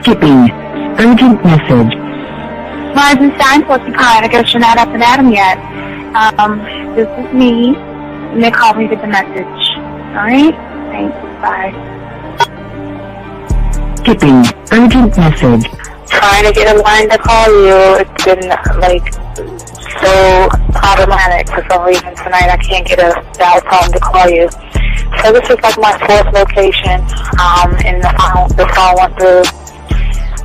Skipping. Urgent message. Rising sign, what's the kind? I guess you're not up and at 'em yet. This is me. And they called me with the message. Alright? Thanks. Bye. Skipping. Urgent message. Trying to get a line to call you. It's been, so problematic for some reason tonight. I can't get a dial tone to call you. So this is my fourth location, and the phone went through.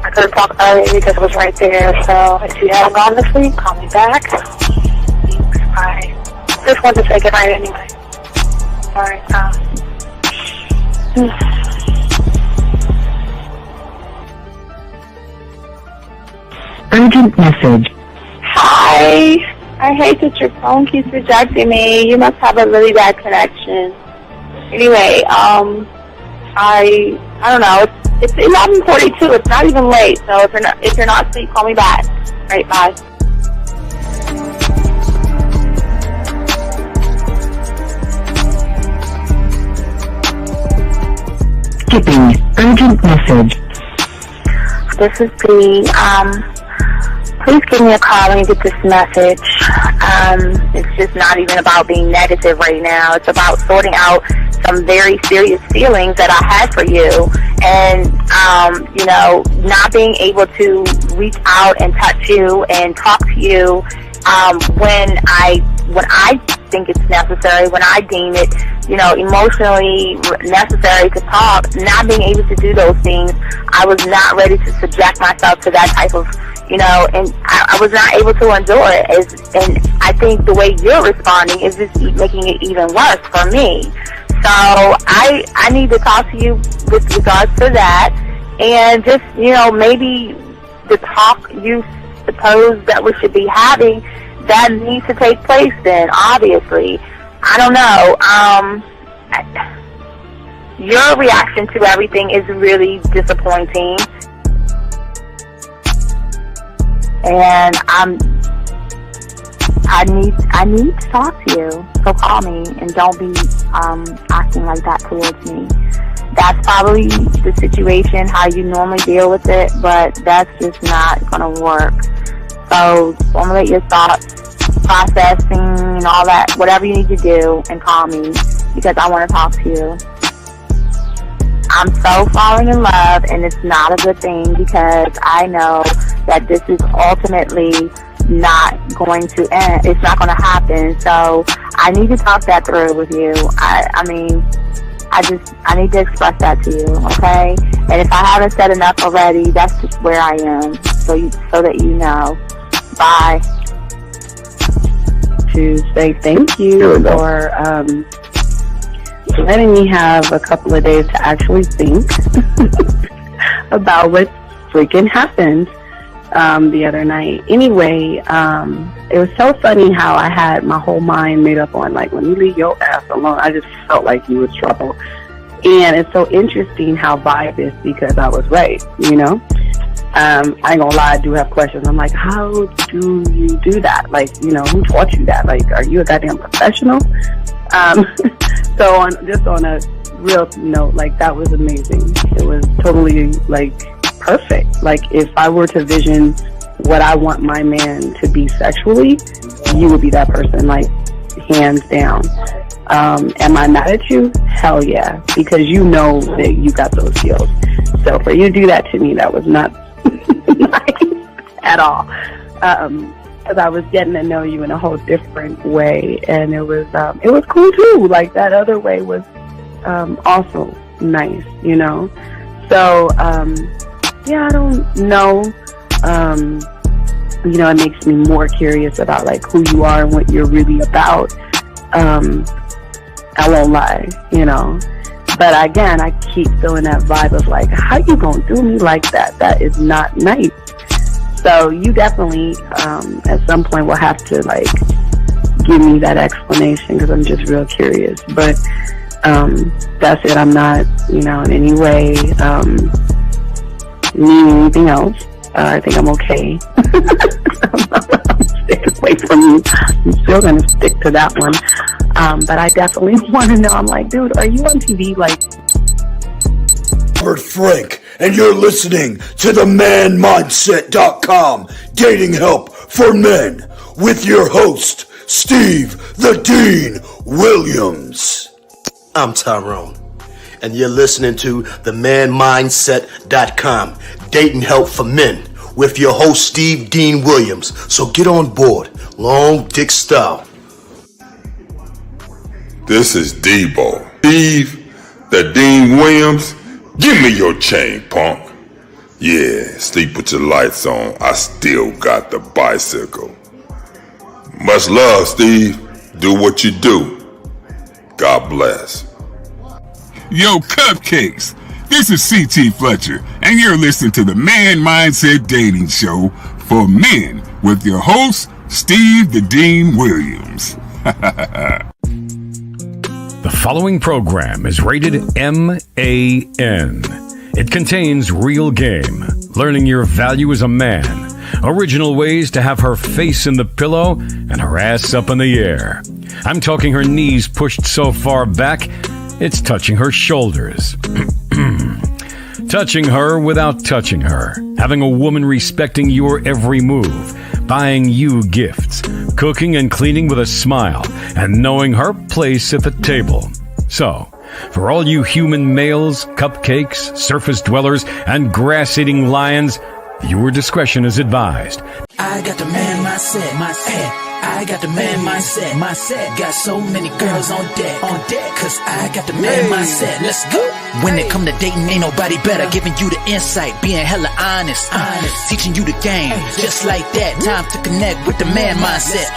I couldn't talk earlier because it was right there. So if you haven't gone this week, call me back. Thanks. Bye. Just wanted to say goodnight anyway. Alright, Urgent message. Hi. I hate that your phone keeps rejecting me. You must have a really bad connection. Anyway, I don't know. It's 11:42. It's not even late. So if you're not asleep, call me back. All right, bye. Skipping. Urgent message. This is P. Please give me a call when you get this message. It's just not even about being negative right now. It's about sorting out some very serious feelings that I had for you, and not being able to reach out and touch you and talk to you when I think it's necessary, when I deem it, emotionally necessary to talk. Not being able to do those things, I was not ready to subject myself to that type of, and I was not able to endure it. And I think the way you're responding is just making it even worse for me. So I need to talk to you with regards to that, and just, maybe the talk you suppose that we should be having, that needs to take place then, obviously. I don't know. Your reaction to everything is really disappointing. And I need to talk to you. So call me, and don't be acting like that towards me. That's probably the situation, how you normally deal with it, but that's just not gonna work. So formulate your thoughts, processing and all that, whatever you need to do, and call me, because I want to talk to you. I'm so falling in love, and it's not a good thing, because I know that this is ultimately not going to end. It's not going to happen. So I need to talk that through with you. I need to express that to you, okay? And if I haven't said enough already, that's just where I am, so that you know. Bye. To say thank you for letting me have a couple of days to actually think about what freaking happened the other night. Anyway, it was so funny how I had my whole mind made up on, when you leave your ass alone, I just felt like you was trouble. And it's so interesting how vibe is, because I was right, I ain't gonna lie, I do have questions. I'm like, how do you do that? Who taught you that? Are you a goddamn professional? So on a real note, that was amazing. It was totally, perfect. If I were to vision what I want my man to be sexually, you would be that person, hands down. Am I mad at you? Hell yeah, because you know that you got those skills. So for you to do that to me, that was not nice at all. Because I was getting to know you in a whole different way, and it was cool too. That other way was also nice, So I don't know. It makes me more curious about who you are and what you're really about. I won't lie, But again, I keep feeling that vibe of how you gonna do me like that? That is not nice. So you definitely, at some point, will have to give me that explanation, because I'm just real curious. But that's it. I'm not, in any way meaning anything else. I think I'm okay. I'm staying away from you. I'm still gonna stick to that one. But I definitely want to know. I'm dude, are you on TV? Robert Frank, and you're listening to the ManMindset.com Dating Help for Men with your host, Steve the Dean Williams. I'm Tyrone, and you're listening to the ManMindset.com Dating Help for Men with your host, Steve Dean Williams. So get on board, long dick style. This is Debo. Steve the Dean Williams, give me your chain, punk. Yeah, sleep with your lights on. I still got the bicycle. Much love, Steve. Do what you do. God bless. Yo, cupcakes. This is C.T. Fletcher, and you're listening to the Man Mindset Dating Show for Men with your host, Steve the Dean Williams. The following program is rated MAN. It contains real game, learning your value as a man, original ways to have her face in the pillow and her ass up in the air. I'm talking her knees pushed so far back, it's touching her shoulders. Touching her without touching her. Having a woman respecting your every move. Buying you gifts. Cooking and cleaning with a smile. And knowing her place at the table. So, for all you human males, cupcakes, surface dwellers, and grass-eating lions, your discretion is advised. I got the man mindset, I got the man mindset, got so many girls on deck, cause I got the man mindset, let's go. When it come to dating, ain't nobody better, giving you the insight, being hella honest, teaching you the game, just like that, time to connect with the man mindset,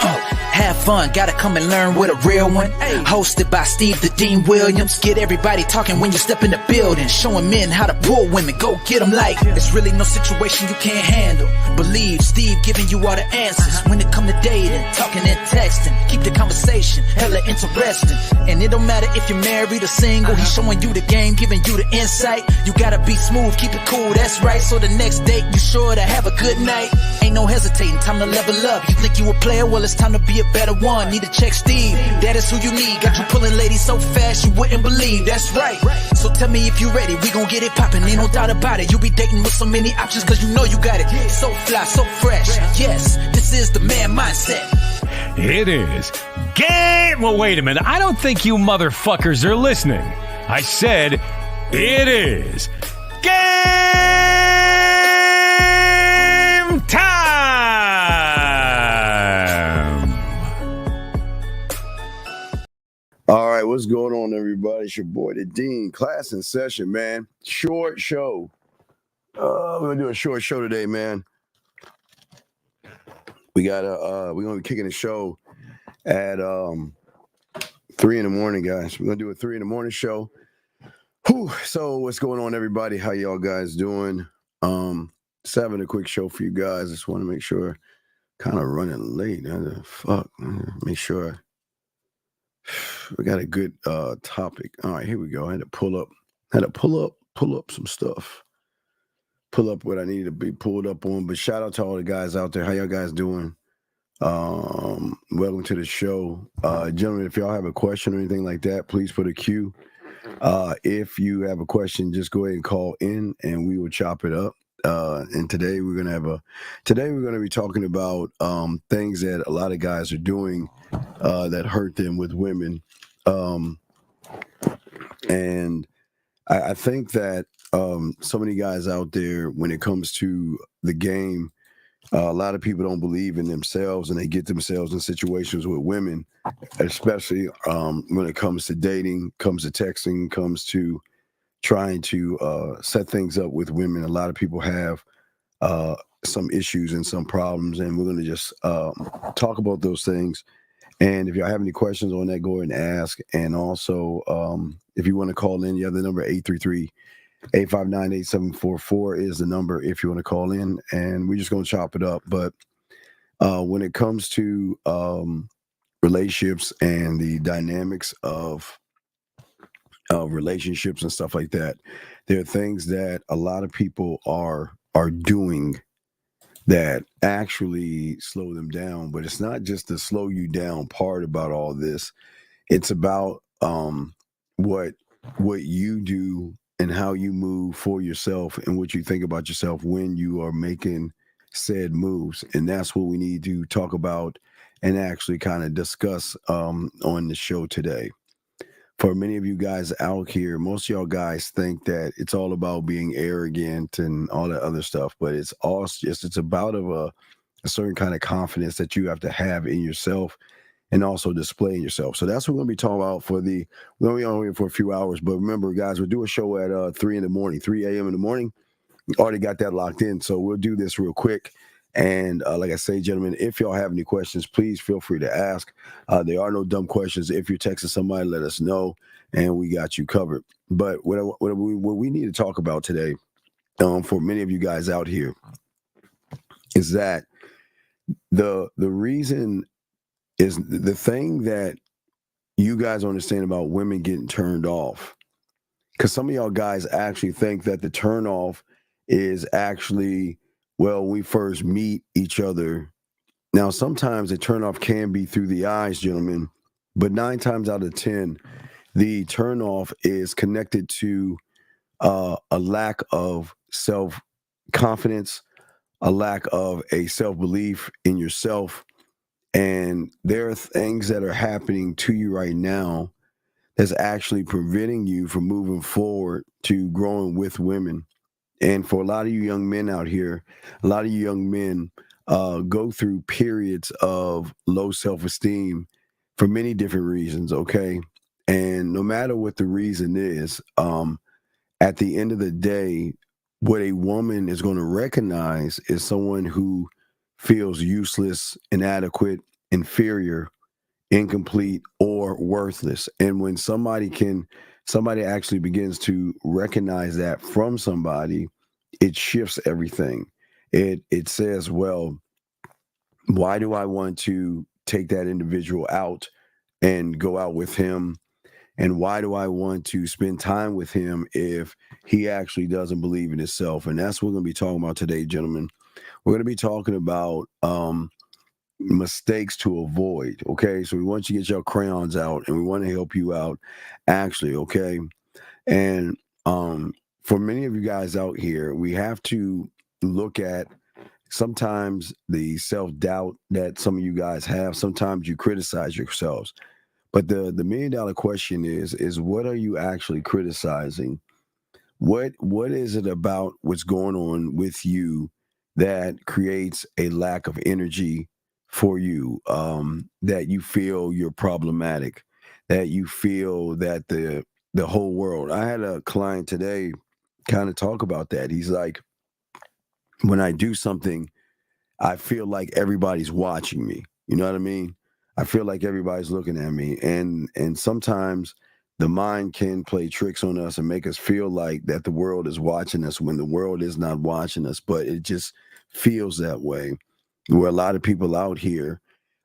have fun, gotta come and learn with a real one, hosted by Steve the Dean Williams, get everybody talking when you step in the building, showing men how to pull women, go get them like, it's really no situation you can't handle, believe Steve giving you all the answers, when it come to dating, talking and texting, keep the conversation hella interesting, and it don't matter if you're married or single, he's showing you the game, giving you the insight, you gotta be smooth, keep it cool, that's right, so the next date you sure to have a good night, ain't no hesitating, time to level up, you think you a player, well it's time to be a better one, need to check Steve, that is who you need, got you pulling ladies so fast you wouldn't believe, that's right, so tell me if you ready, we gon' get it poppin', ain't no doubt about it, you be dating with so many options cause you know you got it, so fly, so fresh, yes, this is the man mindset. It is game. Well, wait a minute. I don't think you motherfuckers are listening. I said it is game time. All right, what's going on, everybody? It's your boy, the Dean. Class in session, man. Short show. We're gonna do a short show today, man. We're gonna be kicking the show at 3 a.m, guys. We're gonna do a 3 a.m. show. Whew. So what's going on, everybody? How y'all guys doing? Just having a quick show for you guys. Just want to make sure, kind of running late. Make sure we got a good topic. All right, here we go. I had to pull up some stuff. Pull up what I needed to be pulled up on. But shout out to all the guys out there. How y'all guys doing? Welcome to the show. Gentlemen, if y'all have a question or anything like that, please put a Q. If you have a question, just go ahead and call in and we will chop it up. And today we're gonna be talking about things that a lot of guys are doing that hurt them with women. And I think that so many guys out there, when it comes to the game, a lot of people don't believe in themselves and they get themselves in situations with women, especially when it comes to dating, comes to texting, comes to trying to set things up with women. A lot of people have some issues and some problems, and we're going to just talk about those things. And if y'all have any questions on that, go ahead and ask. And also, if you want to call in, you have the number 833-859-8744 is the number if you want to call in. And we're just going to chop it up. But when it comes to relationships and the dynamics of relationships and stuff like that, there are things that a lot of people are doing that actually slow them down. But it's not just the slow you down part about all this. It's about what you do and how you move for yourself and what you think about yourself when you are making said moves. And that's what we need to talk about and actually kind of discuss on the show today. For many of you guys out here, most of y'all guys think that it's all about being arrogant and all that other stuff, but it's about a certain kind of confidence that you have to have in yourself and also displaying yourself. So that's what we're going to be talking about we're going to be on here for a few hours. But remember, guys, we'll do a show at 3 a.m. in the morning. We already got that locked in. So we'll do this real quick. And like I say, gentlemen, if y'all have any questions, please feel free to ask. There are no dumb questions. If you're texting somebody, let us know, and we got you covered. But what we need to talk about today, for many of you guys out here, is that the reason is the thing that you guys understand about women getting turned off. Because some of y'all guys actually think that the turn off is actually, well, we first meet each other. Now, sometimes the turn off can be through the eyes, gentlemen, but 9 times out of 10, the turn off is connected to a lack of self-confidence, a lack of a self-belief in yourself. And there are things that are happening to you right now that's actually preventing you from moving forward to growing with women. And for a lot of you young men out here, a lot of you young men go through periods of low self-esteem for many different reasons, okay? And no matter what the reason is, at the end of the day, what a woman is going to recognize is someone who feels useless, inadequate, inferior, incomplete, or worthless. And when somebody actually begins to recognize that from somebody, it shifts everything. It says, well, why do I want to take that individual out and go out with him? And why do I want to spend time with him if he actually doesn't believe in himself? And that's what we're going to be talking about today, gentlemen. We're going to be talking about mistakes to avoid, okay? So we want you to get your crayons out, and we want to help you out, actually, okay? And for many of you guys out here, we have to look at sometimes the self-doubt that some of you guys have. Sometimes you criticize yourselves. But the $1 million question is what are you actually criticizing? What is it about what's going on with you that creates a lack of energy for you, that you feel you're problematic, that you feel that the whole world. I had a client today kind of talk about that. He's like, when I do something, I feel like everybody's watching me. You know what I mean? I feel like everybody's looking at me. And sometimes the mind can play tricks on us and make us feel like that the world is watching us when the world is not watching us. But it just feels that way. Where a lot of people out here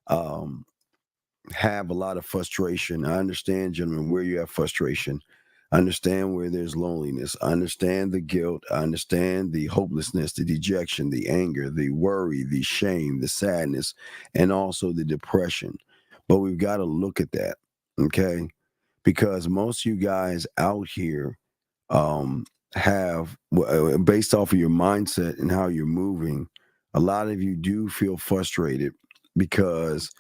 have a lot of frustration. I understand, gentlemen, where you have frustration. I understand where there's loneliness. I understand the guilt. I understand the hopelessness, the dejection, the anger, the worry, the shame, the sadness, and also the depression. But we've got to look at that, okay? Because most of you guys out here have, based off of your mindset and how you're moving, a lot of you do feel frustrated because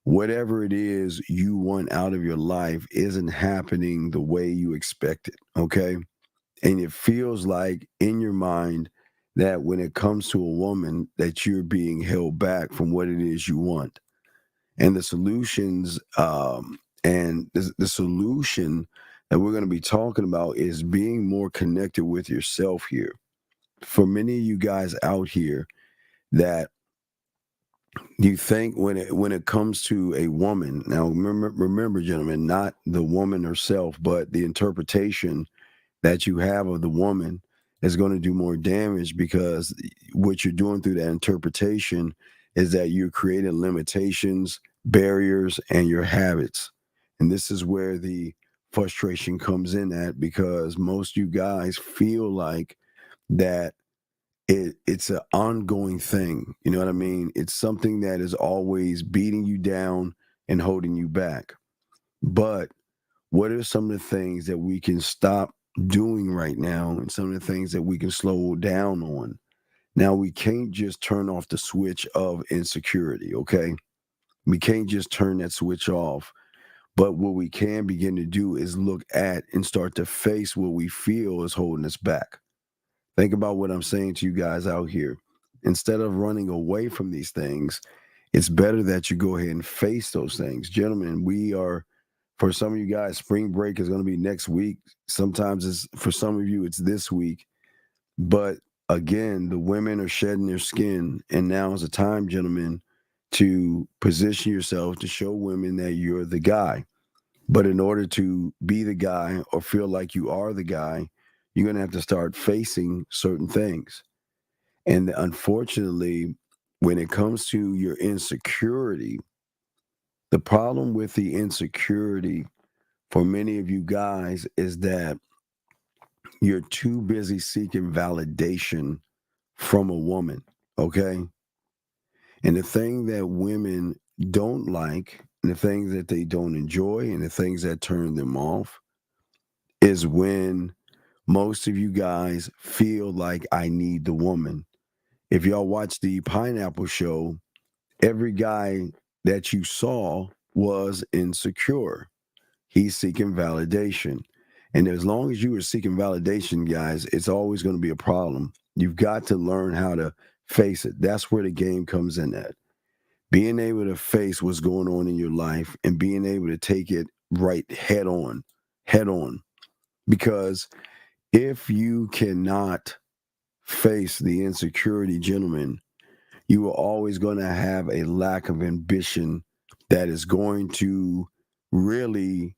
whatever it is you want out of your life isn't happening the way you expect it, okay? And it feels like in your mind that when it comes to a woman that you're being held back from what it is you want. And the solutions the solution that we're going to be talking about is being more connected with yourself here. For many of you guys out here that you think when it comes to a woman, now remember, gentlemen, not the woman herself, but the interpretation that you have of the woman is going to do more damage, because what you're doing through that interpretation is that you're creating limitations, barriers, and your habits. And this is where the frustration comes in at, because most you guys feel like that it's an ongoing thing. You know what I mean? It's something that is always beating you down and holding you back. But what are some of the things that we can stop doing right now and some of the things that we can slow down on. Now, we can't just turn off the switch of insecurity, okay? We can't just turn that switch off. But what we can begin to do is look at and start to face what we feel is holding us back. Think about what I'm saying to you guys out here. Instead of running away from these things, it's better that you go ahead and face those things. Gentlemen, for some of you guys, spring break is going to be next week. Sometimes for some of you, it's this week. But again, the women are shedding their skin. And now is the time, gentlemen, to position yourself to show women that you're the guy. But in order to be the guy or feel like you are the guy, you're going to have to start facing certain things. And unfortunately, when it comes to your insecurity, the problem with the insecurity for many of you guys is that you're too busy seeking validation from a woman, okay? And the thing that women don't like, and the things that they don't enjoy, and the things that turn them off is when most of you guys feel like I need the woman. If y'all watch the Pineapple Show, every guy that you saw was insecure. He's seeking validation. And as long as you are seeking validation, guys, it's always going to be a problem. You've got to learn how to face it. That's where the game comes in at. Being able to face what's going on in your life and being able to take it right head on. Because if you cannot face the insecurity, gentlemen, you are always going to have a lack of ambition that is going to really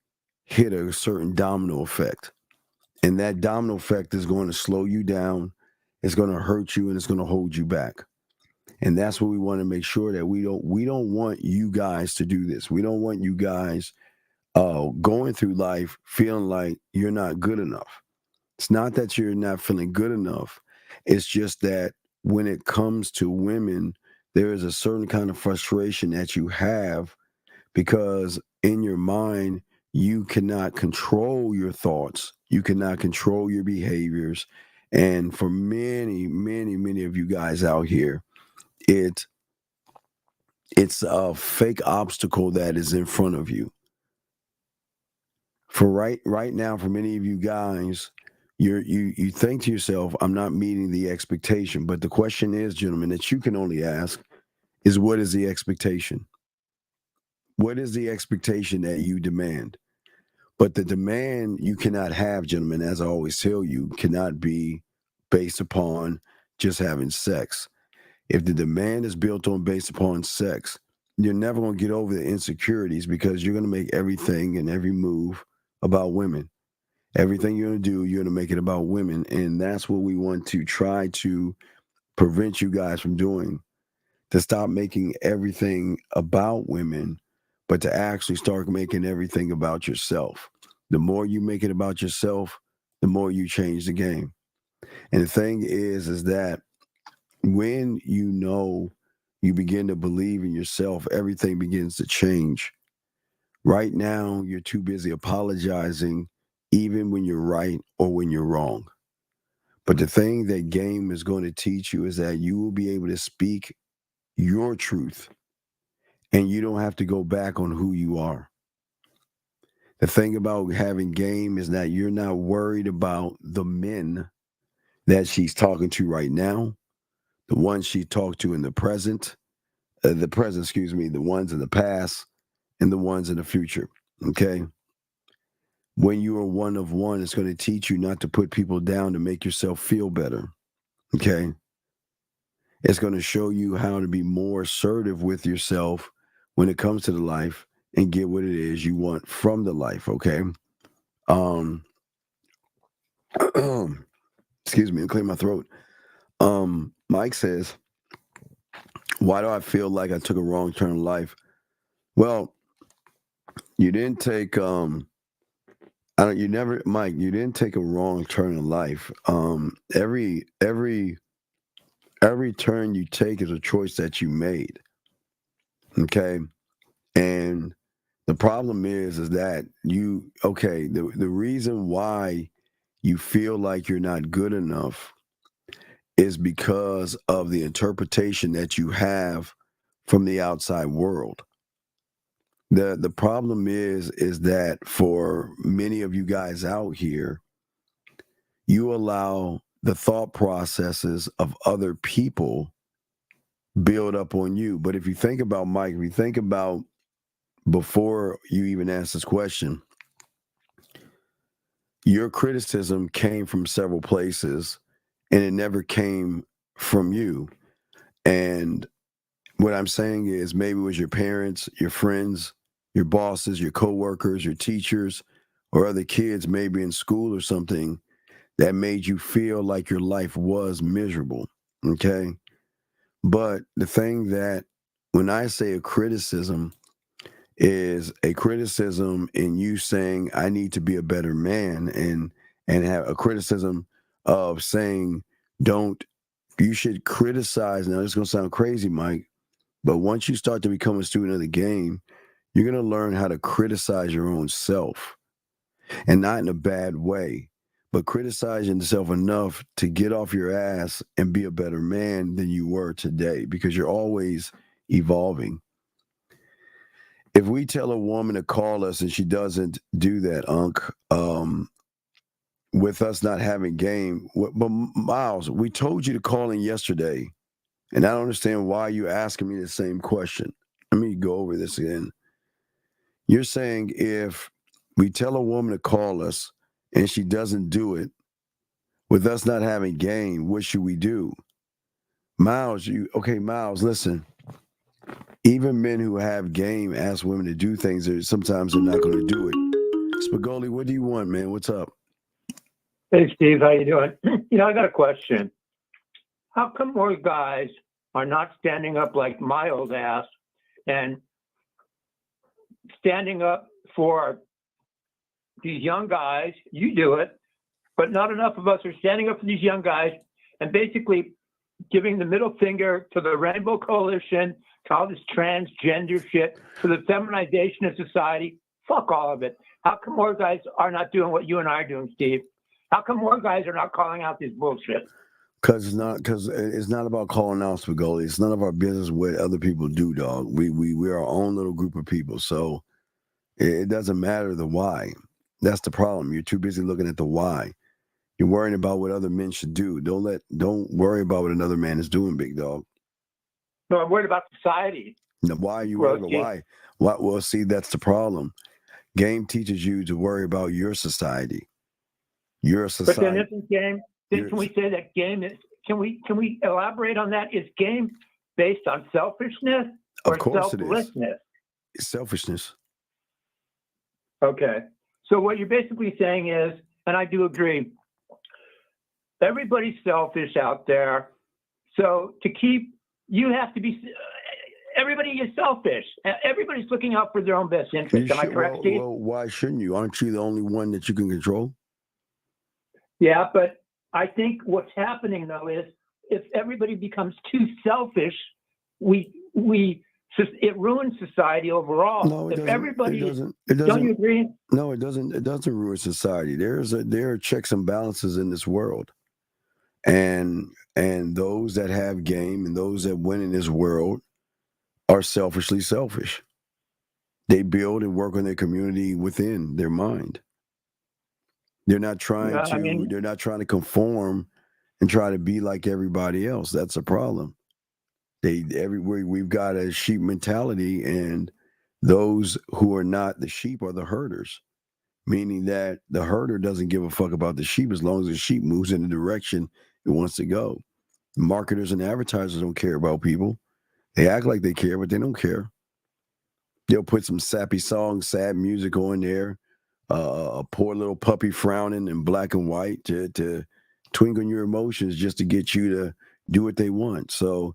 hit a certain domino effect. And that domino effect is going to slow you down, it's going to hurt you, and it's going to hold you back. And that's what we want to make sure that we don't want you guys to do this. We don't want you guys going through life feeling like you're not good enough. It's not that you're not feeling good enough. It's just that when it comes to women, there is a certain kind of frustration that you have because in your mind, you cannot control your thoughts. You cannot control your behaviors. And for many, many, many of you guys out here, it's a fake obstacle that is in front of you. For right now, for many of you guys, you think to yourself, I'm not meeting the expectation. But the question is, gentlemen, that you can only ask is, what is the expectation? What is the expectation that you demand? But the demand you cannot have, gentlemen, as I always tell you, cannot be based upon just having sex. If the demand is built on based upon sex, you're never going to get over the insecurities because you're going to make everything and every move about women. Everything you're going to do, you're going to make it about women. And that's what we want to try to prevent you guys from doing, to stop making everything about women, but to actually start making everything about yourself. The more you make it about yourself, the more you change the game. And the thing is that when you begin to believe in yourself, everything begins to change. Right now, you're too busy apologizing, even when you're right or when you're wrong. But the thing that game is going to teach you is that you will be able to speak your truth, and you don't have to go back on who you are. The thing about having game is that you're not worried about the men that she's talking to right now, the ones she talked to in the present, the ones in the past, and the ones in the future, okay? When you are one of one, it's going to teach you not to put people down to make yourself feel better, okay? It's going to show you how to be more assertive with yourself when it comes to the life and get what it is you want from the life, okay? Excuse me, clear my throat. Mike says, why do I feel like I took a wrong turn in life? Well, you didn't take Mike, you didn't take a wrong turn in life. Every turn you take is a choice that you made. Okay? And the problem is that the reason why you feel like you're not good enough is because of the interpretation that you have from the outside world. The problem is that for many of you guys out here, you allow the thought processes of other people build up on you. But if you think about, Mike, if you think about before you even ask this question, your criticism came from several places and it never came from you. And what I'm saying is maybe it was your parents, your friends, your bosses, your coworkers, your teachers, or other kids maybe in school or something that made you feel like your life was miserable. Okay. But the thing that when I say a criticism is a criticism in you saying, I need to be a better man, and have a criticism of saying, you should criticize. Now, this is going to sound crazy, Mike, but once you start to become a student of the game, you're going to learn how to criticize your own self, and not in a bad way, but criticizing yourself enough to get off your ass and be a better man than you were today, because you're always evolving. If we tell a woman to call us and she doesn't do that, with us not having game, but Miles, we told you to call in yesterday, and I don't understand why you're asking me the same question. Let me go over this again. You're saying if we tell a woman to call us and she doesn't do it, with us not having game, what should we do? Miles, Miles, listen. Even men who have game ask women to do things that sometimes they're not going to do it. Spagoli, what do you want, man? What's up? Hey, Steve, how you doing? I got a question. How come more guys are not standing up like my old ass and standing up for these young guys? You do it, but not enough of us are standing up for these young guys and basically giving the middle finger to the Rainbow Coalition, to all this transgender shit, to the feminization of society. Fuck all of it. How come more guys are not doing what you and I are doing, Steve? How come more guys are not calling out this bullshit? Because it's not about calling out Spagoli. It's none of our business what other people do, dog. We're our own little group of people. So it doesn't matter the why. That's the problem. You're too busy looking at the why. You're worrying about what other men should do. Don't worry about what another man is doing, big dog. No, I'm worried about society. Now, why are you worried about why? Well, see, that's the problem. Game teaches you to worry about your society. Your society. But then isn't game? Can we say that game is? Can we elaborate on that? Is game based on selfishness or selflessness? It's selfishness. Okay. So what you're basically saying is, and I do agree, everybody's selfish out there. So you have to be, everybody is selfish. Everybody's looking out for their own best interest. Am I correct, Steve? Well, why shouldn't you? Aren't you the only one that you can control? Yeah, but I think what's happening, though, is if everybody becomes too selfish, it ruins society overall. No, it if doesn't. Everybody, it doesn't. Don't you agree? No, it doesn't. It doesn't ruin society. There are checks and balances in this world, and those that have game and those that win in this world are selfishly selfish. They build and work on their community within their mind. They're not trying They're not trying to conform and try to be like everybody else. That's a problem. Everywhere we've got a sheep mentality, and those who are not the sheep are the herders, meaning that the herder doesn't give a fuck about the sheep as long as the sheep moves in the direction it wants to go. Marketers and advertisers don't care about people. They act like they care, but they don't care. They'll put some sappy songs, sad music on there, a poor little puppy frowning in black and white to twinkle your emotions just to get you to do what they want. So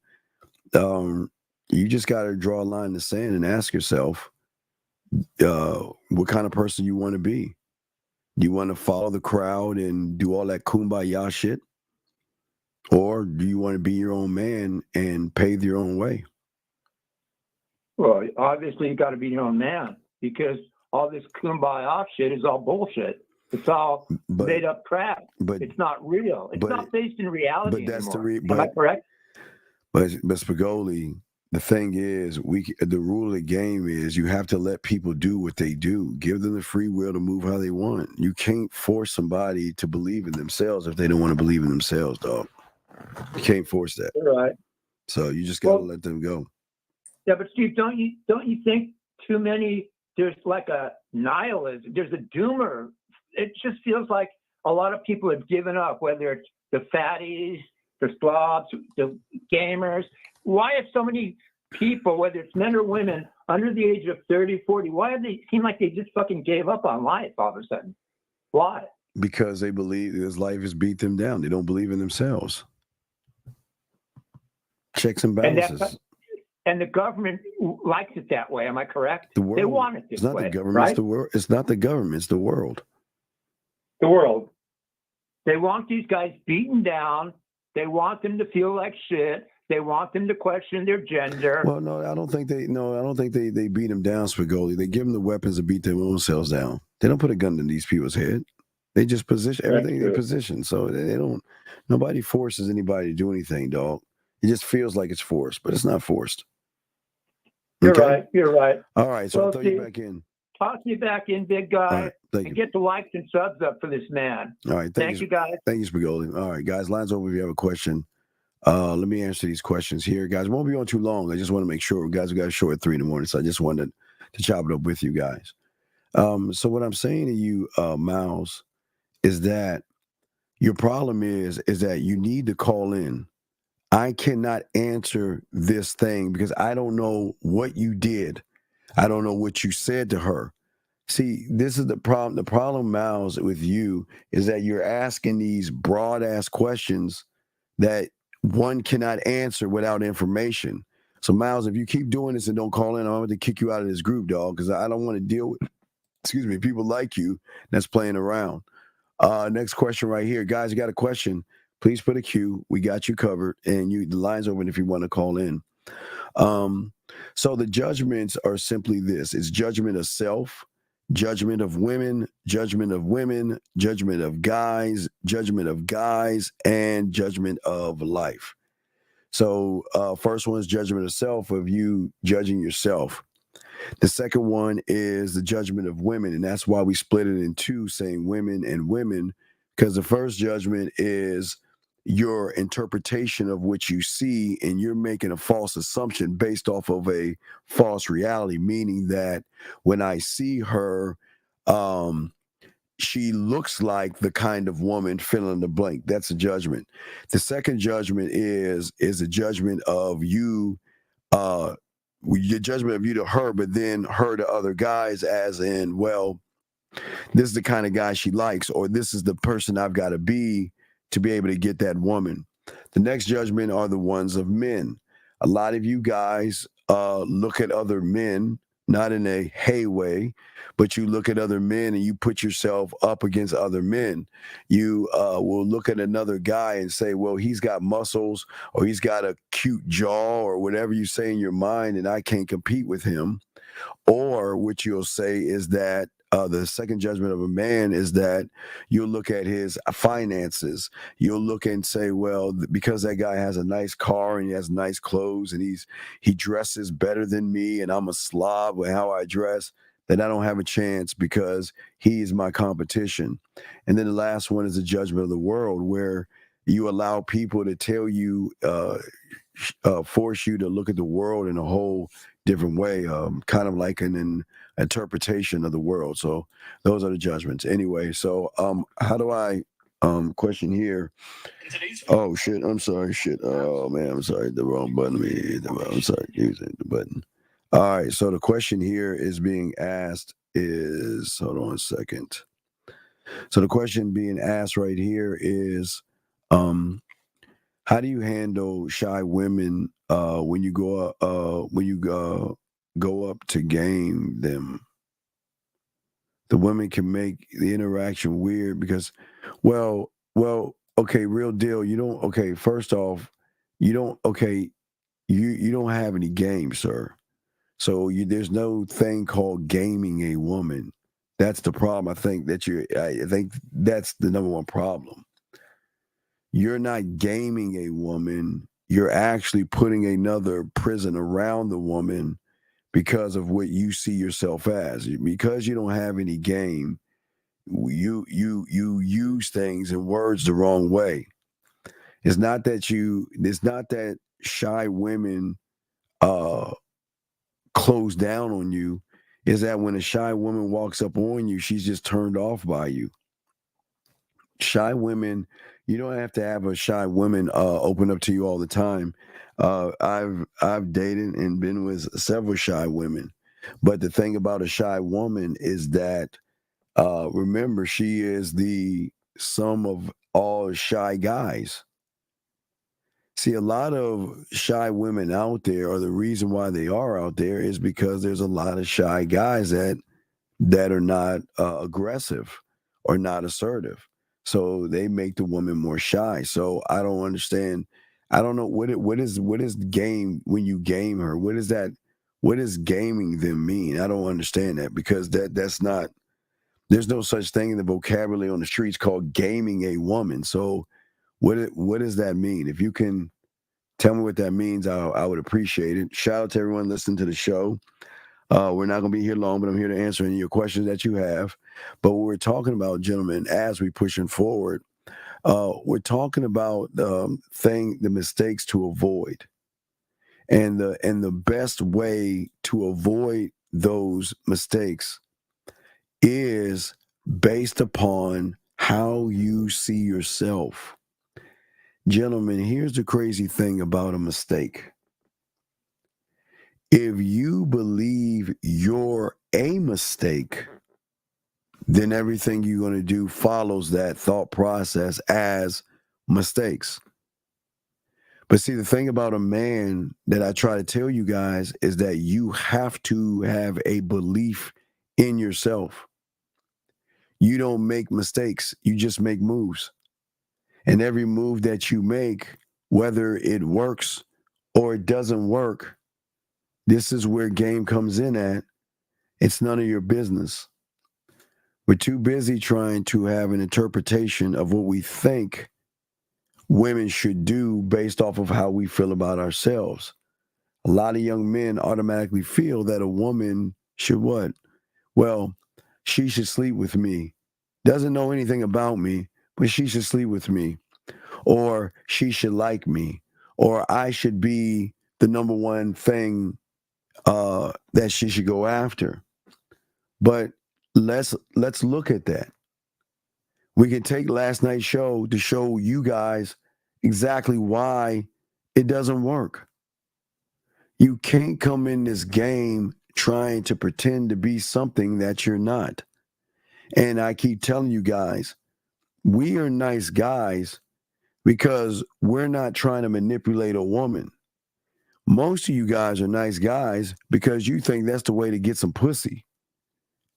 you just got to draw a line in the sand and ask yourself what kind of person you want to be. Do you want to follow the crowd and do all that kumbaya shit? Or do you want to be your own man and pave your own way? Well, obviously you got to be your own man, because all this kumbaya shit is all bullshit. It's all made up crap. But it's not real. It's not based in reality but that's anymore. Am I correct? But Spigoli, the thing is, the rule of the game is you have to let people do what they do. Give them the free will to move how they want. You can't force somebody to believe in themselves if they don't want to believe in themselves, dog. You can't force that. You're right. So you just gotta let them go. Yeah, but Steve, don't you think too many? There's like a nihilism. There's a doomer. It just feels like a lot of people have given up. Whether it's the fatties, the slobs, the gamers. Why have so many people, whether it's men or women, under the age of 30, 40, why do they seem like they just fucking gave up on life all of a sudden? Why? Because they believe this life has beat them down. They don't believe in themselves. Checks and balances. And the government likes it that way. Am I correct? The world, they want it this it's not way. The government, right? It's the world. It's not the government. It's the world. The world. They want these guys beaten down. They want them to feel like shit. They want them to question their gender. Well, no, I don't think they beat them down, Spigoli. They give them the weapons to beat their own selves down. They don't put a gun in these people's head. They just position everything they position. So they don't. Nobody forces anybody to do anything, dog. It just feels like it's forced, but it's not forced. You're right. You're right. All right, so I'll throw you back in. Toss me back in, big guy, and get the likes and subs up for this man. All right, thank you, guys. Thank you, Spigoli. All right, guys, lines over if you have a question. Let me answer these questions here, guys. It won't be on too long. I just want to make sure, guys, we got a show at 3 a.m, so I just wanted to chop it up with you guys. So what I'm saying to you, Miles, is that your problem is that you need to call in. I cannot answer this thing because I don't know what you did. I don't know what you said to her. See, this is the problem. The problem, Miles, with you is that you're asking these broad-ass questions that one cannot answer without information. So, Miles, if you keep doing this and don't call in, I'm going to kick you out of this group, dog, because I don't want to deal with, people like you that's playing around. Next question right here. Guys, you got a question, please put a Q. We got you covered, and the line's open if you want to call in. So the judgments are simply this. It's judgment of self, judgment of women, judgment of women, judgment of guys, and judgment of life. So first one is judgment of self, of you judging yourself. The second one is the judgment of women, and that's why we split it in two, saying women and women, because the first judgment is your interpretation of what you see, and you're making a false assumption based off of a false reality, meaning that when I see her, she looks like the kind of woman, fill in the blank. That's a judgment. The second judgment is a judgment of you, your judgment of you to her, but then her to other guys, as in, well, this is the kind of guy she likes, or this is the person I've got to be able to get that woman. The next judgment are the ones of men. A lot of you guys look at other men, not in a hey way, but you look at other men and you put yourself up against other men. You will look at another guy and say, well, he's got muscles, or he's got a cute jaw, or whatever you say in your mind, and I can't compete with him. Or what you'll say is that the second judgment of a man is that you'll look at his finances. You'll look and say, well, because that guy has a nice car and he has nice clothes and he dresses better than me, and I'm a slob with how I dress, that I don't have a chance because he is my competition. And then the last one is the judgment of the world, where you allow people to tell you, force you to look at the world in a whole different way, kind of like an interpretation of the world. So those are the judgments. Anyway, so how do I question here? Oh shit, I'm sorry, shit. Oh man, I'm sorry, the wrong button. I'm sorry, using the button. All right, so the question here is being asked is, hold on a second. So the question being asked right here is, how do you handle shy women when you go up to game them? The women can make the interaction weird because, well, okay, real deal. You don't. Okay, first off, you don't. Okay, you don't have any game, sir. So there's no thing called gaming a woman. That's the problem. I think that's the number one problem. You're not gaming a woman. You're actually putting another prison around the woman because of what you see yourself as. Because you don't have any game, you use things and words the wrong way. It's not that shy women close down on you. Is that when a shy woman walks up on you, she's just turned off by you. Shy women, you don't have to have a shy woman open up to you all the time. I've dated and been with several shy women, but the thing about a shy woman is that remember, she is the sum of all shy guys. See, a lot of shy women out there, or the reason why they are out there, is because there's a lot of shy guys that are not aggressive or not assertive. So they make the woman more shy. So I don't understand. I don't know what is game when you game her. What is that? What does gaming them mean? I don't understand that, because that's not. There's no such thing in the vocabulary on the streets called gaming a woman. So what does that mean? If you can tell me what that means, I would appreciate it. Shout out to everyone listening to the show. We're not going to be here long, but I'm here to answer any of your questions that you have. But what we're talking about, gentlemen, as we pushing forward, we're talking about the mistakes to avoid, and the best way to avoid those mistakes is based upon how you see yourself. Gentlemen, here's the crazy thing about a mistake. If you believe you're a mistake, then everything you're going to do follows that thought process as mistakes. But see, the thing about a man that I try to tell you guys is that you have to have a belief in yourself. You don't make mistakes. You just make moves. And every move that you make, whether it works or it doesn't work, this is where game comes in at. It's none of your business. We're too busy trying to have an interpretation of what we think women should do based off of how we feel about ourselves. A lot of young men automatically feel that a woman should what? Well, she should sleep with me. Doesn't know anything about me, but she should sleep with me. Or she should like me. Or I should be the number one thing that she should go after. But let's look at that. We can take last night's show to show you guys exactly why it doesn't work. You can't come in this game trying to pretend to be something that you're not. And I keep telling you guys, we are nice guys because we're not trying to manipulate a woman. Most of you guys are nice guys because you think that's the way to get some pussy.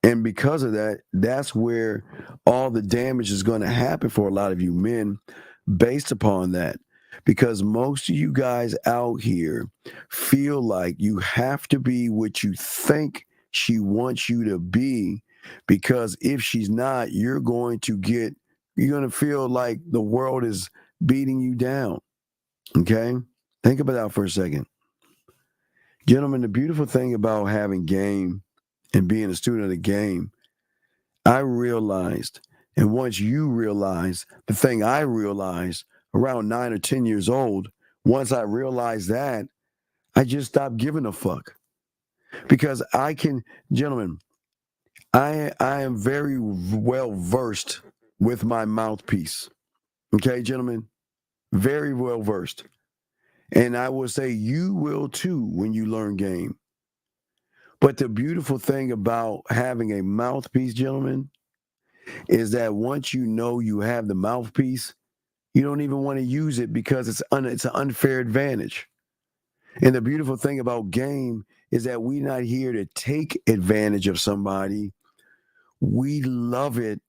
And because of that, that's where all the damage is going to happen for a lot of you men based upon that. Because most of you guys out here feel like you have to be what you think she wants you to be, because if she's not, you're going to feel like the world is beating you down. Okay? Think about that for a second. Gentlemen, the beautiful thing about having game and being a student of the game, I realized, and once you realize, the thing I realized around 9 or 10 years old, once I realized that, I just stopped giving a fuck. Because gentlemen, I am very well versed with my mouthpiece. Okay, gentlemen? Very well versed. And I will say you will too when you learn game. But the beautiful thing about having a mouthpiece, gentlemen, is that once you know you have the mouthpiece, you don't even want to use it because it's an unfair advantage. And the beautiful thing about game is that we're not here to take advantage of somebody. We love it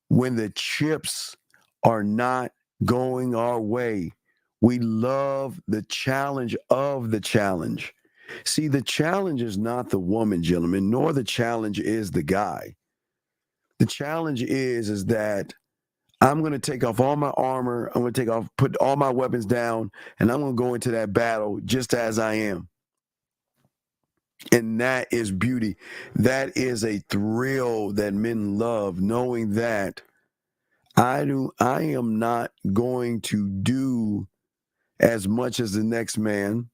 when the chips are not going our way. We love the challenge of the challenge. See, the challenge is not the woman, gentlemen, nor the challenge is the guy. The challenge is that I'm going to take off all my armor. I'm going to put all my weapons down, and I'm going to go into that battle just as I am. And that is beauty. That is a thrill that men love, knowing that I am not going to do as much as the next man.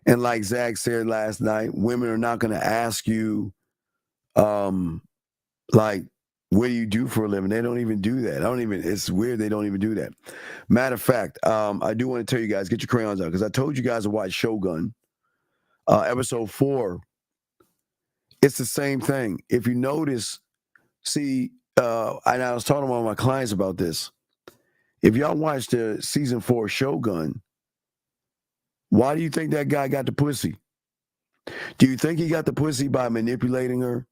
And like Zach said last night, women are not going to ask you, like, what do you do for a living? They don't even do that. It's weird. They don't even do that. Matter of fact, I do want to tell you guys, get your crayons out, because I told you guys to watch Shogun, episode 4. It's the same thing. If you notice, and I was talking to one of my clients about this. If y'all watched the season 4 Shogun, why do you think that guy got the pussy? Do you think he got the pussy by manipulating her?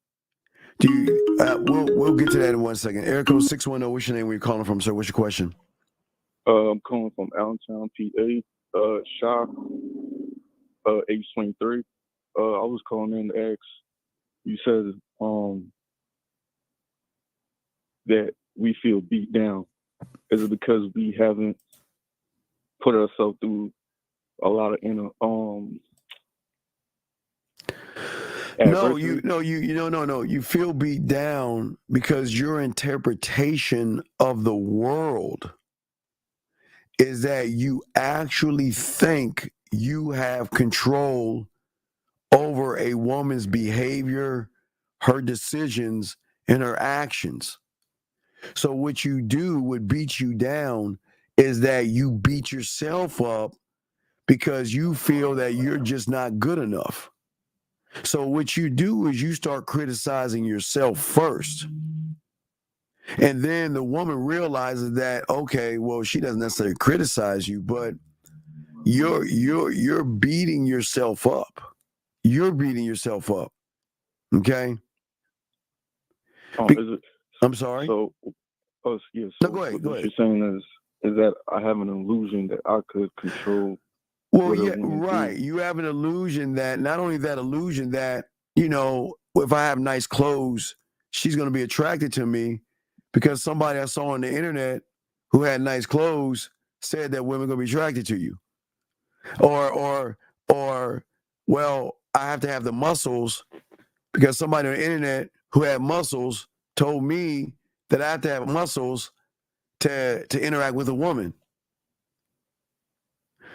We'll get to that in 1 second. Eric 610, what's your name? Where you calling from, sir? What's your question? I'm calling from Allentown, PA. Shock, age 23. I was calling in to ask. You said that we feel beat down. Is it because we haven't put ourselves through a lot of inner No, you feel beat down because your interpretation of the world is that you actually think you have control over a woman's behavior, her decisions, and her actions. So what you do, what beats you down, is that you beat yourself up because you feel that you're just not good enough. So what you do is you start criticizing yourself first. And then the woman realizes that, okay, well, she doesn't necessarily criticize you, but you're beating yourself up. You're beating yourself up. Okay? I'm sorry? So, yeah. So no, go ahead. What you're saying is that I have an illusion that I could control. Well, yeah, right. You have an illusion that, not only that illusion that, if I have nice clothes, she's going to be attracted to me because somebody I saw on the internet who had nice clothes said that women are going to be attracted to you. Or, well, I have to have the muscles because somebody on the internet who had muscles told me that I have to have muscles to interact with a woman.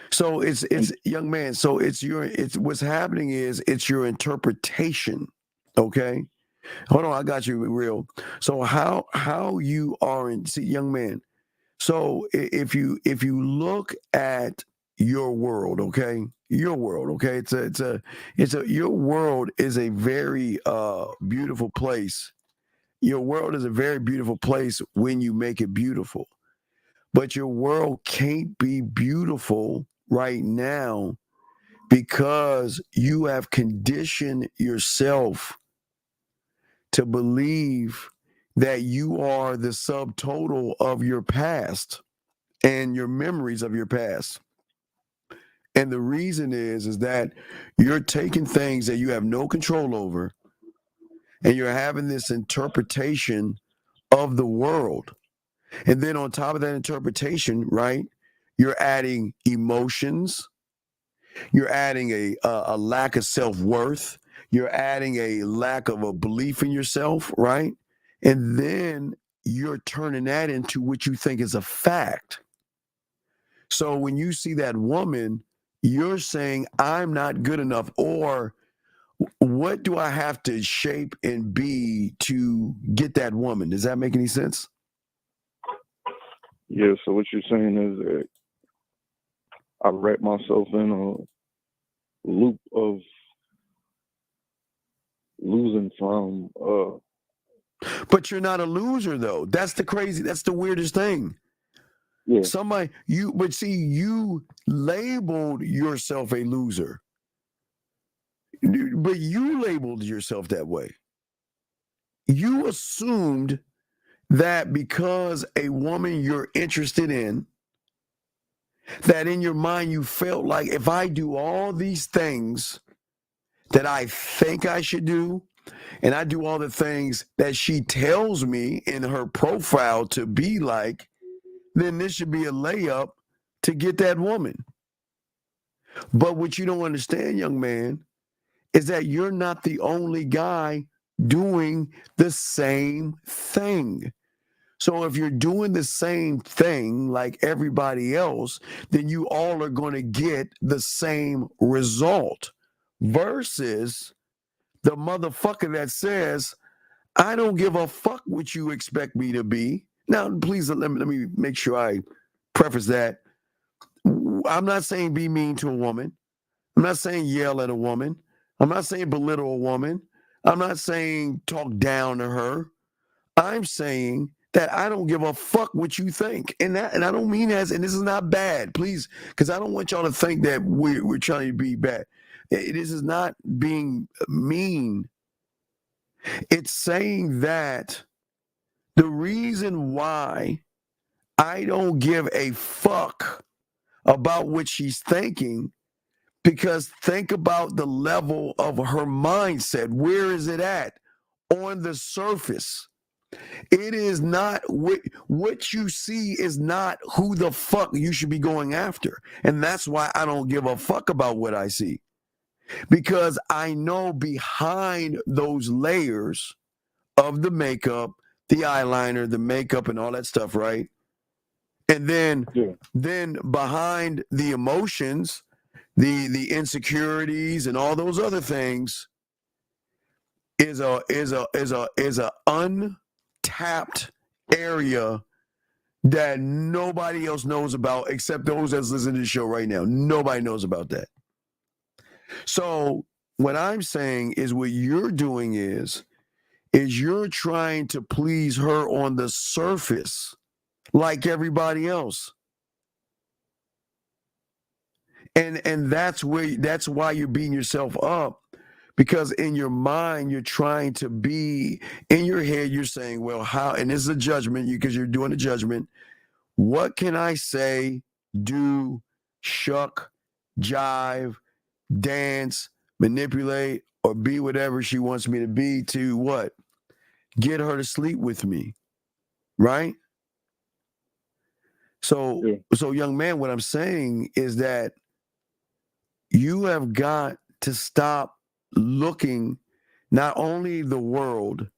So it's young man. So it's what's happening is it's your interpretation. Okay. Hold on. I got you real. So how you are young man. So if you look at your world, okay, your world is a very beautiful place. Your world is a very beautiful place when you make it beautiful. But your world can't be beautiful right now because you have conditioned yourself to believe that you are the subtotal of your past and your memories of your past. And the reason is that you're taking things that you have no control over and you're having this interpretation of the world. And then on top of that interpretation, right, you're adding emotions, you're adding a lack of self-worth, you're adding a lack of a belief in yourself, right? And then you're turning that into what you think is a fact. So when you see that woman, you're saying, I'm not good enough, or what do I have to shape and be to get that woman? Does that make any sense? Yeah, so what you're saying is that I wrap myself in a loop of losing from But you're not a loser though. That's the weirdest thing. Yeah. You labeled yourself a loser. But you labeled yourself that way. You assumed that because a woman you're interested in, that in your mind you felt like if I do all these things that I think I should do, and I do all the things that she tells me in her profile to be like, then this should be a layup to get that woman. But what you don't understand, young man, is that you're not the only guy doing the same thing. So if you're doing the same thing like everybody else, then you all are going to get the same result versus the motherfucker that says, I don't give a fuck what you expect me to be. Now, please let me make sure I preface that. I'm not saying be mean to a woman. I'm not saying yell at a woman. I'm not saying belittle a woman. I'm not saying talk down to her. I'm saying that I don't give a fuck what you think. And I don't mean as, and this is not bad, please, because I don't want y'all to think that we're trying to be bad. This is not being mean. It's saying that the reason why I don't give a fuck about what she's thinking, because think about the level of her mindset. Where is it at? On the surface. It is not what you see is not who the fuck you should be going after. And that's why I don't give a fuck about what I see. Because I know behind those layers of the makeup, the eyeliner, the makeup and all that stuff, right? And then behind the emotions, the insecurities and all those other things is a untapped area that nobody else knows about except those that's listening to the show right now. Nobody knows about that. So what I'm saying is what you're doing is you're trying to please her on the surface like everybody else. And that's why you're beating yourself up, because in your mind you're trying to be, in your head you're saying, well, how, and this is a judgment because you're doing a judgment. What can I say, do, shuck, jive, dance, manipulate, or be whatever she wants me to be to what? Get her to sleep with me, right? So young man, what I'm saying is that you have got to stop looking not only the world,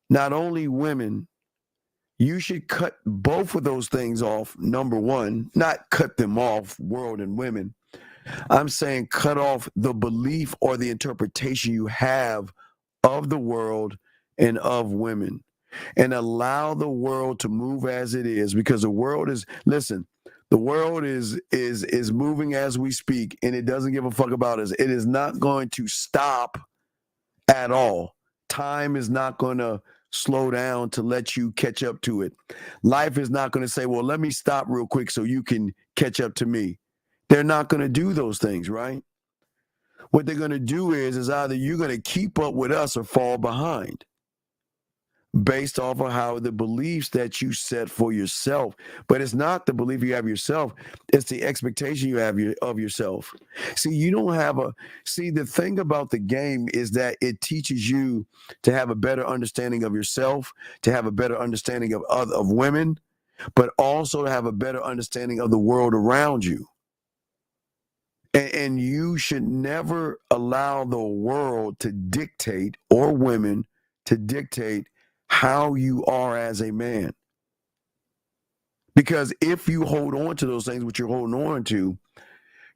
not only women. You should cut both of those things off. Number one, not cut them off, world and women. I'm saying cut off the belief or the interpretation you have of the world and of women, and allow the world to move as it is, because the world is, listen, the world is moving as we speak, and it doesn't give a fuck about us. It is not going to stop at all. Time is not going to slow down to let you catch up to it. Life is not going to say, well, let me stop real quick so you can catch up to me. They're not going to do those things, right? What they're going to do is either you're going to keep up with us or fall behind, based off of how the beliefs that you set for yourself. But it's not the belief you have yourself, it's the expectation you have of yourself. See, you don't have the thing about the game is that it teaches you to have a better understanding of yourself, to have a better understanding of women, but also to have a better understanding of the world around you. And you should never allow the world to dictate, or women to dictate, how you are as a man. Because if you hold on to those things, which you're holding on to,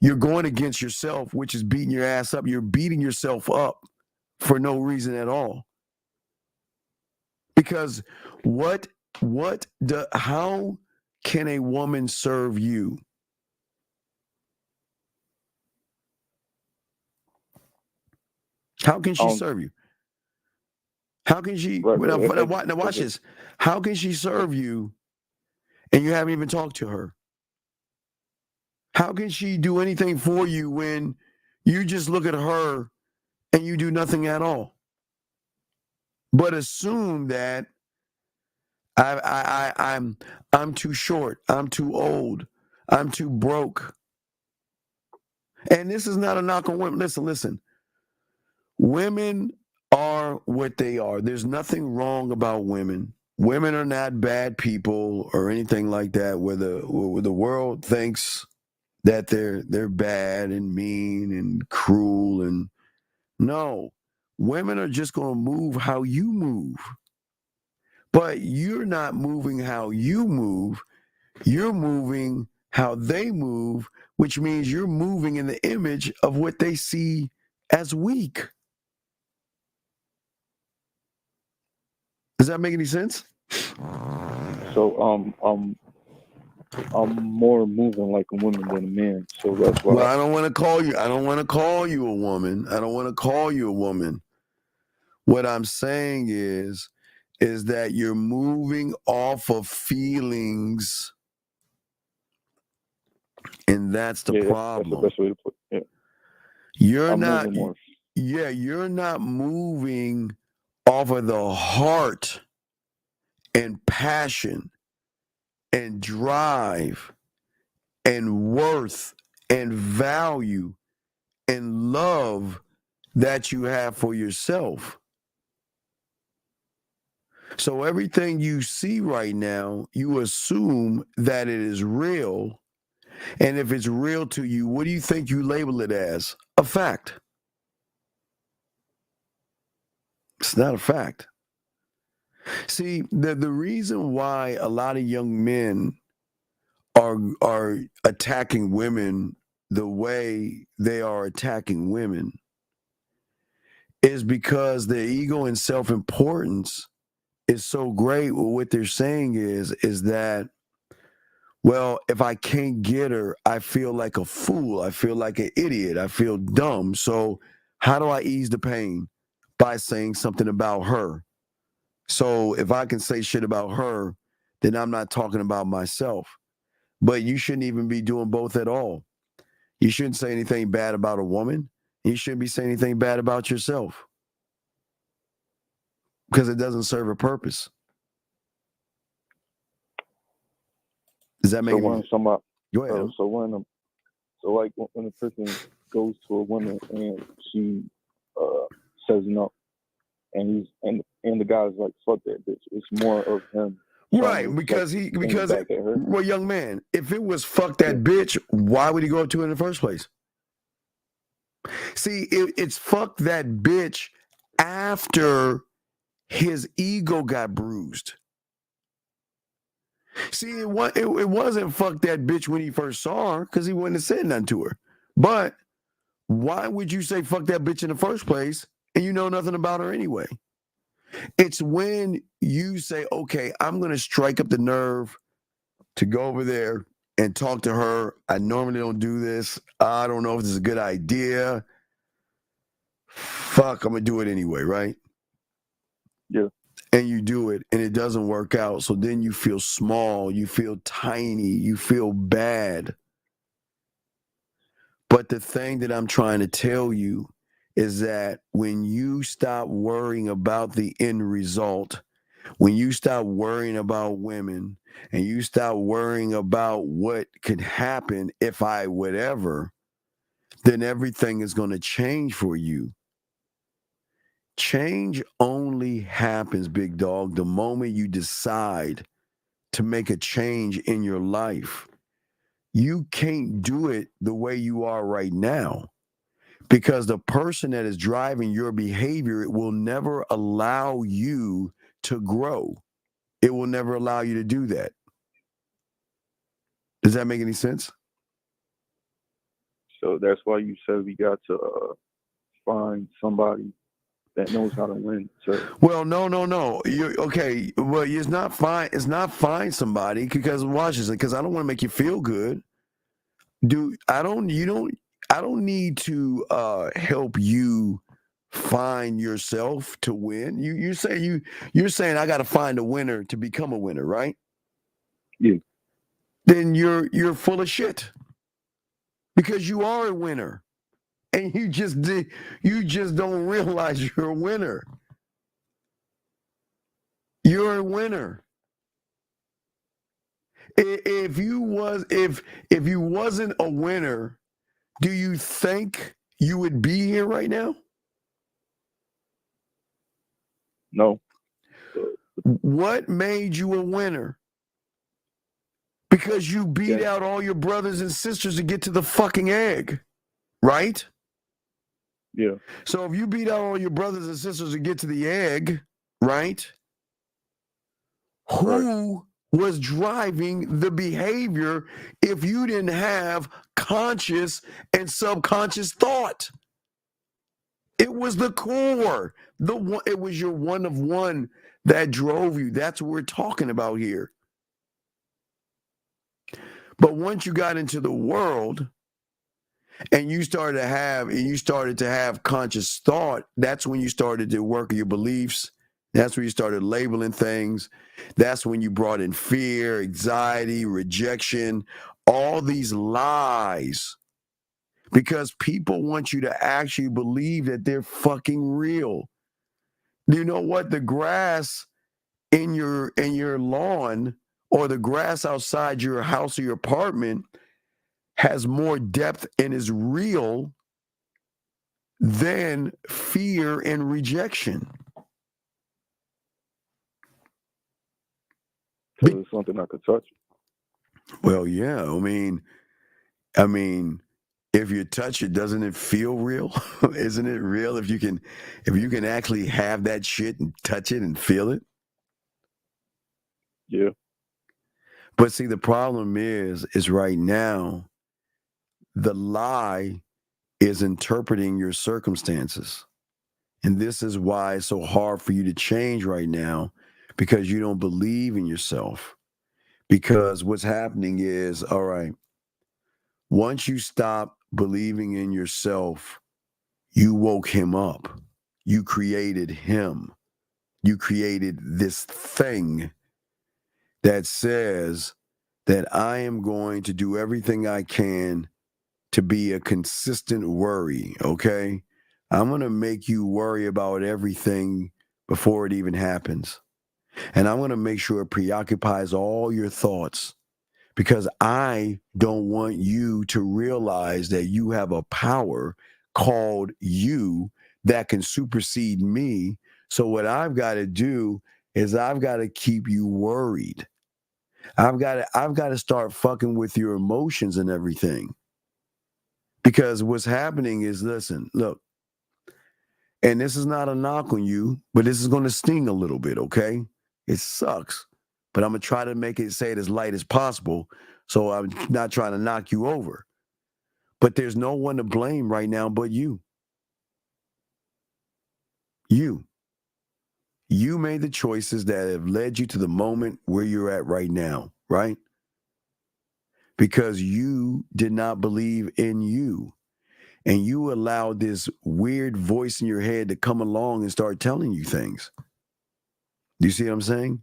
you're going against yourself, which is beating your ass up. You're beating yourself up for no reason at all. Because how can a woman serve you? How can she serve you? How can she, now watch this. How can she serve you and you haven't even talked to her? How can she do anything for you when you just look at her and you do nothing at all? But assume that I'm too short, I'm too old, I'm too broke. And this is not a knock on women. Listen. Women are are what they are. There's nothing wrong about women. Women are not bad people or anything like that. Where the world thinks that they're bad and mean and cruel, and no, women are just going to move how you move. But you're not moving how you move. You're moving how they move, which means you're moving in the image of what they see as weak. Does that make any sense? So I'm more moving like a woman than a man. So that's why. Well, I don't want to call you. I don't want to call you a woman. I don't want to call you a woman. What I'm saying is that you're moving off of feelings, and that's the problem. That's the best way to put it. You're not moving off of the heart and passion and drive and worth and value and love that you have for yourself. So everything you see right now, you assume that it is real. And if it's real to you, what do you think you label it as? A fact. It's not a fact. See, the reason why a lot of young men are attacking women the way they are attacking women is because their ego and self-importance is so great. What they're saying is that, well, if I can't get her, I feel like a fool. I feel like an idiot. I feel dumb. So how do I ease the pain? By saying something about her. So if I can say shit about her, then I'm not talking about myself. But you shouldn't even be doing both at all. You shouldn't say anything bad about a woman. You shouldn't be saying anything bad about yourself, because it doesn't serve a purpose. Does that make sense? Go ahead. So when a person goes to a woman and she says no, and the guy's like, fuck that bitch. It's more of him. Right, well, young man, if it was fuck that bitch, why would he go up to her in the first place? See, it's fuck that bitch after his ego got bruised. See, it wasn't fuck that bitch when he first saw her, because he wouldn't have said nothing to her. But why would you say fuck that bitch in the first place and you know nothing about her anyway? It's when you say, okay, I'm going to strike up the nerve to go over there and talk to her. I normally don't do this. I don't know if this is a good idea. Fuck, I'm going to do it anyway, right? Yeah. And you do it, and it doesn't work out. So then you feel small, you feel tiny, you feel bad. But the thing that I'm trying to tell you is that when you stop worrying about the end result, when you stop worrying about women and you stop worrying about what could happen if I whatever, then everything is going to change for you. Change only happens, big dog, the moment you decide to make a change in your life. You can't do it the way you are right now, because the person that is driving your behavior, it will never allow you to grow. It will never allow you to do that. Does that make any sense? So that's why you said we got to find somebody that knows how to win. So. Well, no. Okay. Well, it's not fine. It's not find somebody, because watch this, because I don't want to make you feel good. I don't need to help you find yourself to win. You're saying I got to find a winner to become a winner, right? Yeah. Then you're full of shit, because you are a winner, and you just don't realize you're a winner. You're a winner. If you wasn't a winner, do you think you would be here right now? No. What made you a winner? Because you beat out all your brothers and sisters to get to the fucking egg, right? Yeah. So if you beat out all your brothers and sisters to get to the egg, right? Who was driving the behavior if you didn't have conscious and subconscious thought? It was the core. It was your one of one that drove you. That's what we're talking about here. But once you got into the world and you started to have conscious thought, that's when you started to work your beliefs. That's when you started labeling things. That's when you brought in fear, anxiety, rejection, all these lies. Because people want you to actually believe that they're fucking real. You know what? The grass in your lawn or the grass outside your house or your apartment has more depth and is real than fear and rejection. Because it's something I could touch. Well, yeah. I mean, if you touch it, doesn't it feel real? Isn't it real if you can actually have that shit and touch it and feel it? Yeah. But see, the problem is right now, the lie is interpreting your circumstances. And this is why it's so hard for you to change right now, because you don't believe in yourself. Because what's happening is, all right, once you stop believing in yourself, you woke him up. You created him. You created this thing that says that I am going to do everything I can to be a consistent worry, okay? I'm going to make you worry about everything before it even happens. And I'm going to make sure it preoccupies all your thoughts, because I don't want you to realize that you have a power called you that can supersede me. So what I've got to do is I've got to keep you worried. I've got to start fucking with your emotions and everything. Because what's happening is, listen, look, and this is not a knock on you, but this is going to sting a little bit, okay? It sucks, but I'm going to try to say it as light as possible, so I'm not trying to knock you over. But there's no one to blame right now but you. You. You made the choices that have led you to the moment where you're at right now, right? Because you did not believe in you. And you allowed this weird voice in your head to come along and start telling you things. Do you see what I'm saying?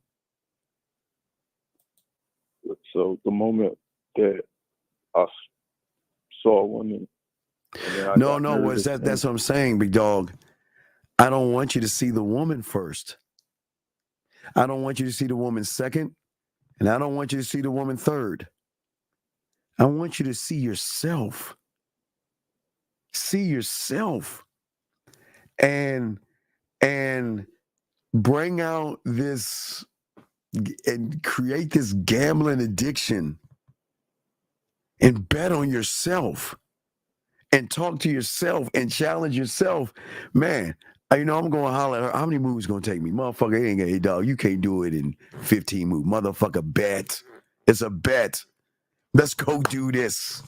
So the moment that I saw a woman. That's what I'm saying, big dog. I don't want you to see the woman first. I don't want you to see the woman second. And I don't want you to see the woman third. I want you to see yourself. See yourself. And bring out this and create this gambling addiction and bet on yourself and talk to yourself and challenge yourself. Man, I'm going to holler at her. How many moves going to take me? Motherfucker, it ain't gonna, hey, dog, you can't do it in 15 moves. Motherfucker, bet. It's a bet. Let's go do this.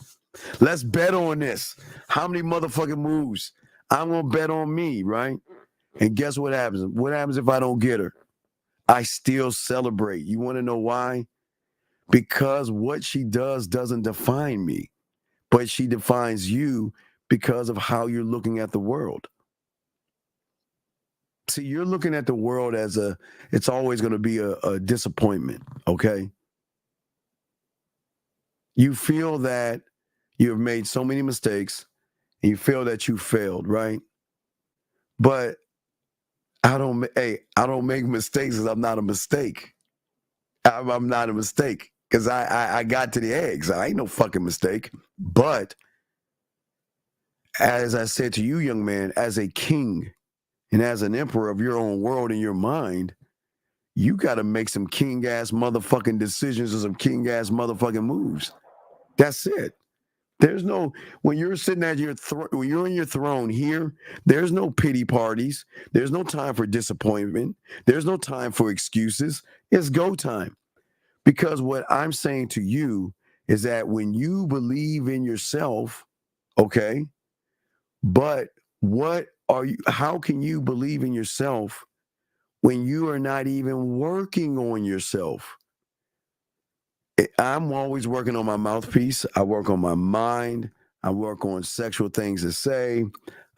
Let's bet on this. How many motherfucking moves? I'm going to bet on me, right? And guess what happens? What happens if I don't get her? I still celebrate. You want to know why? Because what she does doesn't define me, but she defines you because of how you're looking at the world. See, you're looking at the world as it's always going to be a disappointment, okay? You feel that you've made so many mistakes and you feel that you failed, right? But I don't make mistakes because I'm not a mistake. I'm not a mistake because I got to the eggs. I ain't no fucking mistake. But as I said to you, young man, as a king And as an emperor of your own world in your mind, you got to make some king-ass motherfucking decisions or some king-ass motherfucking moves. That's it. There's no, when you're sitting at your when you're on your throne here, there's no pity parties. There's no time for disappointment. There's no time for excuses. It's go time. Because what I'm saying to you is that when you believe in yourself, okay, but how can you believe in yourself when you are not even working on yourself? I'm always working on my mouthpiece. I work on my mind. I work on sexual things to say.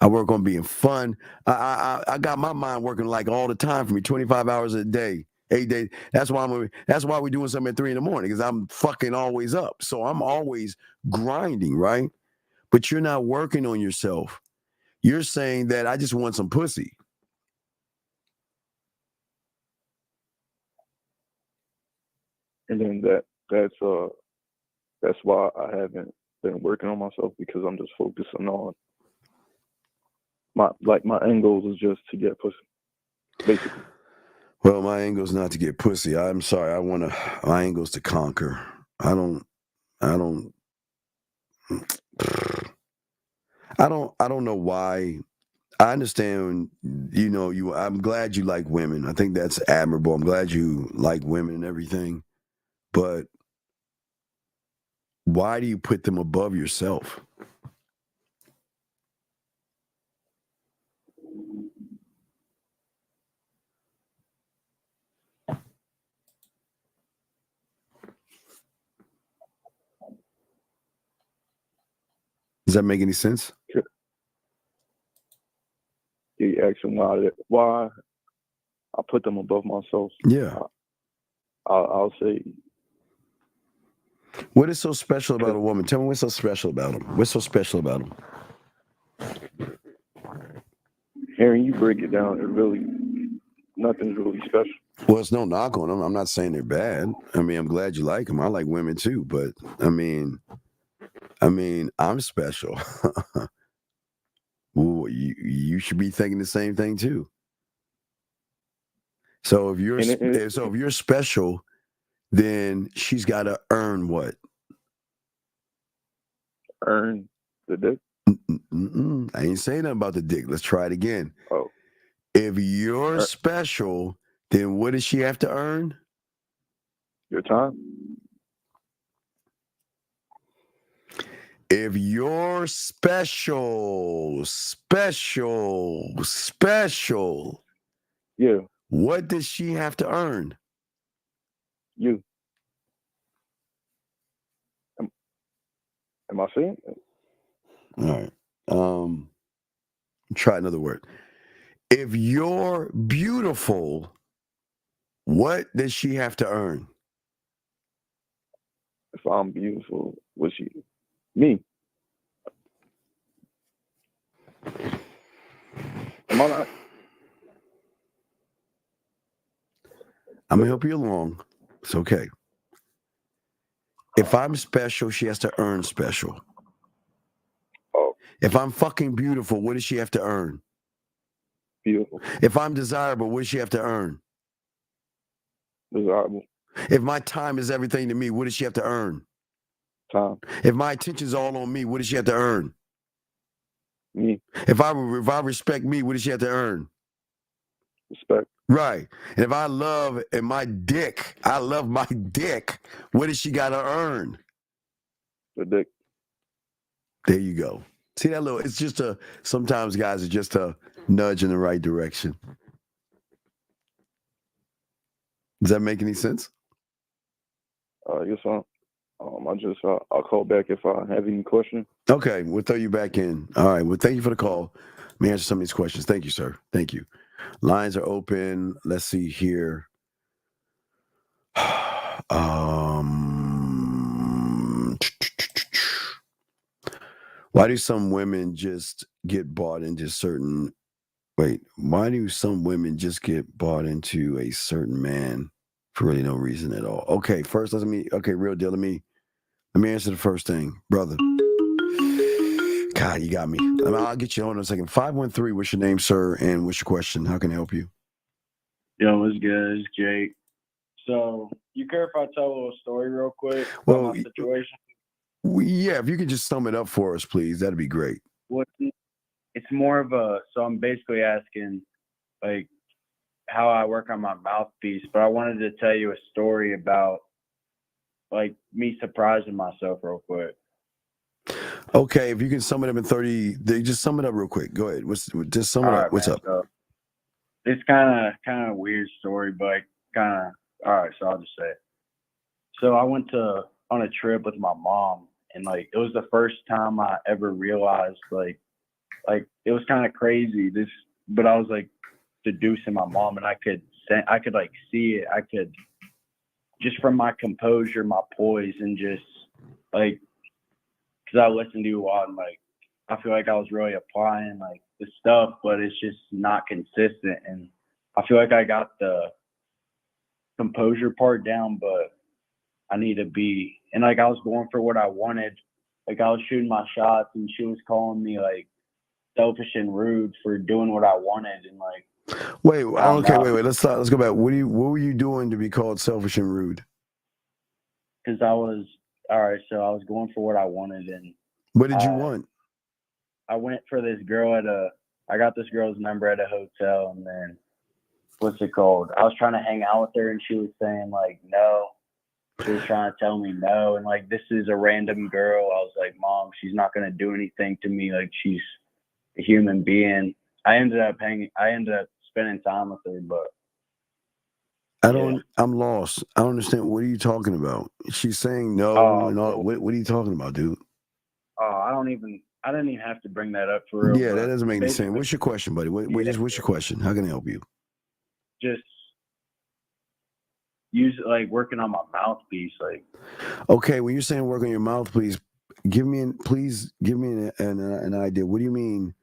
I work on being fun. I got my mind working like all the time for me, 25 hours a day, 8 days. That's why we're doing something at 3 a.m, because I'm fucking always up. So I'm always grinding, right? But you're not working on yourself. You're saying that I just want some pussy. And then that's why I haven't been working on myself, because I'm just focusing on my end goal is just to get pussy, basically. Well, my end goal is not to get pussy. I'm sorry. My end goal is to conquer. I don't know why. I understand, I'm glad you like women. I think that's admirable. I'm glad you like women and everything. But why do you put them above yourself? Does that make any sense? You asking why I put them above myself? Yeah. I'll say. What is so special about a woman? Tell me what's so special about them. What's so special about them? Hearing you break it down, nothing's really special. Well, it's no knock on them. I'm not saying they're bad. I mean, I'm glad you like them. I like women too, but I mean, I'm special. Ooh, you should be thinking the same thing too. So if you're special, then she's got to earn what? Earn the dick? I ain't saying nothing about the dick. Let's try it again. Oh. If you're special, then what does she have to earn? Your time. If you're special, yeah, what does she have to earn? You. Am I saying it? All right. Try another word. If you're beautiful, what does she have to earn? If I'm beautiful, what's she? Me. Am I not? I'm gonna help you along. It's okay. If I'm special, she has to earn special. Oh. If I'm fucking beautiful, what does she have to earn? Beautiful. If I'm desirable, what does she have to earn? Desirable. If my time is everything to me, what does she have to earn? Time. If my attention's all on me, what does she have to earn? Me. If I respect me, what does she have to earn? Respect. Right. And if I love my dick, what does she got to earn? The dick. There you go. See that little, it's just sometimes guys, it's just a nudge in the right direction. Does that make any sense? Yes, I'll call back if I have any questions. Okay, we'll throw you back in. All right, well, thank you for the call. Let me answer some of these questions. Thank you, sir. Thank you. Lines are open. Let's see here. Why do some women just get bought into why do some women just get bought into a certain man for really no reason at all? Okay, first, real deal. Let me answer the first thing, brother. God, you got me. I'll get you on in a second. 513, what's your name, sir? And what's your question? How can I help you? Yo, what's good? It's Jake. So, you care if I tell a little story real quick Well, about my situation? Yeah, if you could just sum it up for us, please, that'd be great. It's more of so I'm basically asking, like, how I work on my mouthpiece, but I wanted to tell you a story about, like, me surprising myself real quick. Okay, if you can sum it up in 30, just sum it up real quick. Go ahead. Just sum it All up. right, What's man. up? So, it's kind of a weird story, but kind of, all right, so I'll just say it. So I went on a trip with my mom, and like it was the first time I ever realized like it was kind of crazy. But I was like seducing my mom, and I could like see it. I could just from my composure, my poise, and just like because I listened to you a lot, and like I feel like I was really applying like the stuff, but it's just not consistent. And I feel like I got the composure part down, but I need to be, and like I was going for what I wanted. Like I was shooting my shots, and she was calling me like selfish and rude for doing what I wanted, and like. Wait. Let's stop. Let's go back. What were you doing to be called selfish and rude? Because I was so I was going for what I wanted, and what did you want? I went for this girl I got this girl's number at a hotel, and then what's it called? I was trying to hang out with her, and she was saying like no. She was trying to tell me no, and like this is a random girl. I was like, Mom, she's not gonna do anything to me. Like she's a human being. I ended up spending time with her, but I'm lost. I don't understand. What are you talking about? She's saying no and all. What are you talking about, dude? I didn't even have to bring that up for real. Yeah, that doesn't make any sense. What's your question, buddy? What's your question? How can I help you? Just use like working on my mouthpiece, like. Okay, when you're saying work on your mouth, please give me an idea. What do you mean?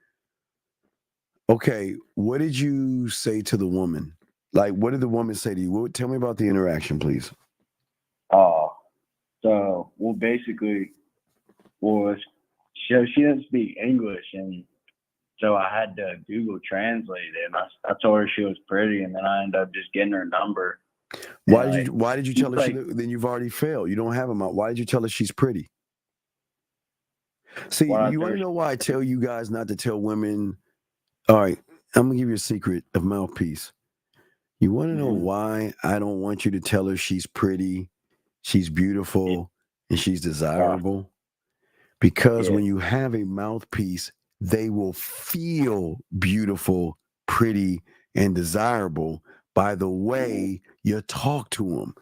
Okay, what did you say to the woman? Like, what did the woman say to you? Tell me about the interaction, please. So basically, she doesn't speak English, and so I had to Google Translate it. And I told her she was pretty, and then I ended up just getting her number. Why did you tell her then you've already failed? You don't have a mouth. Why did you tell her she's pretty? See, you want to know why I tell you guys not to tell women? All right, I'm gonna give you a secret of mouthpiece. You want to know why I don't want you to tell her she's pretty, she's beautiful, and she's desirable? Because when you have a mouthpiece, they will feel beautiful, pretty, and desirable by the way you talk to them.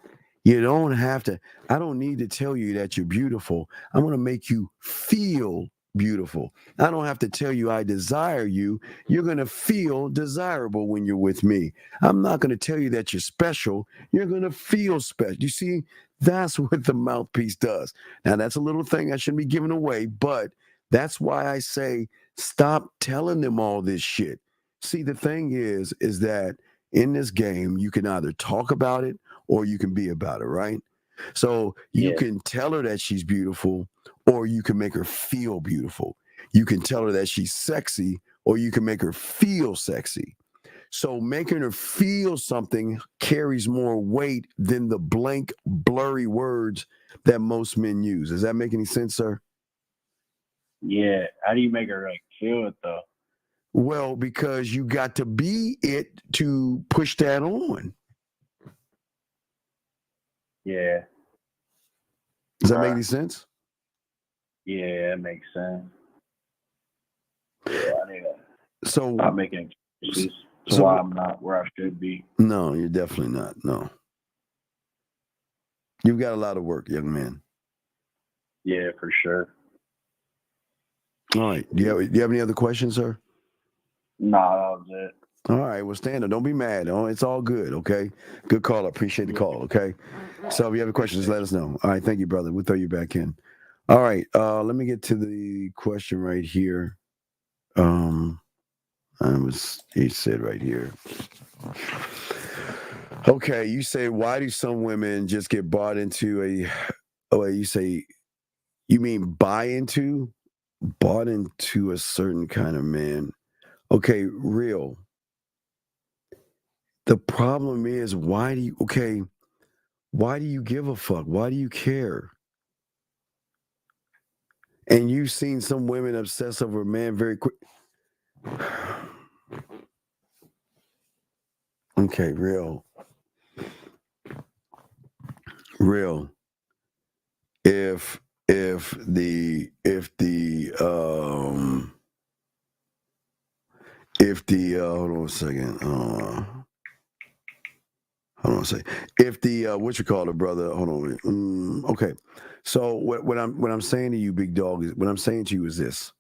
You don't have to, I don't need to tell you that you're beautiful. I'm going to make you feel beautiful. I don't have to tell you I desire you. You're going to feel desirable when you're with me. I'm not going to tell you that you're special. You're going to feel special. You see, that's what the mouthpiece does. Now, that's a little thing I shouldn't be giving away, but that's why I say stop telling them all this shit. See, the thing is that in this game, you can either talk about it or you can be about it, right? So you can tell her that she's beautiful, or you can make her feel beautiful. You can tell her that she's sexy, or you can make her feel sexy. So making her feel something carries more weight than the blank, blurry words that most men use. Does that make any sense, sir? Yeah. How do you make her like feel it though? Well, because you got to be it to push that on. Yeah. Does that make any sense? Yeah, it makes sense. Yeah, I need to stop making excuses to why I'm not where I should be. No, you're definitely not. No. You've got a lot of work, young man. Yeah, for sure. All right. Do you have any other questions, sir? No, that was it. All right. Well, stand up. Don't be mad. Oh, it's all good. Okay. Good call. I appreciate the call. Okay. So if you have any questions, let us know. All right. Thank you, brother. We'll throw you back in. All right. Let me get to the question right here. He said right here. Okay. You say, why do some women just get bought into you mean buy into bought into a certain kind of man. Okay, real. The problem is, why do you give a fuck? Why do you care? And you've seen some women obsess over a man very quick. Okay, real. If the hold on a second. Hold on a second. If the what you call it, brother? Hold on. Okay. So what I'm saying to you, big dog, is what I'm saying to you is this.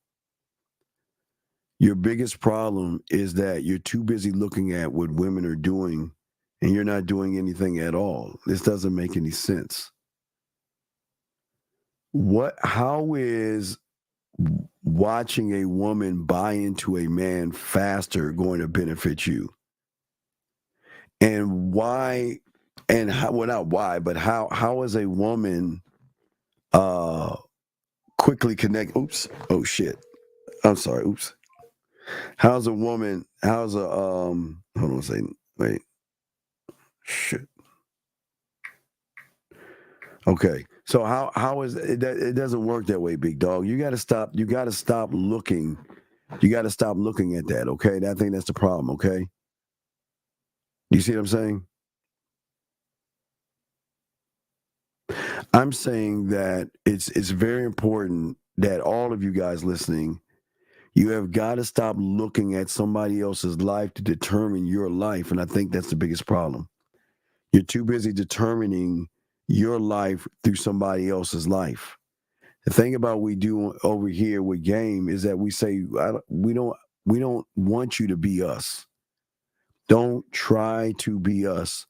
Your biggest problem is that you're too busy looking at what women are doing and you're not doing anything at all. This doesn't make any sense. How is watching a woman buy into a man faster going to benefit you? And why, and how, well, not why, but how is a woman quickly connect? Oops. Oh, shit. I'm sorry. Oops. How's a hold on a second. Wait. Shit. Okay. So how is it? It doesn't work that way, big dog. You got to stop looking. You got to stop looking at that. Okay. I think that's the problem. Okay. You see what I'm saying? I'm saying that it's very important that all of you guys listening, you have got to stop looking at somebody else's life to determine your life. And I think that's the biggest problem. You're too busy determining your life through somebody else's life. The thing about we do over here with game is that we say, we don't want you to be us. Don't try to be us.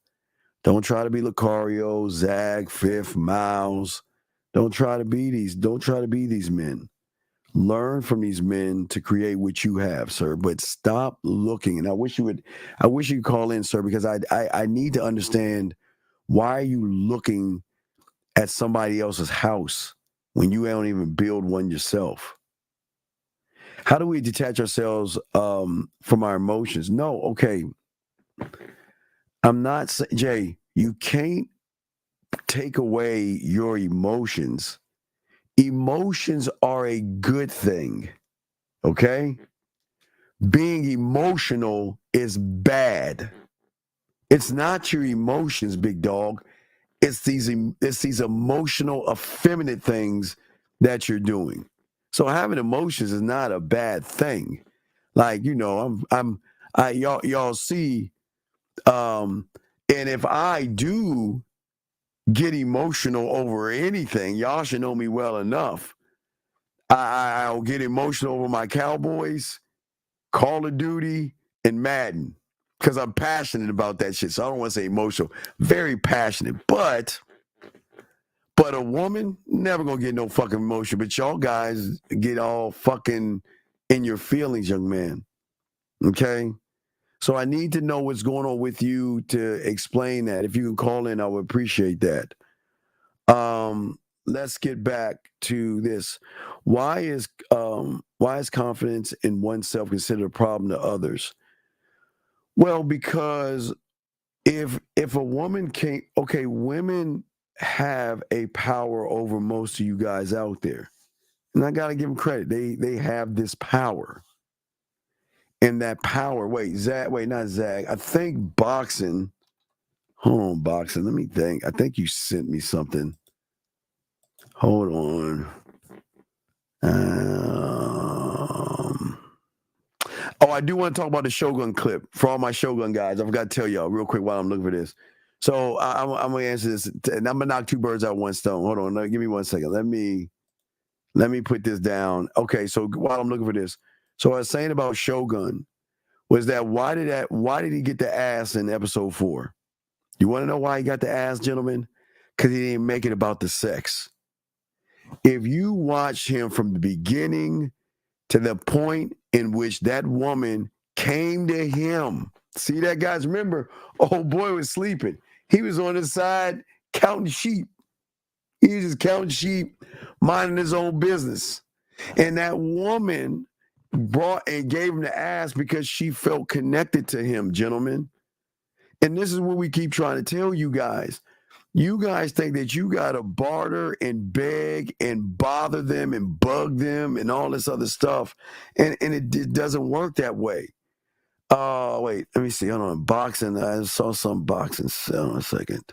Don't try to be Lucario, Zag, Fifth, Miles. Don't try to be these men. Learn from these men to create what you have, sir. But stop looking. And I wish you could call in, sir, because I need to understand, why are you looking at somebody else's house when you don't even build one yourself? How do we detach ourselves from our emotions? No, okay. I'm not saying, Jay, you can't take away your emotions. Emotions are a good thing, okay? Being emotional is bad. It's not your emotions, big dog. It's these emotional, effeminate things that you're doing. So having emotions is not a bad thing. Like, y'all see, and if I do get emotional over anything, y'all should know me well enough. I'll get emotional over my Cowboys, Call of Duty, and Madden, because I'm passionate about that shit. So I don't want to say emotional, very passionate. But a woman never gonna get no fucking emotion. But y'all guys get all fucking in your feelings, young man. Okay? So I need to know what's going on with you to explain that. If you can call in, I would appreciate that. Let's get back to this. Why is confidence in oneself considered a problem to others? Well, because if a woman can't, okay, women have a power over most of you guys out there. And I gotta give them credit. They have this power. And that power, not Zag. I think boxing. Hold on, boxing. Let me think. I think you sent me something. Hold on. I do want to talk about the Shogun clip. For all my Shogun guys, I forgot to tell y'all real quick while I'm looking for this. So I'm going to answer this, and I'm going to knock two birds out with one stone. Hold on. Give me 1 second. Let me put this down. Okay, so while I'm looking for this. So I was saying about Shogun was that why did he get the ass in episode 4? You want to know why he got the ass, gentlemen? Because he didn't make it about the sex. If you watch him from the beginning to the point in which that woman came to him, see that, guys? Remember, old boy was sleeping. He was on his side counting sheep. He was just counting sheep, minding his own business. And that woman brought and gave him the ass because she felt connected to him, gentlemen. And this is what we keep trying to tell you guys. You guys think that you got to barter and beg and bother them and bug them and all this other stuff. And it doesn't work that way. Wait, let me see. Hold on. Boxing. I saw some boxing. Hold on a second.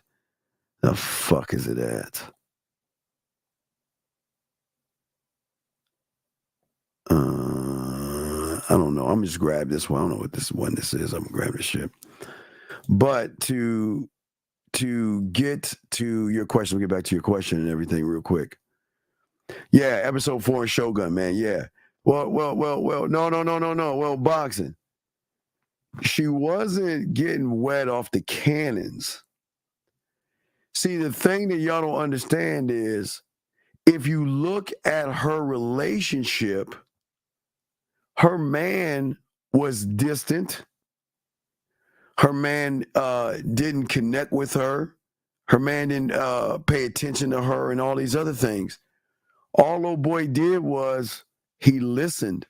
The fuck is it at? I don't know. I'm just grab this one. I don't know what this is. I'm gonna grab this shit. But to get to your question, we'll get back to your question and everything real quick. Yeah, episode 4 in Shogun, man. Yeah. Well. No. Well, boxing. She wasn't getting wet off the cannons. See, the thing that y'all don't understand is if you look at her relationship, her man was distant. Her man didn't connect with her. Her man didn't pay attention to her and all these other things. All old boy did was he listened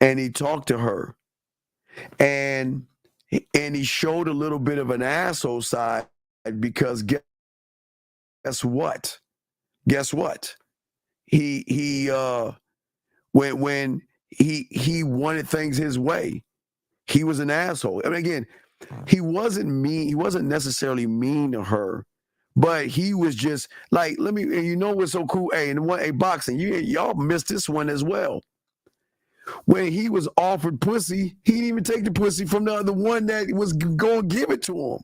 and he talked to her. And he showed a little bit of an asshole side because guess what? When he wanted things his way, he was an asshole. I mean, again, he wasn't mean. He wasn't necessarily mean to her, but he was just like, and you know what's so cool? Hey, boxing, y'all missed this one as well. When he was offered pussy, he didn't even take the pussy from the one that was going to give it to him.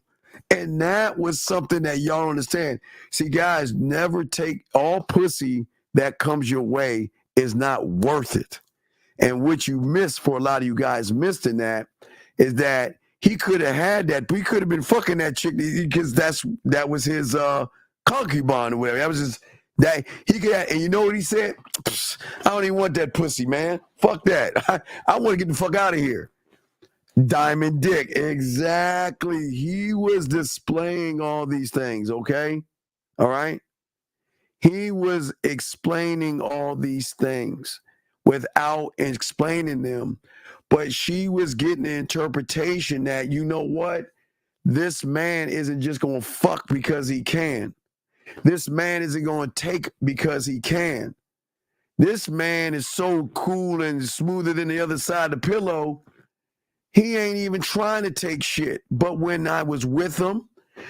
And that was something that y'all understand. See, guys, never take all pussy that comes your way is not worth it. And what you missed, for a lot of you guys missed in that, is that he could have had that. He could have been fucking that chick because that was his concubine or whatever. That was his. That he could have, and you know what he said? I don't even want that pussy, man. Fuck that. I want to get the fuck out of here. Diamond dick. Exactly. He was displaying all these things, okay? All right? He was explaining all these things without explaining them. But she was getting the interpretation that, you know what? This man isn't just going to fuck because he can. This man isn't going to take because he can. This man is so cool and smoother than the other side of the pillow. He ain't even trying to take shit. But when I was with him,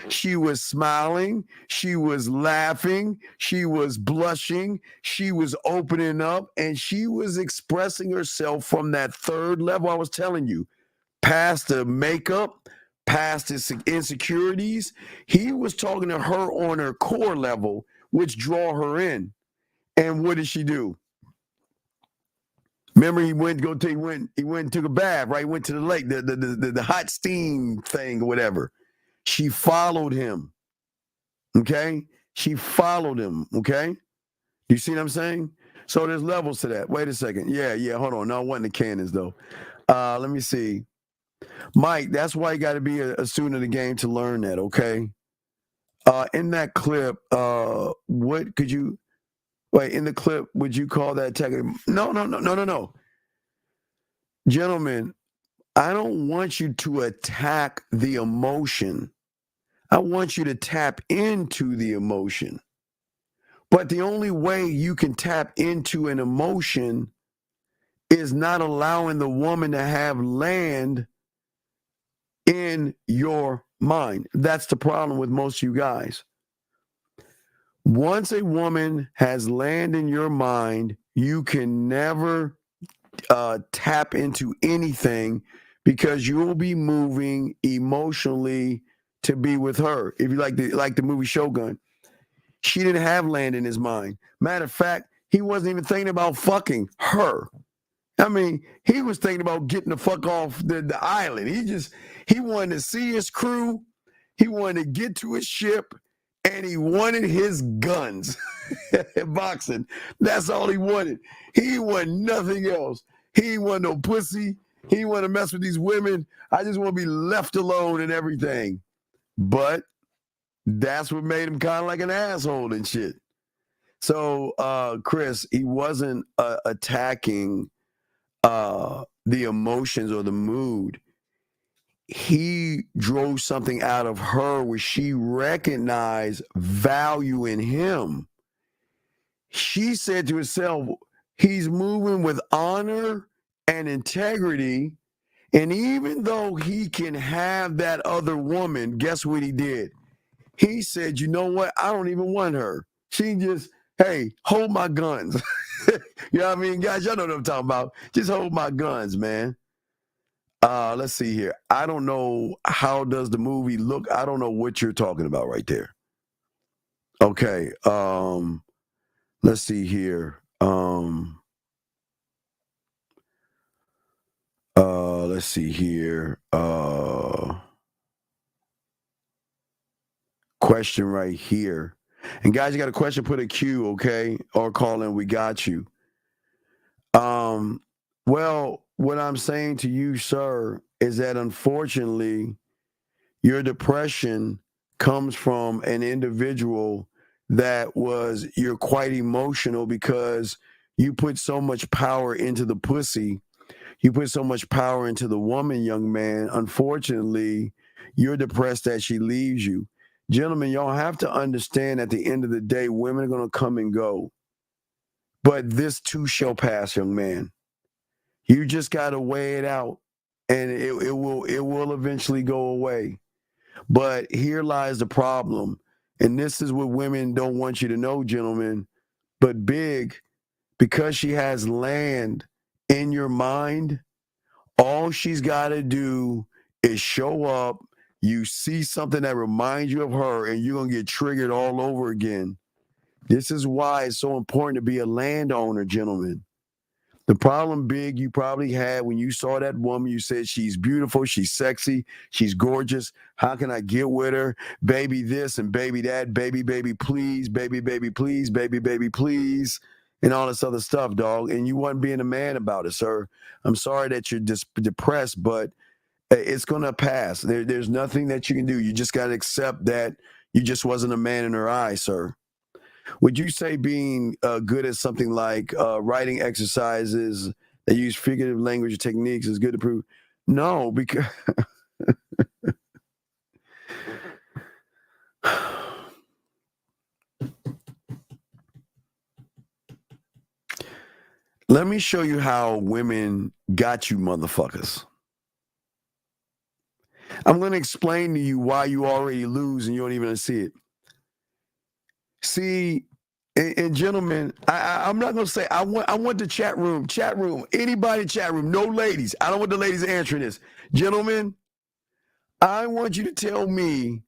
she was smiling. She was laughing. She was blushing. She was opening up. And she was expressing herself from that third level I was telling you. Past the makeup, past his insecurities. He was talking to her on her core level, which draw her in. And what did she do? Remember, he went and took a bath, right? He went to the lake, the hot steam thing or whatever. She followed him. Okay? She followed him. Okay? You see what I'm saying? So there's levels to that. Wait a second. Yeah, hold on. No, it wasn't the cannons, though. Let me see. Mike, that's why you got to be a student of the game to learn that, okay? In that clip, what could you... Wait, in the clip, would you call that tech? No. Gentlemen, I don't want you to attack the emotion. I want you to tap into the emotion. But the only way you can tap into an emotion is not allowing the woman to have land in your mind. That's the problem with most of you guys. Once a woman has land in your mind, you can never tap into anything because you'll be moving emotionally to be with her. If you like the movie Shogun, she didn't have land in his mind. Matter of fact, he wasn't even thinking about fucking her. I mean, he was thinking about getting the fuck off the island. He wanted to see his crew. He wanted to get to his ship. And he wanted his guns. Boxing. That's all he wanted. He wanted nothing else. He ain't want no pussy. He didn't want to mess with these women. I just want to be left alone and everything. But that's what made him kind of like an asshole and shit. So, Chris, he wasn't attacking the emotions or the mood. He drove something out of her where she recognized value in him. She said to herself, he's moving with honor and integrity. And even though he can have that other woman, guess what he did? He said, you know what? I don't even want her. She just, hey, hold my guns. You know what I mean? Guys, y'all know what I'm talking about. Just hold my guns, man. Let's see here. I don't know, how does the movie look? I don't know what you're talking about right there. Okay. Let's see here. Let's see here. Question right here. And guys, you got a question, put a Q, okay? Or call in, we got you. Well, what I'm saying to you, sir, is that unfortunately, your depression comes from an individual you're quite emotional because you put so much power into the pussy. You put so much power into the woman, young man. Unfortunately, you're depressed that she leaves you. Gentlemen, y'all have to understand at the end of the day, women are going to come and go. But this too shall pass, young man. You just got to weigh it out, and it will eventually go away. But here lies the problem, and this is what women don't want you to know, gentlemen. But Big, because she has land in your mind, all she's got to do is show up. You see something that reminds you of her, and you're going to get triggered all over again. This is why it's so important to be a landowner, gentlemen. The problem, Big, you probably had when you saw that woman, you said, she's beautiful, she's sexy, she's gorgeous. How can I get with her? Baby this and baby that, baby, please, baby, please, baby, please, and all this other stuff, dog. And you wasn't being a man about it, sir. I'm sorry that you're depressed, but it's going to pass. There's nothing that you can do. You just got to accept that you just wasn't a man in her eyes, sir. Would you say being good at something like writing exercises that use figurative language techniques is good to prove? No, because let me show you how women got you motherfuckers. I'm going to explain to you why you already lose and you don't even see it. See, and gentlemen, I'm not going to say, I want the chat room, anybody chat room, no ladies. I don't want the ladies answering this. Gentlemen, I want you to tell me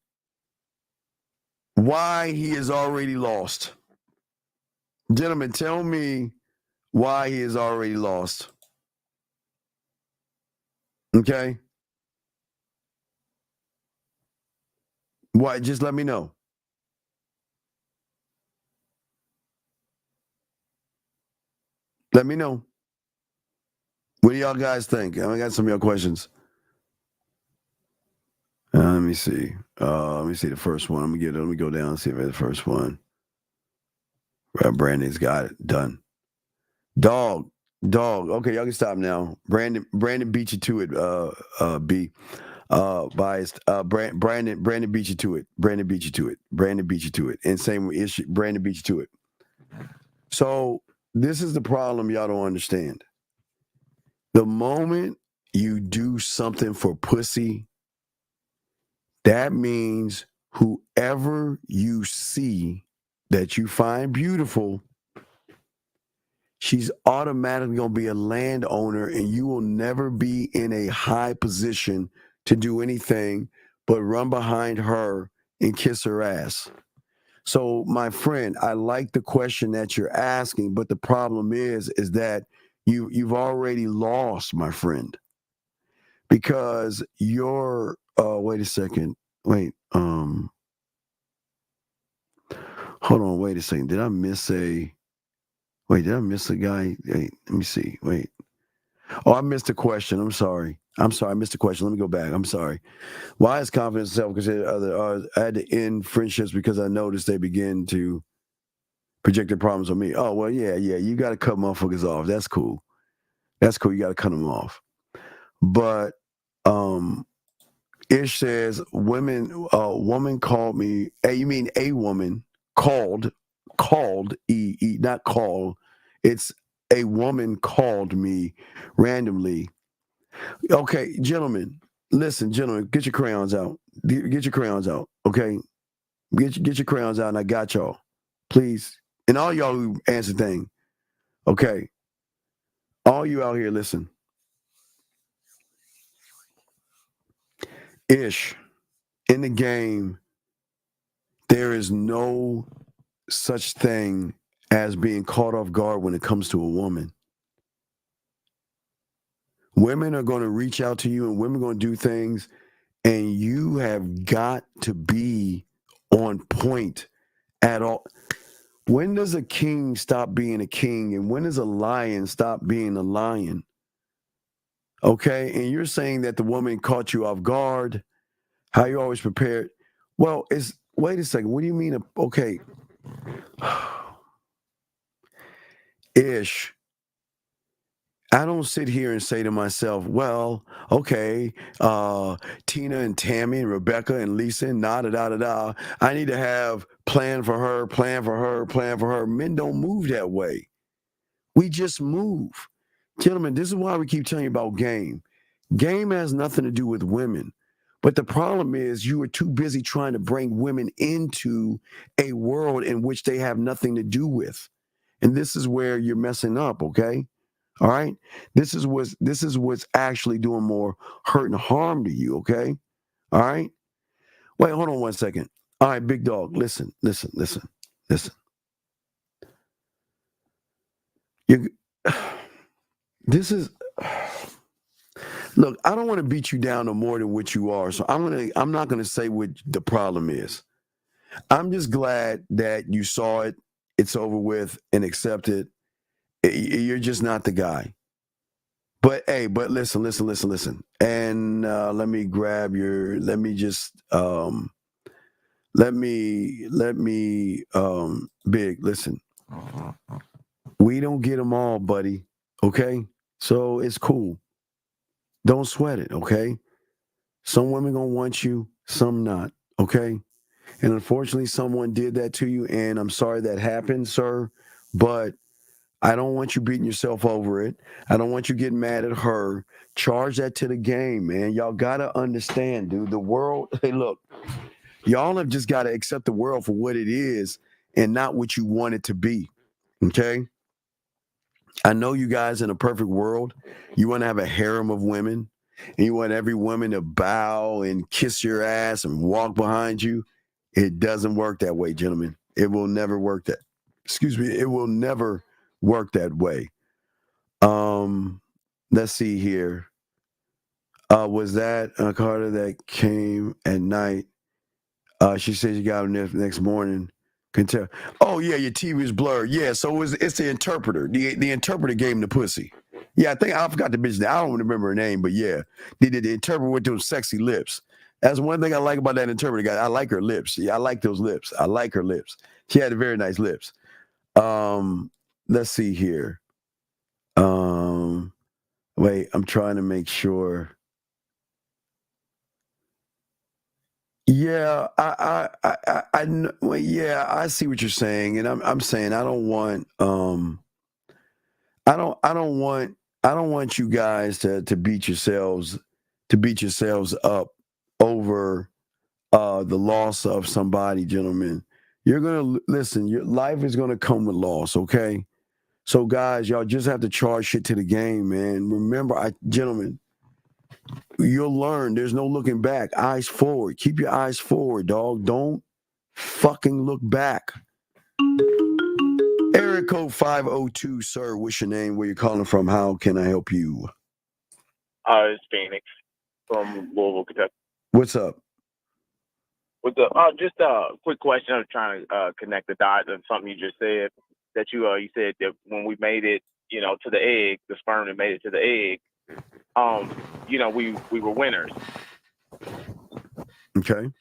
why he is already lost. Gentlemen, tell me why he is already lost. Okay? Why? Just let me know. Let me know. What do y'all guys think? I got some of your questions. Let me see. Let me see the first one. Let me go down and see if I have the first one. Brandon's got it. Done. Dog. Okay, y'all can stop now. Brandon beat you to it, B. Biased. Brandon beat you to it. Brandon beat you to it. And same issue. Brandon beat you to it. So this is the problem y'all don't understand. The moment you do something for pussy, that means whoever you see that you find beautiful, she's automatically going to be a landowner, and you will never be in a high position to do anything but run behind her and kiss her ass. So, my friend, I like the question that you're asking, but the problem is that you've already lost, my friend, because you're. Wait a second. Wait. Hold on. Wait a second. Did I miss a guy? Wait, let me see. Wait. Oh, I missed a question. I'm sorry. I missed a question. Let me go back. I'm sorry. Why is confidence self-considered other? I had to end friendships because I noticed they begin to projected problems on me. Oh, well, yeah. You got to cut motherfuckers off. That's cool. That's cool. You got to cut them off. But Ish says, woman called me. Hey, you mean a woman called, not call. It's a woman called me randomly. Okay, gentlemen, listen, gentlemen, get your crayons out. Get your crayons out, okay? Get your crayons out, and I got y'all. Please. And all y'all who answer thing, okay? All you out here, listen. Ish, in the game, there is no such thing as being caught off guard when it comes to a woman. Women are going to reach out to you, and women are going to do things, and you have got to be on point at all. When does a king stop being a king, and when does a lion stop being a lion? Okay, and you're saying that the woman caught you off guard, how you're always prepared. Well, wait a second. What do you mean? Okay. Ish. I don't sit here and say to myself, well, okay, Tina and Tammy and Rebecca and Lisa and da-da-da-da-da. I need to have plan for her, plan for her, plan for her. Men don't move that way. We just move. Gentlemen, this is why we keep telling you about game. Game has nothing to do with women. But the problem is you are too busy trying to bring women into a world in which they have nothing to do with. And this is where you're messing up, okay? All right? This is what's actually doing more hurt and harm to you, okay? All right? Wait, hold on one second. All right, big dog, listen. This is look, I don't want to beat you down no more than what you are. So I'm not gonna say what the problem is. I'm just glad that you saw it, it's over with, and accept it. You're just not the guy. But hey, listen. And let me grab your big, listen. We don't get them all, buddy. Okay? So it's cool. Don't sweat it, okay? Some women gonna want you, some not, okay? And unfortunately, someone did that to you, and I'm sorry that happened, sir, but I don't want you beating yourself over it. I don't want you getting mad at her. Charge that to the game, man. Y'all gotta understand, dude. The world, hey, look, y'all have just got to accept the world for what it is and not what you want it to be, okay? I know you guys in a perfect world, you want to have a harem of women, and you want every woman to bow and kiss your ass and walk behind you. It doesn't work that way, gentlemen. It will never work that. Excuse me. It will never work that way. Let's see here. Was that a Carter that came at night? She said you got him next morning. Can tell. Oh yeah, your TV is blurred. Yeah, so it's the interpreter. The interpreter gave him the pussy. Yeah, I forgot the bitch name. I don't remember her name, but yeah, the interpreter with those sexy lips. That's one thing I like about that interpreter guy. I like her lips. Yeah, I like those lips. I like her lips. She had very nice lips. Let's see here. Wait, I'm trying to make sure. Yeah, well, yeah, I see what you're saying, and I'm saying I don't want you guys to beat yourselves up over the loss of somebody, gentlemen. You're gonna listen. Your life is gonna come with loss, okay? So, guys, y'all just have to charge shit to the game, man. Remember, gentlemen, you'll learn. There's no looking back. Eyes forward. Keep your eyes forward, dog. Don't fucking look back. Area code 502, sir. What's your name? Where you calling from? How can I help you? It's Phoenix from Louisville, Kentucky. What's up? What's up? Just a quick question. I'm trying to connect the dots on something you just said. That you said that when we made it, to the egg, the sperm that made it to the egg, we were winners. Okay.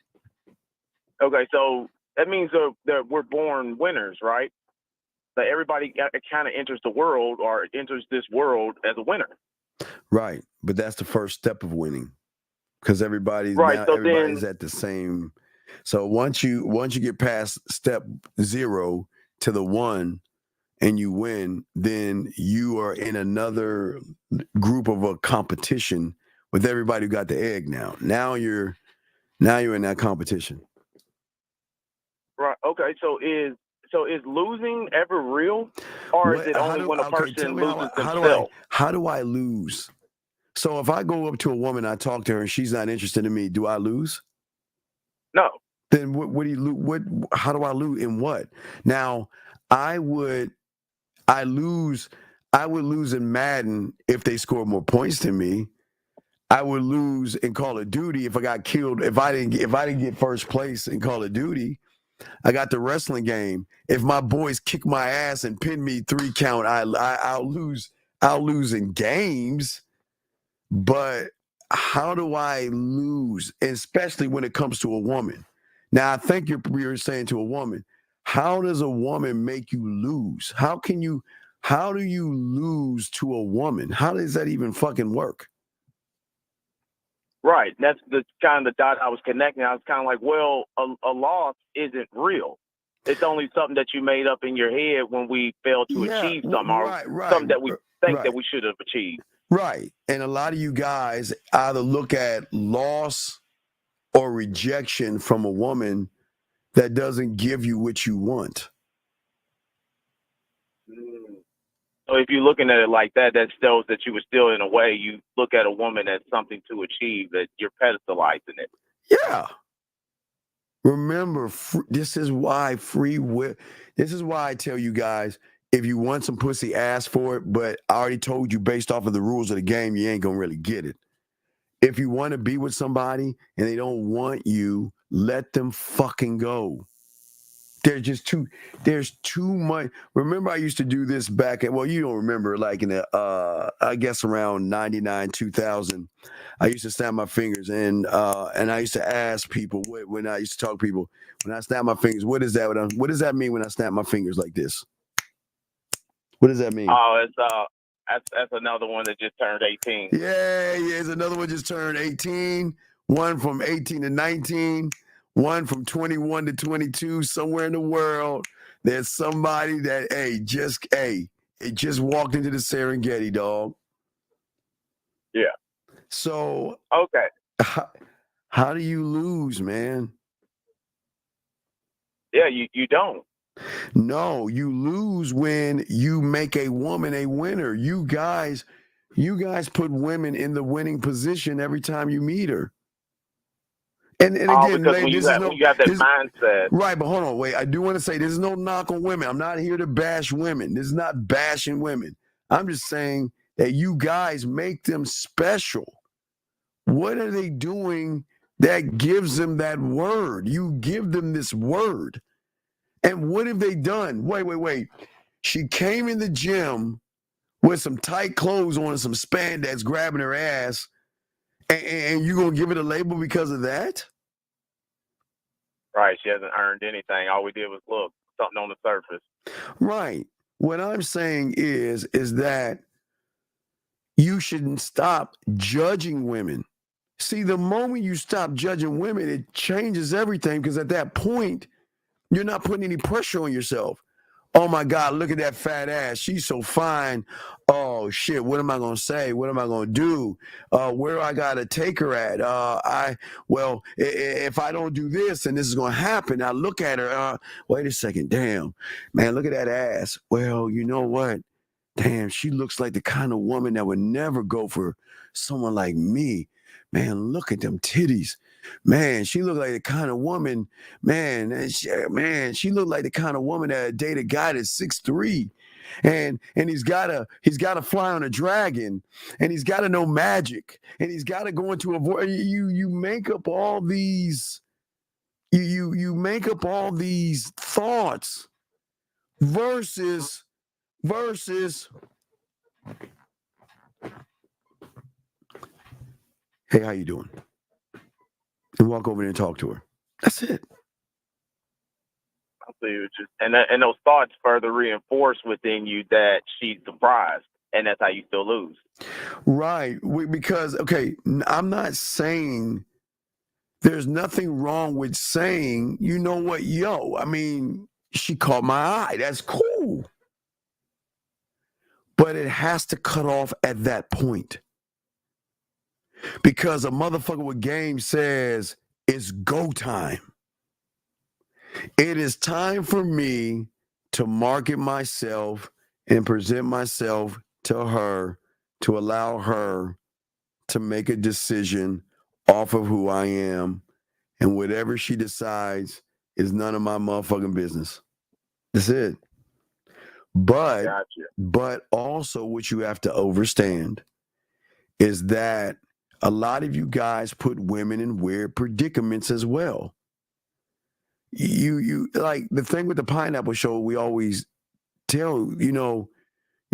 Okay, so that means that we're born winners, right? that everybody kind of enters the world or enters this world as a winner. Right, but that's the first step of winning, because everybody's at the same. So once you get past step 0 to the 1, and you win, then you are in another group of a competition with everybody who got the egg. Now you're in that competition. Right. Okay. So is losing ever real, or is it only when a person loses themselves? How do I lose? So if I go up to a woman, I talk to her, and she's not interested in me, do I lose? No. Then what do you lose? How do I lose in what? Now I would lose in Madden if they score more points than me. I would lose in Call of Duty if I got killed. If I didn't get first place in Call of Duty. I got the wrestling game. If my boys kick my ass and pin me 3 count, I'll lose. I'll lose in games. But how do I lose, especially when it comes to a woman? Now, I think you're saying to a woman, how does a woman make you lose? How do you lose to a woman? How does that even fucking work? Right. That's the kind of the dot I was connecting. I was kind of like, well, a loss isn't real. It's only something that you made up in your head when we failed to achieve something, or something that we think that we should have achieved. Right. And a lot of you guys either look at loss or rejection from a woman that doesn't give you what you want. So if you're looking at it like that, that shows that you were still, in a way, you look at a woman as something to achieve, that you're pedestalizing it. Yeah. Remember, this is why free will. This is why I tell you guys, if you want some pussy, ask for it. But I already told you, based off of the rules of the game, you ain't going to really get it. If you want to be with somebody and they don't want you, let them fucking go. There's too much. Remember, I used to do this back at, well, you don't remember, like in the, I guess around 99, 2000, I used to snap my fingers and I used to ask people when I used to talk to people, when I snap my fingers, what is that? What does that mean when I snap my fingers like this? What does that mean? Oh, that's another one that just turned 18. Yeah, it's another one just turned 18. One from 18 to 19. One from 21 to 22. Somewhere in the world, there's somebody that it just walked into the Serengeti, dog. Yeah. So okay, how do you lose, man? Yeah, you don't. No, you lose when you make a woman a winner. You guys put women in the winning position every time you meet her. And again, because when you have that mindset. Right, but hold on, wait. I do want to say this is no knock on women. I'm not here to bash women. This is not bashing women. I'm just saying that you guys make them special. What are they doing that gives them that word? You give them this word. And what have they done? Wait. She came in the gym with some tight clothes on and some spandex grabbing her ass, and you going to give it a label because of that? Right. She hasn't earned anything. All we did was look, something on the surface. Right. What I'm saying is that you shouldn't stop judging women. See, the moment you stop judging women, it changes everything, because at that point, you're not putting any pressure on yourself. Oh my God, look at that fat ass. She's so fine. Oh shit, what am I gonna say? What am I gonna do? Where do I gotta take her at? If I don't do this, then this is gonna happen. I look at her, wait a second, damn, man, look at that ass. Well, you know what? Damn, she looks like the kind of woman that would never go for someone like me. Man, look at them titties. Man, she looked like the kind of woman, she looked like the kind of woman that date a guy that's 6'3", and he's gotta fly on a dragon, and he's gotta know magic, and he's gotta go into a void. You make up all these, you make up all these thoughts versus. Hey, how you doing? And walk over there and talk to her. That's it. see what you and those thoughts further reinforce within you that she's surprised, and that's how you still lose. Right. Because, okay, I'm not saying there's nothing wrong with saying, you know what, yo, I mean, she caught my eye. That's cool. But it has to cut off at that point. Because a motherfucker with game says it's go time. It is time for me to market myself and present myself to her to allow her to make a decision off of who I am, and whatever she decides is none of my motherfucking business. That's it. But also what you have to understand is that a lot of you guys put women in weird predicaments as well. You like the thing with the Pineapple Show, we always tell, you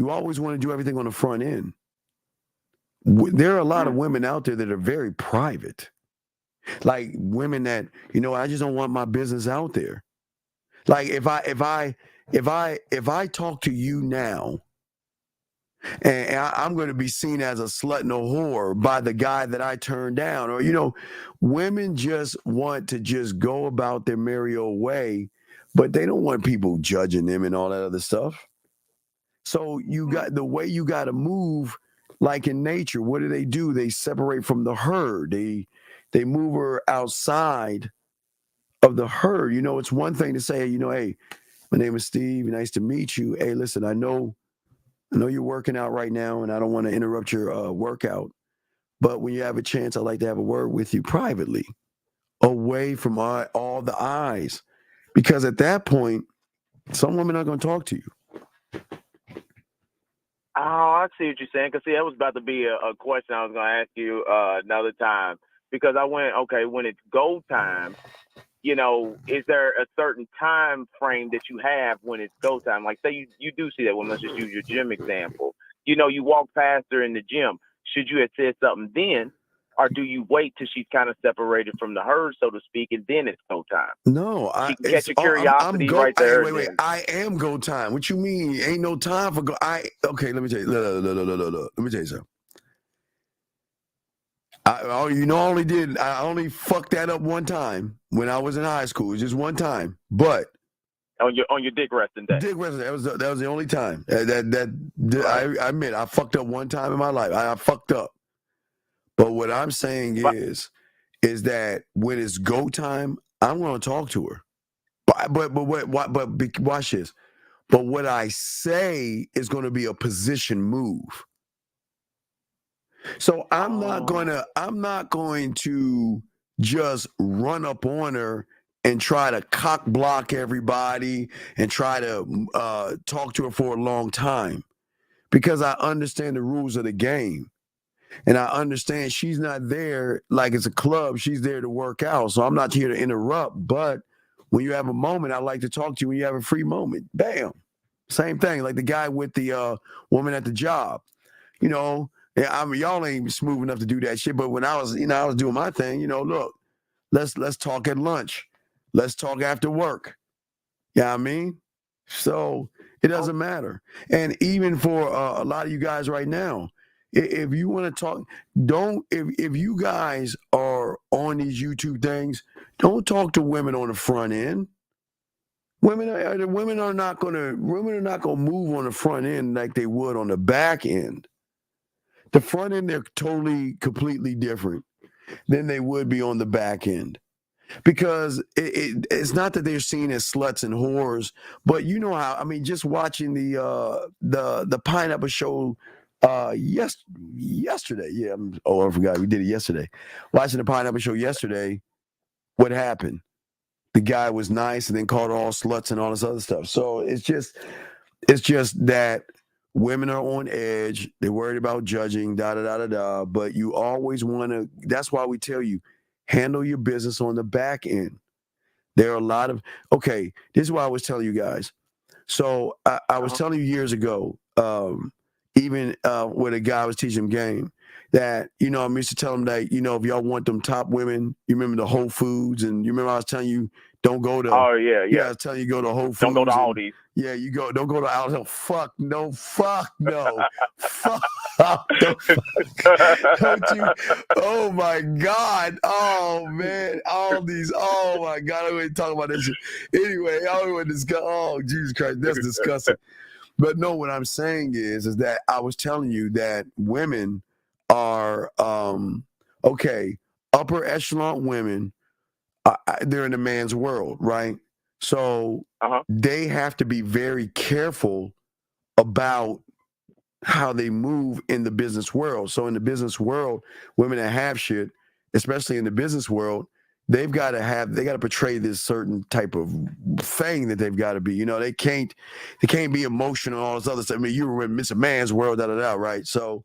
always want to do everything on the front end. There are a lot of women out there that are very private. Like women that, I just don't want my business out there. Like if I talk to you now and I'm going to be seen as a slut and a whore by the guy that I turned down, or, women just want to just go about their merry old way, but they don't want people judging them and all that other stuff. So you got the way you got to move, like in nature. What do? They separate from the herd. They move her outside of the herd. It's one thing to say, hey, my name is Steve. Nice to meet you. Hey, listen, I know you're working out right now, and I don't want to interrupt your workout. But when you have a chance, I'd like to have a word with you privately, away from all the eyes. Because at that point, some women are going to talk to you. Oh, I see what you're saying. Because, that was about to be a question I was going to ask you another time. Because I went, okay, when it's go time, is there a certain time frame that you have when it's go time? Like, say you do see that one. Let's just use your gym example. You walk past her in the gym. Should you have said something then? Or do you wait till she's kind of separated from the herd, so to speak, and then it's go time? No, she can catch your curiosity right there. Wait. I am go time. What you mean? Ain't no time for go. Okay, let me tell you. Look. Let me tell you something. I only fucked that up one time when I was in high school. Just one time, but on your dick resting day. Dick resting. That was the only time. I admit I fucked up one time in my life. I fucked up. But what I'm saying is that when it's go time, I'm going to talk to her. But watch this. But what I say is going to be a position move. So I'm not going to just run up on her and try to cock block everybody and try to talk to her for a long time, because I understand the rules of the game. And I understand she's not there like it's a club. She's there to work out. So I'm not here to interrupt. But when you have a moment, I like to talk to you when you have a free moment. Bam. Same thing. Like the guy with the woman at the job. Y'all ain't smooth enough to do that shit. But when I was doing my thing, look, let's talk at lunch. Let's talk after work. You know what I mean? So it doesn't matter. And even for a lot of you guys right now, if you want to talk, if you guys are on these YouTube things, don't talk to women on the front end. Women are not going to move on the front end like they would on the back end. The front end, they're completely different than they would be on the back end. Because it's not that they're seen as sluts and whores, but you know how, just watching the Pineapple Show yesterday. Yeah, I forgot we did it yesterday. Watching the Pineapple Show yesterday, what happened? The guy was nice and then called all sluts and all this other stuff. So it's just that women are on edge. They're worried about judging, but you always want to, that's why we tell you, handle your business on the back end. There are a lot of, this is why I was telling you guys. So I was telling you years ago, even when a guy was teaching him game, that, you know, I used to tell them that, you know, if y'all want them top women, you remember the Whole Foods, and you remember I was telling you, don't go to. Oh yeah. I was telling you, go to Whole Foods. Don't go to Aldi's. Yeah, don't go to Aldi's. Fuck no. Fuck no. Fuck. Don't you? Oh my God. Oh man. Aldi's. Oh my God. I don't even talk about this shit. Anyway, I don't even discuss. Oh Jesus Christ, that's disgusting. But no, what I'm saying is that I was telling you that women are upper echelon women. They're in a man's world, right? So they have to be very careful about how they move in the business world. So in the business world, women that have shit, especially in the business world, they got to portray this certain type of thing that they've got to be. You know, they can't be emotional and all this other stuff. I mean, you were in Mr. Man's world, right? So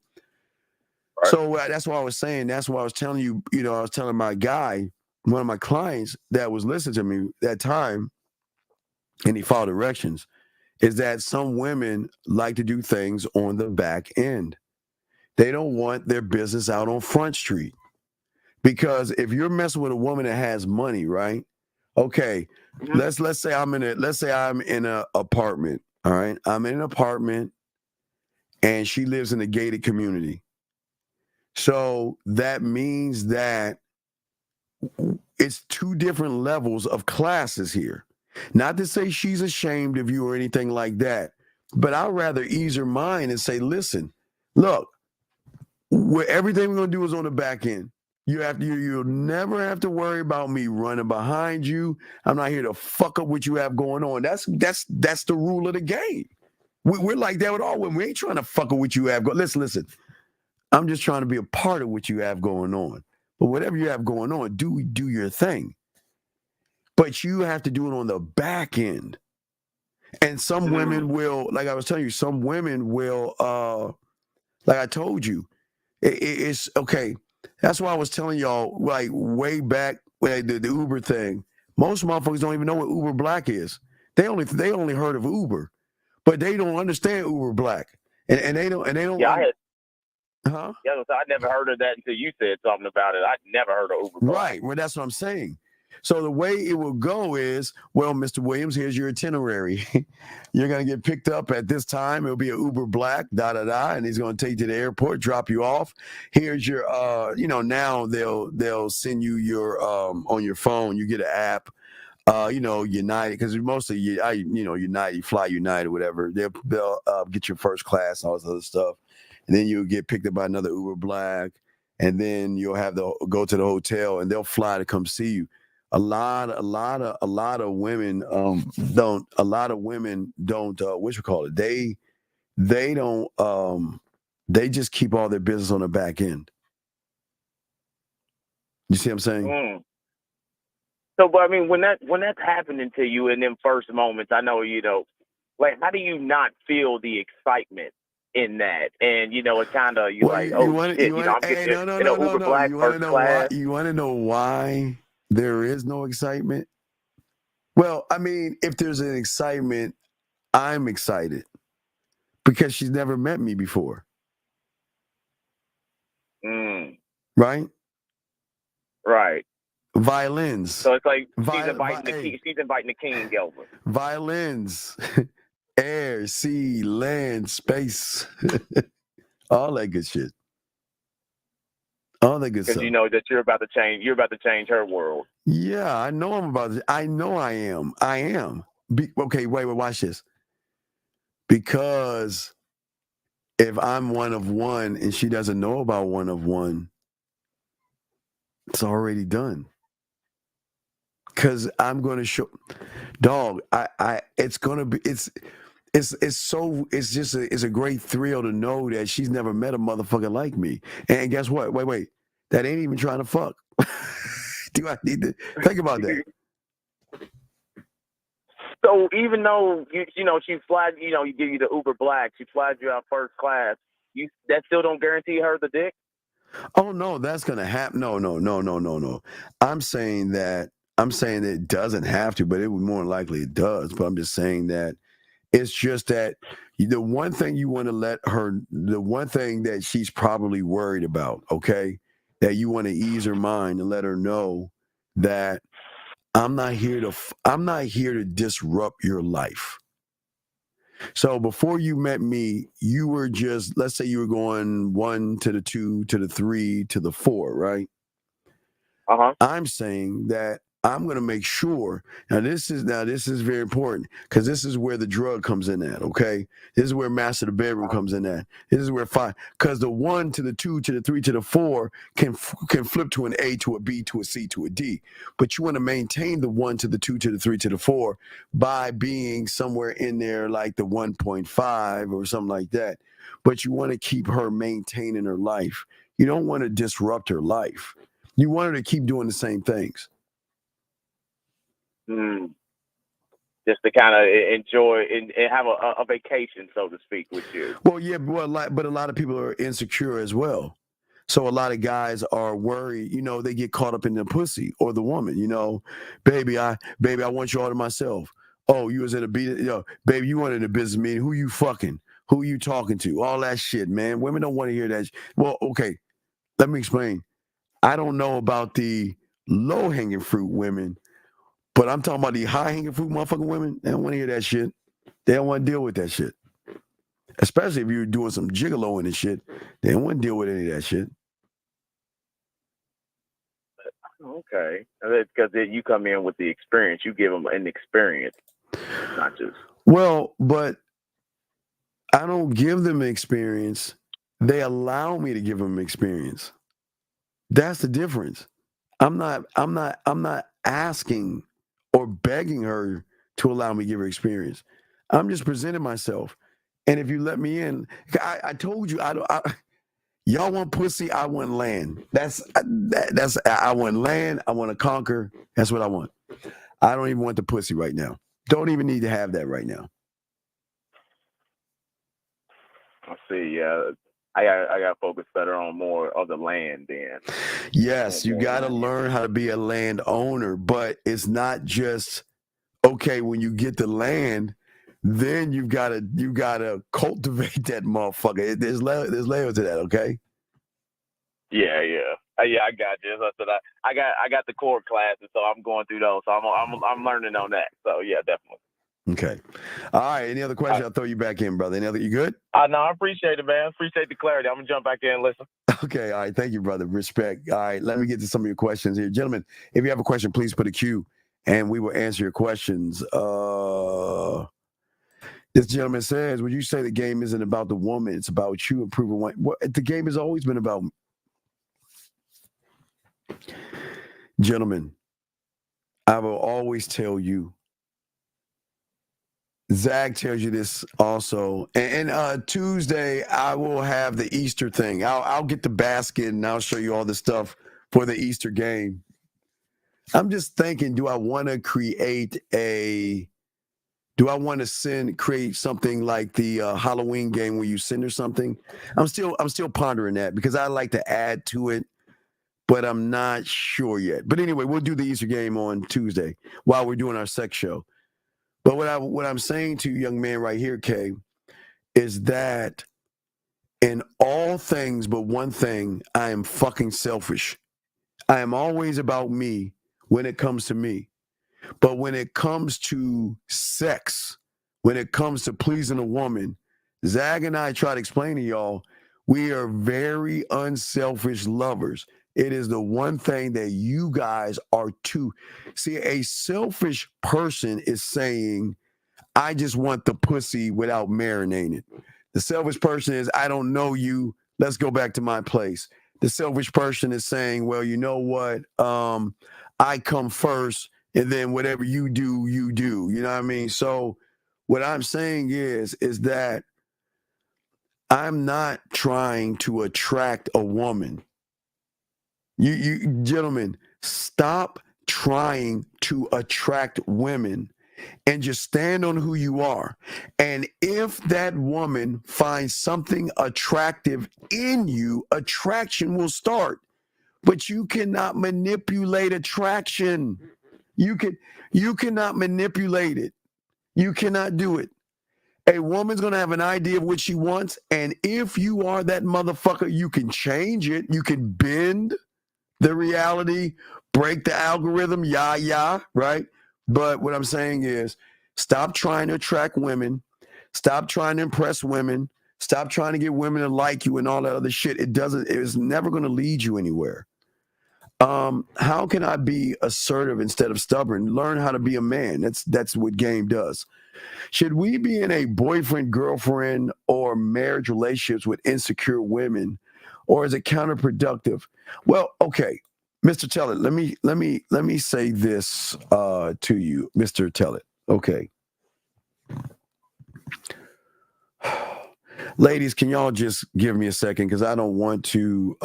that's why I was saying. That's why I was telling you. You know, I was telling my guy, one of my clients that was listening to me that time, and he followed directions, is that some women like to do things on the back end. They don't want their business out on Front Street. Because if you're messing with a woman that has money, right? Okay, let's say I'm in an apartment. All right, I'm in an apartment, and she lives in a gated community. So that means that it's two different levels of classes here. Not to say she's ashamed of you or anything like that, but I'd rather ease her mind and say, listen, look, everything we're gonna do is on the back end. You'll never have to worry about me running behind you. I'm not here to fuck up what you have going on. That's the rule of the game. We're like that with all women. We ain't trying to fuck up what you have going. Listen. I'm just trying to be a part of what you have going on. But whatever you have going on, do your thing. But you have to do it on the back end. And some women will, like I was telling you, some women will, like I told you, it's okay. That's why I was telling y'all, like way back when the Uber thing. Most motherfuckers don't even know what Uber Black is. They only heard of Uber, but they don't understand Uber Black, and they don't. Yeah, I never heard of that until you said something about it. I never heard of Uber Black. Right. Well, that's what I'm saying. So the way it will go is, well, Mr. Williams, here's your itinerary. You're going to get picked up at this time. It'll be an Uber Black, and he's going to take you to the airport, drop you off. Here's your, now they'll send you your, on your phone, you get an app, United, because mostly, United, Fly United, whatever. They'll get your first class and all this other stuff. And then you'll get picked up by another Uber Black, and then you'll have to go to the hotel, and they'll fly to come see you. A lot of women don't. A lot of women don't. They don't. They just keep all their business on the back end. You see what I'm saying? So, but I mean, when that's happening to you in them first moments, I know, like, how do you not feel the excitement in that? And it kind of I'm getting Uber Black first class. You want to know why there is no excitement? Well, I mean, if there's an excitement, I'm excited because she's never met me before. Right. Violins. So it's like she's inviting the king over. Violins. Air, sea, land, space, all that good shit. All that good stuff. Because you know that you're about to change her world. Yeah, I know I know I am. Okay, wait, watch this. Because if I'm one of one and she doesn't know about one of one, it's already done. Because I'm going to show, dog. It's a great thrill to know that she's never met a motherfucker like me. And guess what? Wait. That ain't even trying to fuck. Do I need to think about that? So even though she flies, you give you the Uber Black, she flies you out first class, that still don't guarantee her the dick? Oh no, that's gonna happen. No. I'm saying that it doesn't have to, but it would more likely it does. But I'm just saying that it's just that The one thing you want to let her, the one thing that she's probably worried about, okay, that you want to ease her mind and let her know that I'm not here to disrupt your life. So before you met me, you were just, let's say you were going 1 to the 2 to the 3 to the 4, right? I'm saying that I'm going to make sure. Now this is very important because this is where the drug comes in at. Okay, this is where master the bedroom comes in at. This is where 5, because the 1 to the 2 to the 3 to the 4 can flip to an A to a B to a C to a D. But you want to maintain the 1 to the 2 to the 3 to the 4 by being somewhere in there like the 1.5 or something like that. But you want to keep her maintaining her life. You don't want to disrupt her life. You want her to keep doing the same things. Just to kind of enjoy and have a vacation, so to speak, with you. Well, yeah, but a lot of people are insecure as well. So a lot of guys are worried, they get caught up in the pussy or the woman, baby, I want you all to myself. Oh, you was in a baby, you wanted a business meeting. Who you fucking? Who you talking to? All that shit, man. Women don't want to hear that. Well, okay, let me explain. I don't know about the low-hanging fruit women, but I'm talking about the high-hanging fruit motherfucking women. They don't want to hear that shit. They don't want to deal with that shit. Especially if you're doing some gigoloing and shit. They don't want to deal with any of that shit. Okay. Because you come in with the experience. You give them an experience, not just... Well, but I don't give them experience. They allow me to give them experience. That's the difference. I'm not asking or begging her to allow me to give her experience. I'm just presenting myself. And if you let me in, I told you, y'all want pussy, I want land. I want land, I want to conquer. That's what I want. I don't even want the pussy right now. Don't even need to have that right now. I see, yeah. I got to focus better on more of the land then. Yes, you got to learn how to be a landowner, but it's not just, okay, when you get the land, then you gotta cultivate that motherfucker. There's layers to that, okay? Yeah. I got you. So I got the core classes, so I'm going through those. So I'm learning on that. So yeah, definitely. Okay. All right. Any other questions? I'll throw you back in, brother. Any other? You good? No, I appreciate it, man. Appreciate the clarity. I'm gonna jump back in and listen. Okay. All right. Thank you, brother. Respect. All right. Let me get to some of your questions here, gentlemen. If you have a question, please put a Q, and we will answer your questions. This gentleman says, "Would you say the game isn't about the woman? It's about you improving one." Well, the game has always been about. Gentlemen, I will always tell you. Zach tells you this also. And Tuesday, I will have the Easter thing. I'll get the basket and I'll show you all the stuff for the Easter game. I'm just thinking, do I want to create something like the Halloween game where you send her something? I'm still pondering that because I like to add to it, but I'm not sure yet. But anyway, we'll do the Easter game on Tuesday while we're doing our sex show. But what I'm saying to you, young man, right here, Kay, is that in all things but one thing, I am fucking selfish. I am always about me when it comes to me. But when it comes to sex, when it comes to pleasing a woman, Zag and I try to explain to y'all, we are very unselfish lovers. It is the one thing that you guys are too. See, a selfish person is saying, I just want the pussy without marinating it. The selfish person is, I don't know you. Let's go back to my place. The selfish person is saying, well, you know what? I come first, and then whatever you do, you do. You know what I mean? So what I'm saying is that I'm not trying to attract a woman. You gentlemen, stop trying to attract women and just stand on who you are. And if that woman finds something attractive in you, attraction will start. But you cannot manipulate attraction. You cannot manipulate it. You cannot do it. A woman's going to have an idea of what she wants. And if you are that motherfucker, you can change it. You can bend the reality, break the algorithm, right? But what I'm saying is stop trying to attract women. Stop trying to impress women. Stop trying to get women to like you and all that other shit. It's never going to lead you anywhere. How can I be assertive instead of stubborn? Learn how to be a man. That's what game does. Should we be in a boyfriend, girlfriend, or marriage relationships with insecure women, or is it counterproductive? Well, okay, Mr. Tellett, let me say this to you, Mr. Tellett. Okay. Ladies, can y'all just give me a second? Because I don't want to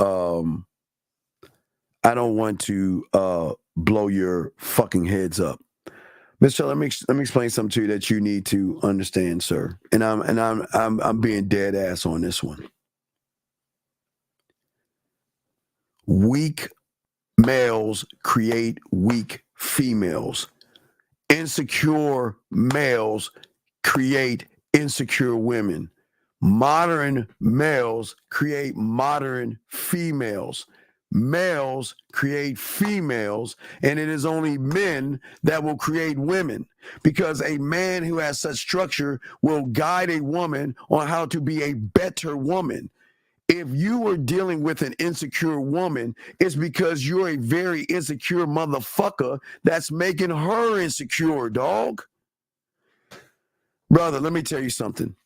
blow your fucking heads up. Mr. Let me explain something to you that you need to understand, sir. And I'm being dead ass on this one. Weak males create weak females. Insecure males create insecure women. Modern males create modern females. Males create females, and it is only men that will create women, because a man who has such structure will guide a woman on how to be a better woman. If you are dealing with an insecure woman, it's because you're a very insecure motherfucker that's making her insecure, dog. Brother, let me tell you something.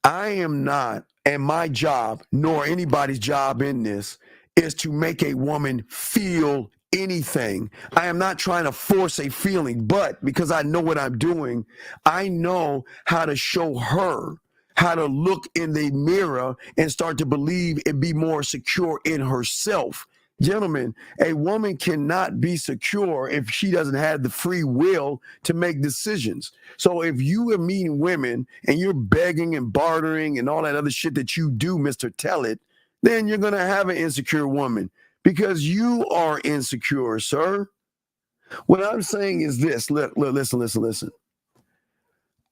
I am not, and my job, nor anybody's job in this, is to make a woman feel anything. I am not trying to force a feeling, but because I know what I'm doing, I know how to show her how to look in the mirror and start to believe and be more secure in herself. Gentlemen, a woman cannot be secure if she doesn't have the free will to make decisions. So if you are meeting women and you're begging and bartering and all that other shit that you do, Mr. Tellett, then you're going to have an insecure woman because you are insecure, sir. What I'm saying is this. Listen.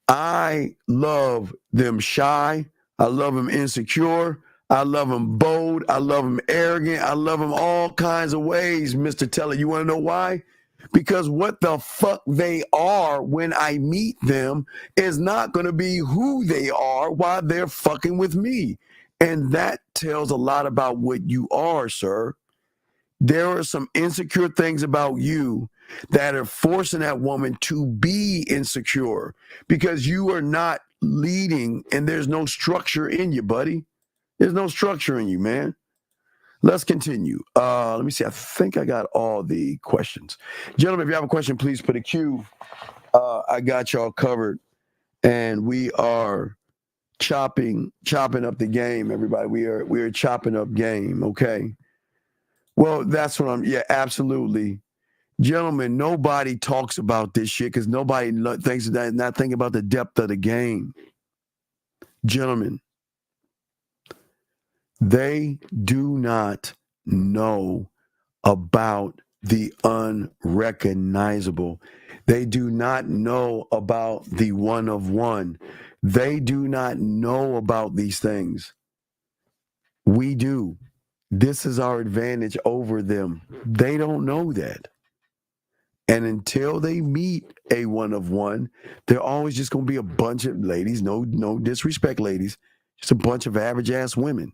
I love them shy. I love them insecure. I love them bold. I love them arrogant. I love them all kinds of ways, Mr. Teller. You want to know why? Because what the fuck they are when I meet them is not going to be who they are while they're fucking with me. And that tells a lot about what you are, sir. There are some insecure things about you that are forcing that woman to be insecure because you are not leading and there's no structure in you, buddy. There's no structure in you, man. Let's continue. Let me see. I think I got all the questions. Gentlemen, if you have a question, please put a Q. I got y'all covered. And we are chopping up the game, everybody. We are chopping up game, okay? Well, that's what absolutely. Gentlemen, nobody talks about this shit because nobody thinks that, not thinking about the depth of the game. Gentlemen, they do not know about the unrecognizable. They do not know about the one of one. They do not know about these things. We do. This is our advantage over them. They don't know that. And until they meet a one of one, they're always just going to be a bunch of ladies, no disrespect, ladies, just a bunch of average ass women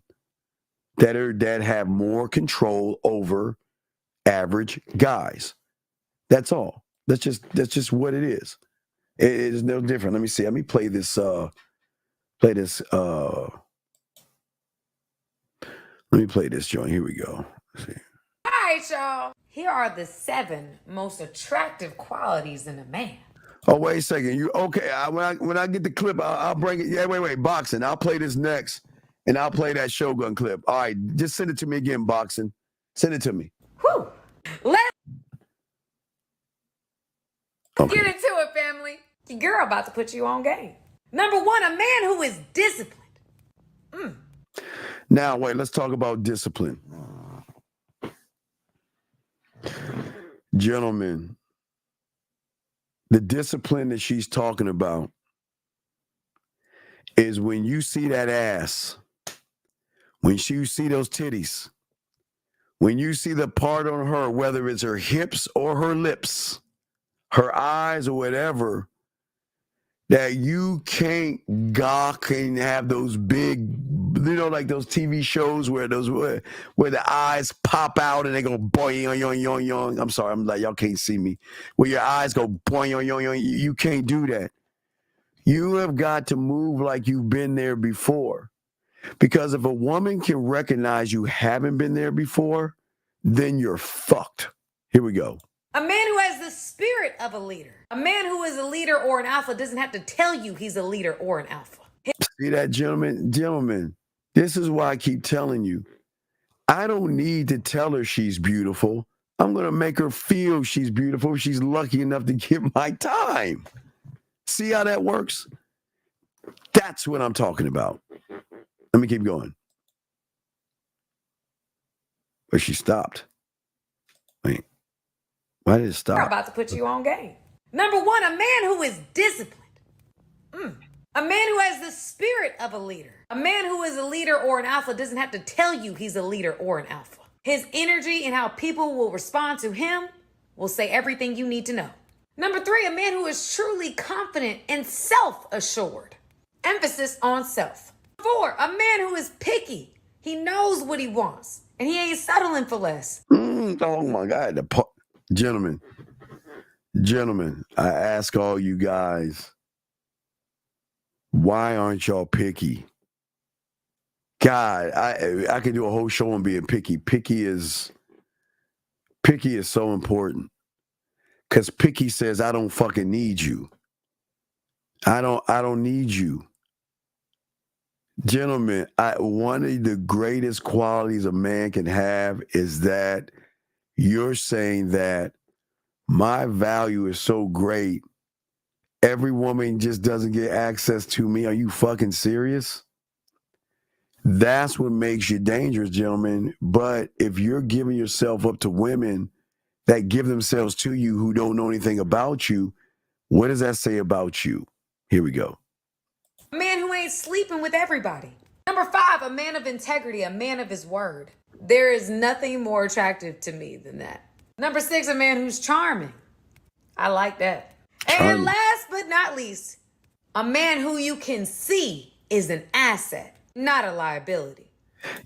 that have more control over average guys. That's all. That's just what it is. It is no different. Let me see. Let me play this. Let me play this joint. Here we go. Let's see. All right, y'all. Here are the 7 most attractive qualities in a man. Oh, wait a second. You okay? When I get the clip, I'll bring it. Yeah, wait. Boxing. I'll play this next, and I'll play that Shogun clip. All right, just send it to me again, Boxing. Send it to me. Whew. Let's get into it, family. Your girl about to put you on game. Number 1, a man who is disciplined. Now, wait. Let's talk about discipline, gentlemen. The discipline that she's talking about is when you see that ass, when you see those titties, when you see the part on her, whether it's her hips or her lips, her eyes or whatever, that you can't gawk and have those big, like those TV shows where the eyes pop out and they go boing, yoing, yoing, yoing, yoing. I'm sorry, I'm like, y'all can't see me. Where your eyes go boing, yoing, yoing, yoing. You can't do that. You have got to move like you've been there before. Because if a woman can recognize you haven't been there before, then you're fucked. Here we go. A man who has the spirit of a leader. A man who is a leader or an alpha doesn't have to tell you he's a leader or an alpha. See that, gentlemen, this is why I keep telling you, I don't need to tell her she's beautiful. I'm going to make her feel she's beautiful if she's lucky enough to get my time. See how that works? That's what I'm talking about. Let me keep going. But she stopped. Wait. Why did it stop? I'm about to put you on game. Number one, a man who is disciplined. A man who has the spirit of a leader. A man who is a leader or an alpha doesn't have to tell you he's a leader or an alpha. His energy and how people will respond to him will say everything you need to know. Number three, a man who is truly confident and self-assured. Emphasis on self. 4, a man who is picky. He knows what he wants and he ain't settling for less. Oh my God. Gentlemen, I ask all you guys, why aren't y'all picky? God, I could do a whole show on being picky. Picky is so important. Because picky says, I don't fucking need you. I don't need you. Gentlemen, one of the greatest qualities a man can have is that you're saying that my value is so great, every woman just doesn't get access to me. Are you fucking serious? That's what makes you dangerous, gentlemen. But if you're giving yourself up to women that give themselves to you who don't know anything about you, what does that say about you? Here we go. A man who ain't sleeping with everybody. Number 5, a man of integrity, a man of his word. There is nothing more attractive to me than that. Number 6, a man who's charming. I like that. And last but not least, a man who you can see is an asset, not a liability.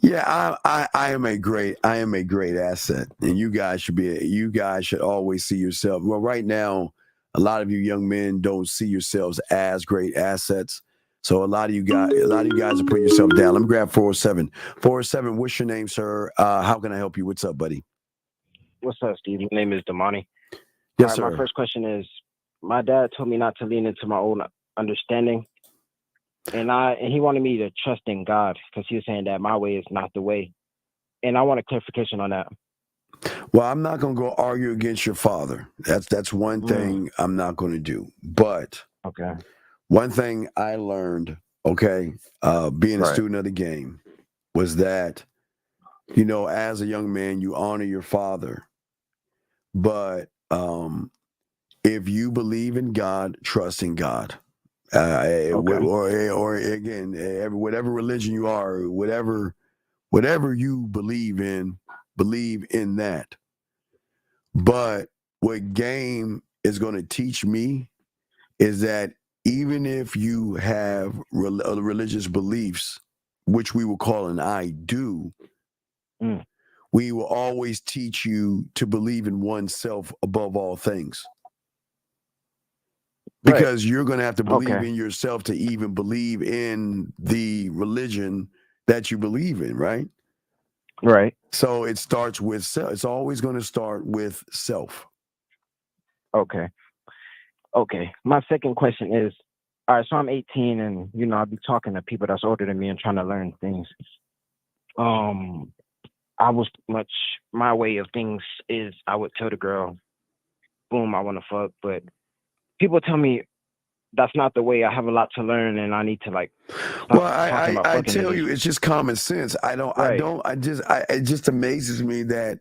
Yeah, I am a great asset, and you guys should always see yourself. Well, right now, a lot of you young men don't see yourselves as great assets. So a lot of you guys are putting yourself down. Let me grab 407. 407, what's your name, sir? How can I help you? What's up, buddy? What's up, Steve? My name is Damani. Yes, sir. My first question is, my dad told me not to lean into my own understanding. And he wanted me to trust in God because he was saying that my way is not the way. And I want a clarification on that. Well, I'm not going to go argue against your father. That's one thing I'm not going to do. But okay, one thing I learned, being a student of the game, was that, as a young man, you honor your father. But if you believe in God, trust in God. Or again, whatever religion you are, whatever you believe in that. But what game is going to teach me is that even if you have religious beliefs, which we will call an I do, we will always teach you to believe in oneself above all things. Because you're going to have to believe in yourself to even believe in the religion that you believe in, right? Right. So it starts with self. It's always going to start with self. Okay. My second question is, all right, so I'm 18 and, I'll be talking to people that's older than me and trying to learn things. My way of things is I would tell the girl, boom, I want to fuck, but people tell me that's not the way. I have a lot to learn and I need to I tell you, it's just common sense. It just amazes me that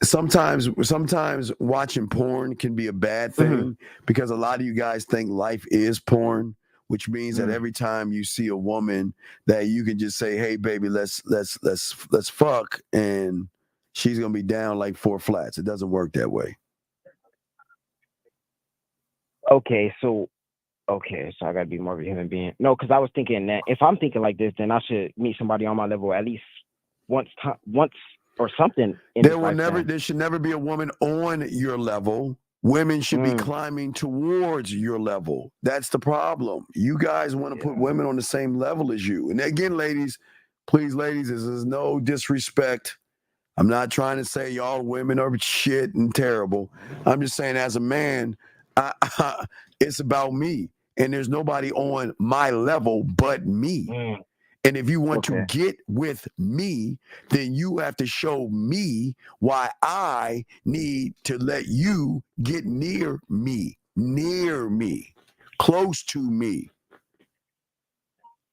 sometimes watching porn can be a bad thing because a lot of you guys think life is porn which means that every time you see a woman that you can just say, "Hey, baby, let's fuck," and she's gonna be down like 4 flats. It doesn't work that way. Okay, so I gotta be more of a human being. No, because I was thinking that if I'm thinking like this, then I should meet somebody on my level at least once or something. There should never be a woman on your level. Women should be climbing towards your level. That's the problem. You guys want to put women on the same level as you. And again, ladies, please, ladies, this is no disrespect. I'm not trying to say y'all women are shit and terrible. I'm just saying as a man, it's about me. And there's nobody on my level but me. And if you want to get with me, then you have to show me why I need to let you get near me, close to me.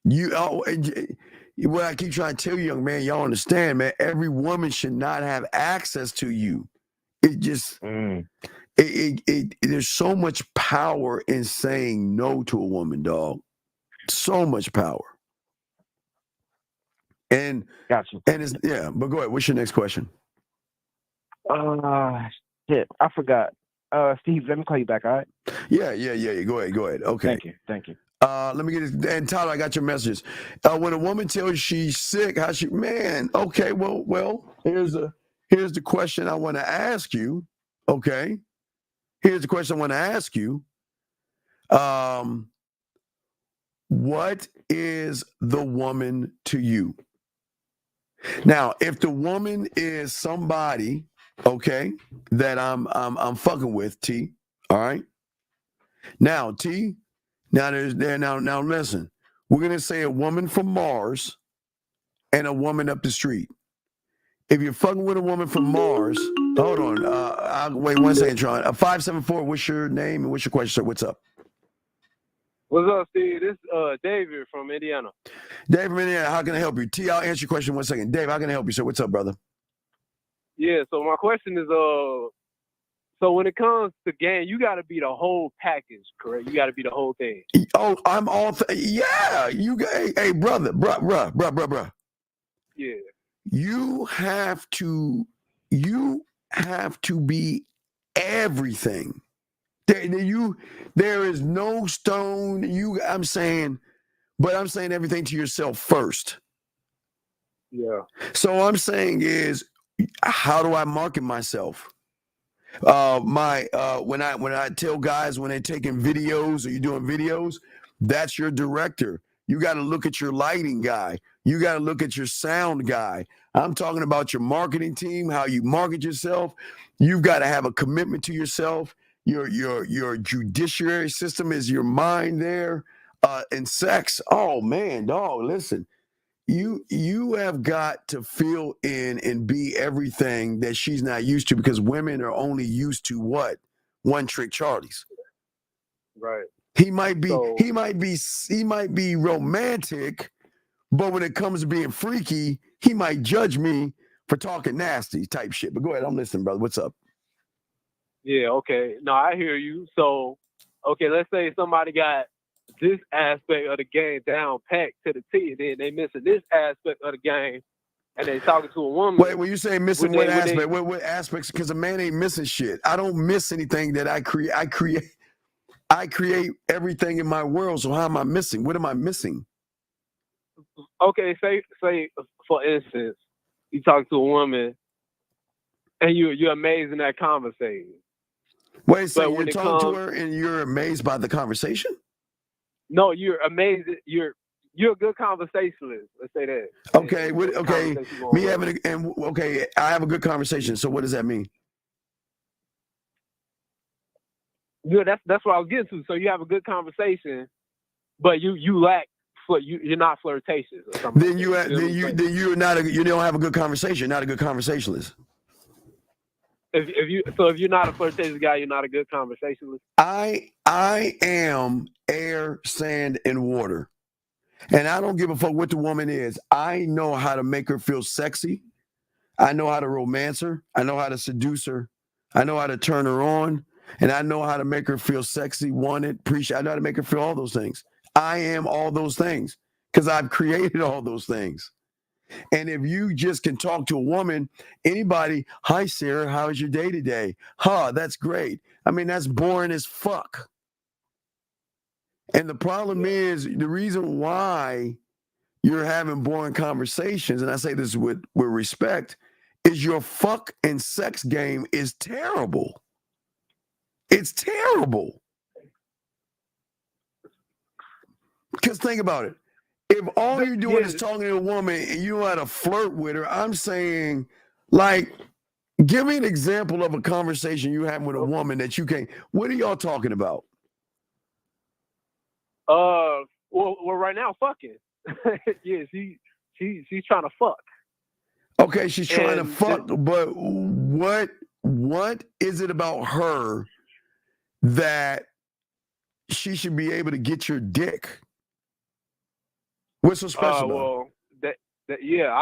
What I keep trying to tell you, young man, y'all understand, man, every woman should not have access to you. It just, there's so much power in saying no to a woman, dog. So much power. And gotcha. And it's but go ahead. What's your next question? Shit, I forgot. Steve, let me call you back, all right? Yeah. Go ahead. Okay. Thank you. Let me get this. And Tyler, I got your messages. When a woman tells you she's sick, okay, well, here's the question I want to ask you. Okay. Here's the question I want to ask you. What is the woman to you? Now, if the woman is somebody, okay, that I'm fucking with, T, all right? Now, T, now listen. We're gonna say a woman from Mars and a woman up the street. If you're fucking with a woman from Mars, hold on. Wait 1 second, Tron. 574, what's your name and what's your question, sir? What's up? What's up, Steve? This is David from Indiana. Dave from Indiana, how can I help you? T, I'll answer your question in 1 second. Dave, how can I help you, sir? What's up, brother? Yeah, so my question is, so when it comes to game, you got to be the whole package, correct? You got to be the whole thing. Oh, I'm all, yeah. Hey, brother, bruh. Yeah. You have to be everything. There is no stone. I'm saying everything to yourself first. Yeah. So I'm saying is, how do I market myself? When I tell guys when they're taking videos or you're doing videos, that's your director. You got to look at your lighting guy. You got to look at your sound guy. I'm talking about your marketing team, how you market yourself. You've got to have a commitment to yourself. Your judiciary system is your mind there. And sex. Oh man, dog, listen. You have got to fill in and be everything that she's not used to, because women are only used to what? One trick Charlies. Right. He might be romantic, but when it comes to being freaky, he might judge me for talking nasty type shit. But go ahead, I'm listening, brother. What's up? Yeah, okay. No, I hear you. So, okay, let's say somebody got this aspect of the game down packed to the T, and then they missing this aspect of the game, and they talking to a woman. Wait, when you say missing, what aspect? What aspects? Because a man ain't missing shit. I don't miss anything that I create. I create everything in my world. So how am I missing? What am I missing? Okay, say for instance, you talk to a woman, and you're amazed in that conversation. Wait, so you're talking to her and you're amazed by the conversation? No, you're amazed. You're a good conversationalist. Let's say that. Okay. I have a good conversation. So what does that mean? Good. That's what I was getting to. So you have a good conversation, but you lack. You're not flirtatious or something. Then you don't have a good conversation. Not a good conversationalist. If you're not a flirtatious guy, you're not a good conversationalist. I am air, sand, and water. And I don't give a fuck what the woman is. I know how to make her feel sexy. I know how to romance her. I know how to seduce her. I know how to turn her on. And I know how to make her feel sexy, wanted, appreciated. I know how to make her feel all those things. I am all those things because I've created all those things. And if you just can talk to a woman, anybody, hi, Sarah, how was your day today? Huh, that's great. I mean, that's boring as fuck. And the problem is, the reason why you're having boring conversations, and I say this with respect, is your fuck and sex game is terrible. It's terrible. Because think about it. If all you're doing is talking to a woman and you know how to flirt with her, I'm saying, like, give me an example of a conversation you have with a woman that you can't. What are y'all talking about? Well, right now, fucking. Yeah, she's trying to fuck. Okay, she's trying to fuck, but what is it about her that she should be able to get your dick? What's so special about it? Well, yeah,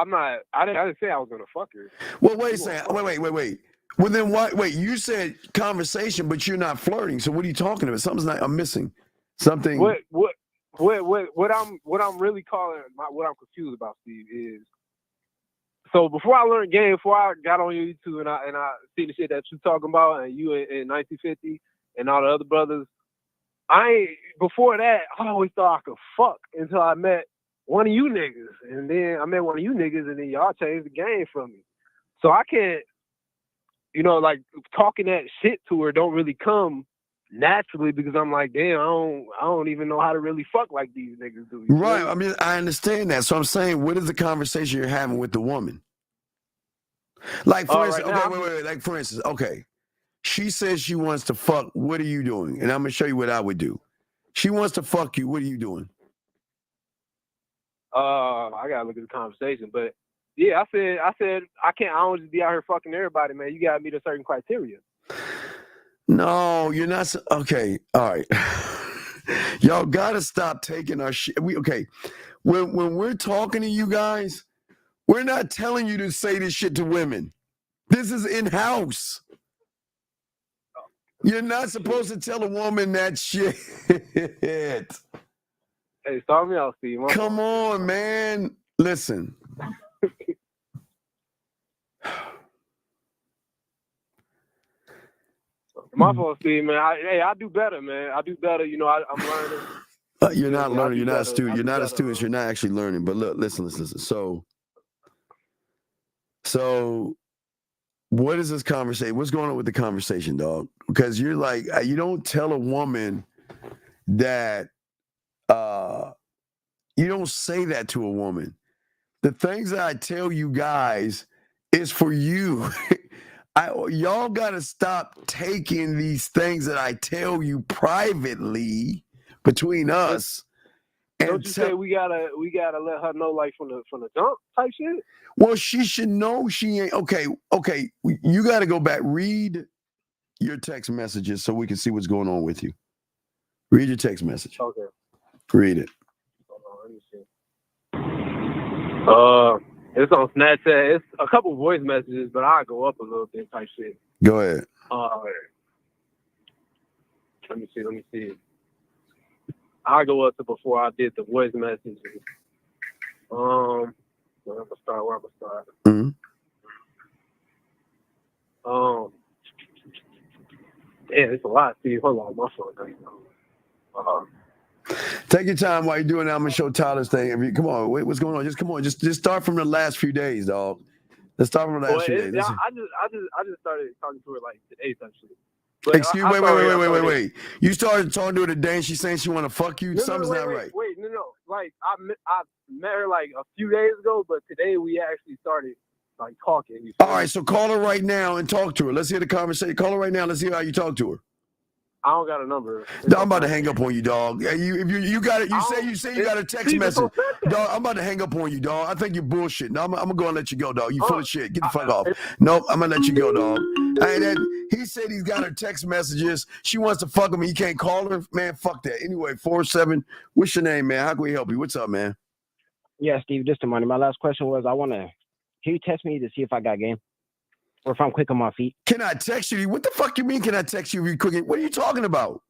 I didn't say I was gonna fuck her. Well, wait a second. Wait. Well, then what? Wait, you said conversation, but you're not flirting. So what are you talking about? Something's not. I'm missing something. What I'm really calling what I'm confused about, Steve, is so before I learned game, before I got on YouTube and I see the shit that you talking about, and you in 1950 and all the other brothers, before that I always thought I could fuck until I met one of you niggas, and then I met one of you niggas, and then y'all changed the game for me. So I can't, like talking that shit to her don't really come naturally because I'm like, damn, I don't even know how to really fuck like these niggas do. Right. I mean, I understand that. So I'm saying, what is the conversation you're having with the woman? Like, for instance, right okay, wait. Like, for instance, okay, she says she wants to fuck. What are you doing? And I'm gonna show you what I would do. She wants to fuck you. What are you doing? I gotta look at the conversation, but yeah, I said I don't just be out here fucking everybody, man. You gotta meet a certain criteria. No, you're not. Okay, all right. Y'all gotta stop taking our shit. When we're talking to you guys, we're not telling you to say this shit to women. This is in-house. You're not supposed to tell a woman that shit. Hey, start me out, Steve. Come on, man. Listen. My fault, Steve, man. I do better, man. I do better. I'm learning. You're not learning. You're not a student. You're not a student. You're not actually learning. But look, listen. So what is this conversation? What's going on with the conversation, dog? Because you're like, you don't tell a woman that, you don't say that to a woman. The things that I tell you guys is for you. Y'all got to stop taking these things that I tell you privately between us. Don't you say we gotta let her know, like, from the jump type shit? Well, she should know she ain't okay. You got to go back, read your text messages so we can see what's going on with you. Read your text message. Okay. Read it. Hold on, let me see. It's on Snapchat. It's a couple voice messages, but I'll go up a little bit type shit. Go ahead. Let me see. I'll go up to before I did the voice messages. Where I'm gonna start? Mm-hmm. Yeah, it's a lot, Steve. Hold on, my phone. Take your time while you're doing that. I'm gonna show Tyler's thing. Come on, wait, what's going on? Just come on, just start from the last few days, dog. Let's start from the last few days. Yeah, I just started talking to her like today, actually. Excuse me, wait. You started talking to her today, and she's saying she want to fuck you. Something's not right. Wait, no. Like I met her like a few days ago, but today we actually started like talking. All right, so call her right now and talk to her. Let's hear the conversation. Call her right now. Let's hear how you talk to her. I don't got a number. No, I'm about to hang up on you, dog. You got it. You say you got a text message, dog. I'm about to hang up on you, dog. I think you're bullshit. No, I'm gonna go and let you go, dog. You full of shit. Get the fuck off. Nope, I'm gonna let you go, dog. He said he's got her text messages. She wants to fuck him. He can't call her. Man, fuck that. Anyway, 47. What's your name, man? How can we help you? What's up, man? Yeah, Steve. Just the money. My last question was, can you text me to see if I got game? Or if I'm quick on my feet. Can I text you? What the fuck you mean? Can I text you quick? What are you talking about?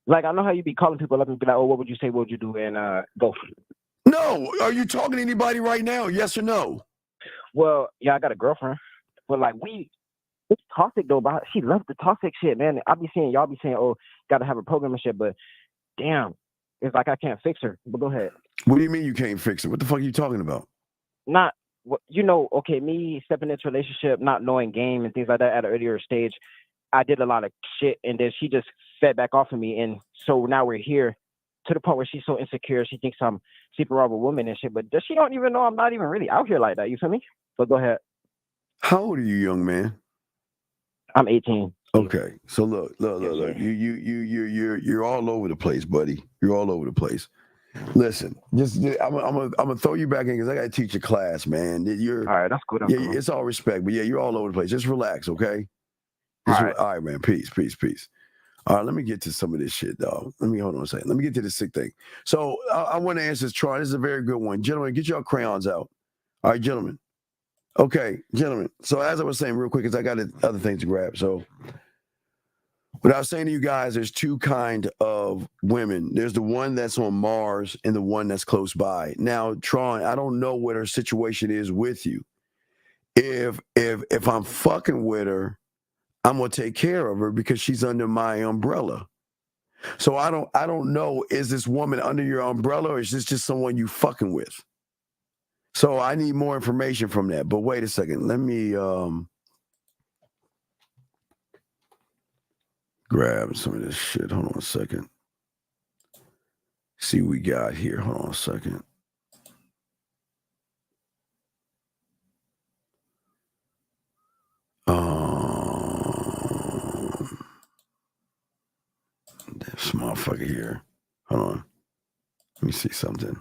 Like, I know how you be calling people up and be like, oh, what would you say? What would you do? And go. No. Are you talking to anybody right now? Yes or no? Well, yeah, I got a girlfriend. But, like, it's toxic, though. But she loves the toxic shit, man. I be seeing, y'all be saying, oh, got to have a program and shit. But, damn, it's like I can't fix her. But go ahead. What do you mean you can't fix it? What the fuck are you talking about? Not, okay, me stepping into a relationship, not knowing game and things like that at an earlier stage, I did a lot of shit, and then she just fed back off of me, and so now we're here to the point where she's so insecure, she thinks I'm sleeping around with women and shit, but she don't even know I'm not even really out here like that, you feel me? But go ahead. How old are you, young man? I'm 18. Okay, so look. You're all over the place, buddy. You're all over the place. Listen, I'm gonna throw you back in because I gotta teach a class, man. You're all right. That's good. Yeah, it's all respect, but yeah, you're all over the place. Just relax, okay? All right, man. Peace. All right, let me get to some of this shit, dog. Hold on a second. Let me get to this sick thing. So I want to answer this, Troy. This is a very good one, gentlemen. Get your crayons out. All right, gentlemen. Okay, gentlemen. So as I was saying, real quick, because I got other things to grab. So what I was saying to you guys, there's two kind of women. There's the one that's on Mars and the one that's close by. Now, Tron, I don't know what her situation is with you. If I'm fucking with her, I'm gonna take care of her because she's under my umbrella. So I don't know, is this woman under your umbrella or is this just someone you fucking with? So I need more information from that. But wait a second, let me grab some of this shit. Hold on a second. See what we got here. Hold on a second. This motherfucker here. Hold on. Let me see something.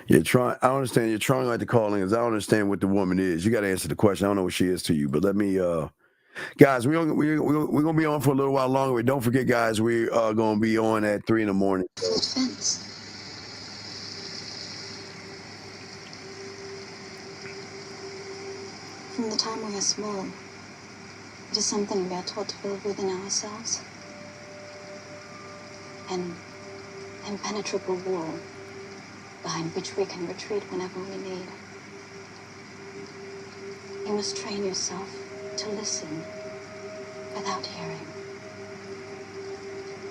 I understand you're trying like to call in because I don't understand what the woman is. You got to answer the question. I don't know what she is to you, but let me, guys, we're going to be on for a little while longer. But don't forget, guys, we are going to be on at 3 a.m. Fence. From the time we are small, it is something we are taught to build within ourselves. An impenetrable wall behind which we can retreat whenever we need. You must train yourself to listen without hearing.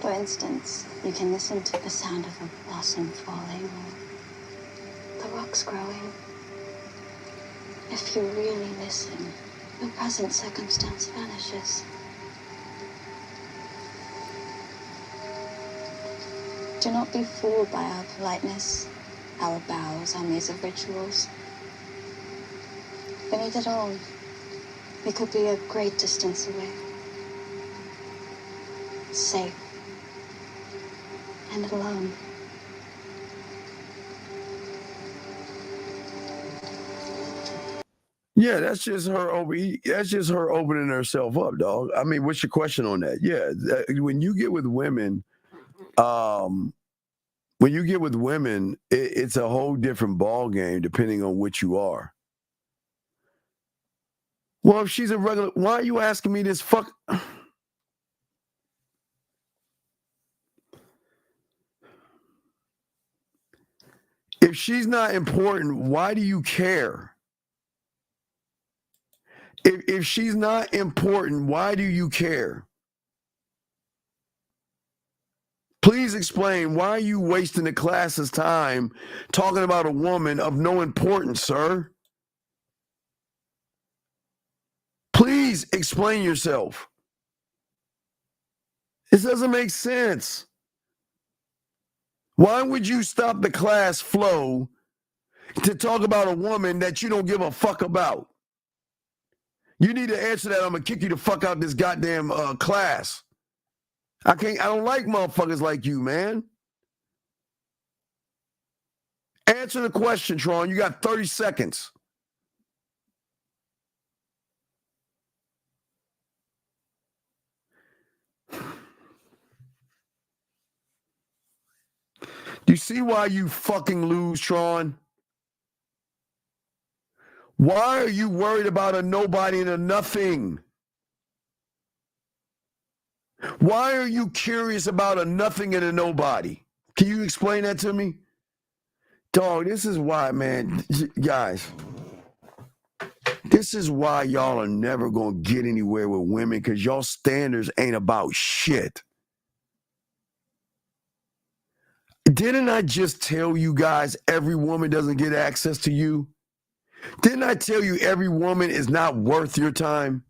For instance, you can listen to the sound of a blossom falling or the rocks growing. If you really listen, your present circumstance vanishes. Do not be fooled by our politeness, our bows, our maze of rituals. Beneath it all, we could be a great distance away. Safe and alone. Yeah, that's just her opening herself up, dog. I mean, what's your question on that? Yeah, when you get with women, it's a whole different ball game depending on which you are. Well, if she's a regular, why are you asking me this? Fuck. If she's not important, why do you care? If she's not important, why do you care? Please explain, why are you wasting the class's time talking about a woman of no importance, sir? Please explain yourself. This doesn't make sense. Why would you stop the class flow to talk about a woman that you don't give a fuck about? You need to answer that. I'm gonna kick you the fuck out this goddamn class. I don't like motherfuckers like you, man. Answer the question, Tron. You got 30 seconds. Do you see why you fucking lose, Tron? Why are you worried about a nobody and a nothing? Why are you curious about a nothing and a nobody? Can you explain that to me? Dog, this is why, man, guys, this is why y'all are never going to get anywhere with women, because y'all standards ain't about shit. Didn't I just tell you guys every woman doesn't get access to you? Didn't I tell you every woman is not worth your time?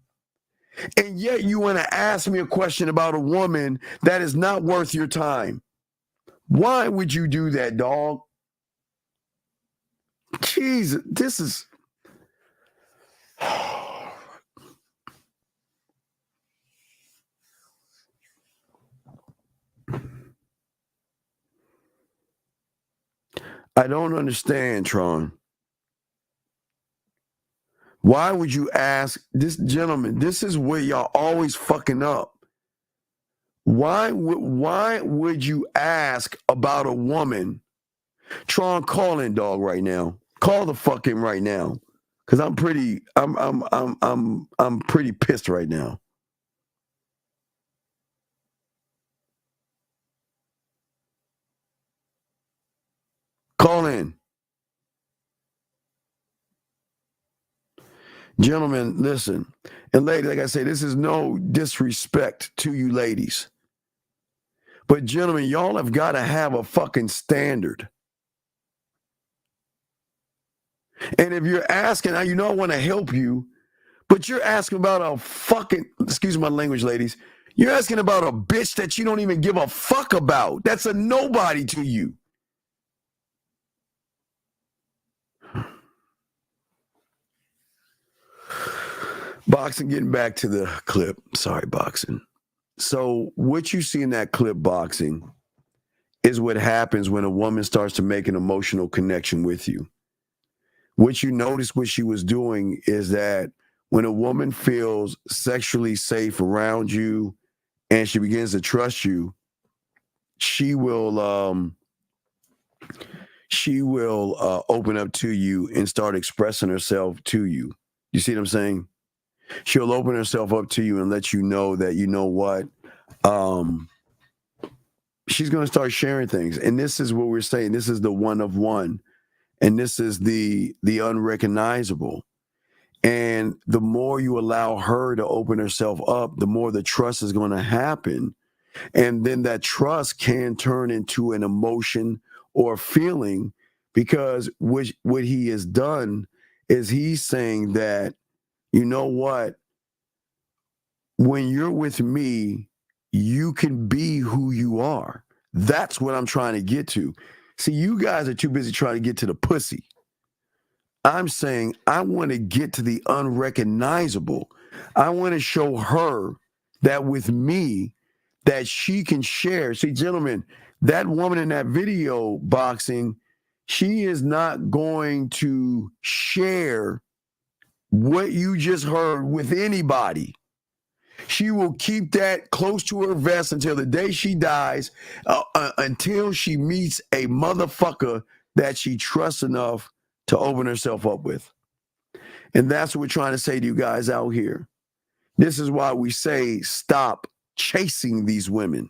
And yet you want to ask me a question about a woman that is not worth your time. Why would you do that, dog? Jesus, this is... I don't understand, Tron. Why would you ask this gentleman? This is where y'all always fucking up. Why would you ask about a woman? Tron, call in, dog, right now. Call the fucking right now, because I'm pretty pissed right now. Call in. Gentlemen, listen. And ladies, like I say, this is no disrespect to you ladies. But gentlemen, y'all have got to have a fucking standard. And if you're asking, I want to help you, but you're asking about a fucking, excuse my language, ladies, you're asking about a bitch that you don't even give a fuck about. That's a nobody to you. Boxing, getting back to the clip. Sorry, Boxing. So what you see in that clip, Boxing, is what happens when a woman starts to make an emotional connection with you. What you notice what she was doing is that when a woman feels sexually safe around you and she begins to trust you, she will open up to you and start expressing herself to you. You see what I'm saying? She'll open herself up to you and let you know that, you know what, she's going to start sharing things. And this is what we're saying. This is the one of one. And this is the unrecognizable. And the more you allow her to open herself up, the more the trust is going to happen. And then that trust can turn into an emotion or feeling, because what he has done is he's saying that, you know what, when you're with me, you can be who you are. That's what I'm trying to get to. See, you guys are too busy trying to get to the pussy. I'm saying I want to get to the unrecognizable. I want to show her that with me, that she can share. See, gentlemen, that woman in that video, Boxing, she is not going to share what you just heard with anybody. She will keep that close to her vest until the day she dies, until she meets a motherfucker that she trusts enough to open herself up with. And that's what we're trying to say to you guys out here. This is why we say stop chasing these women.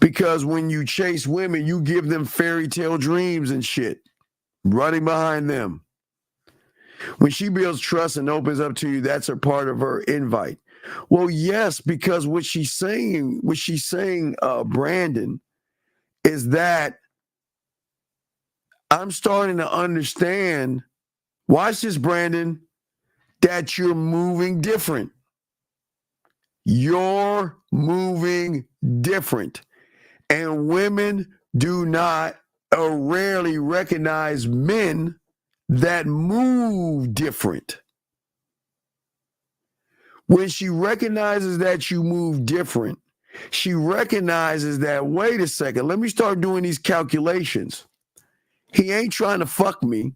Because when you chase women, you give them fairy tale dreams and shit, running behind them. When she builds trust and opens up to you, that's a part of her invite. Well, yes, because what she's saying, Brandon, is that I'm starting to understand, watch this, Brandon, that you're moving different. You're moving different. And women do not or rarely recognize men that move different. When she recognizes that you move different, she recognizes that, wait a second, let me start doing these calculations. He ain't trying to fuck me.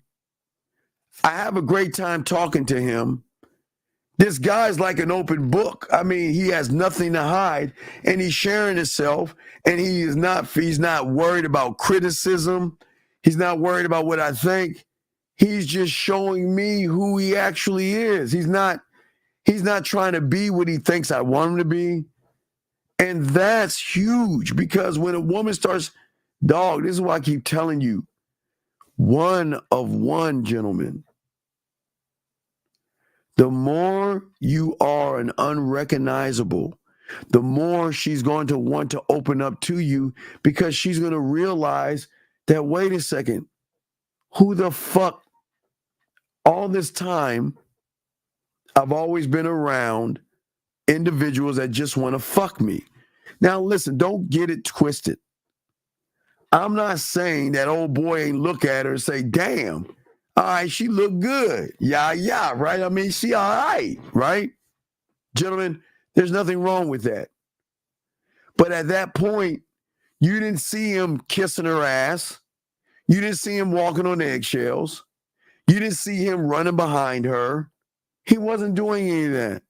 I have a great time talking to him. This guy's like an open book. I mean, he has nothing to hide, and he's sharing himself, and he's not worried about criticism. He's not worried about what I think. He's just showing me who he actually is. He's not trying to be what he thinks I want him to be. And that's huge because when a woman starts, dog, this is why I keep telling you, one of one, gentlemen. The more you are an unrecognizable, the more she's going to want to open up to you because she's going to realize that, wait a second, who the fuck, all this time, I've always been around individuals that just want to fuck me. Now, listen, don't get it twisted. I'm not saying that old boy ain't look at her and say, damn, all right, she look good. Yeah, right? I mean, she all right, right? Gentlemen, there's nothing wrong with that. But at that point, you didn't see him kissing her ass. You didn't see him walking on eggshells. You didn't see him running behind her. He wasn't doing any of that.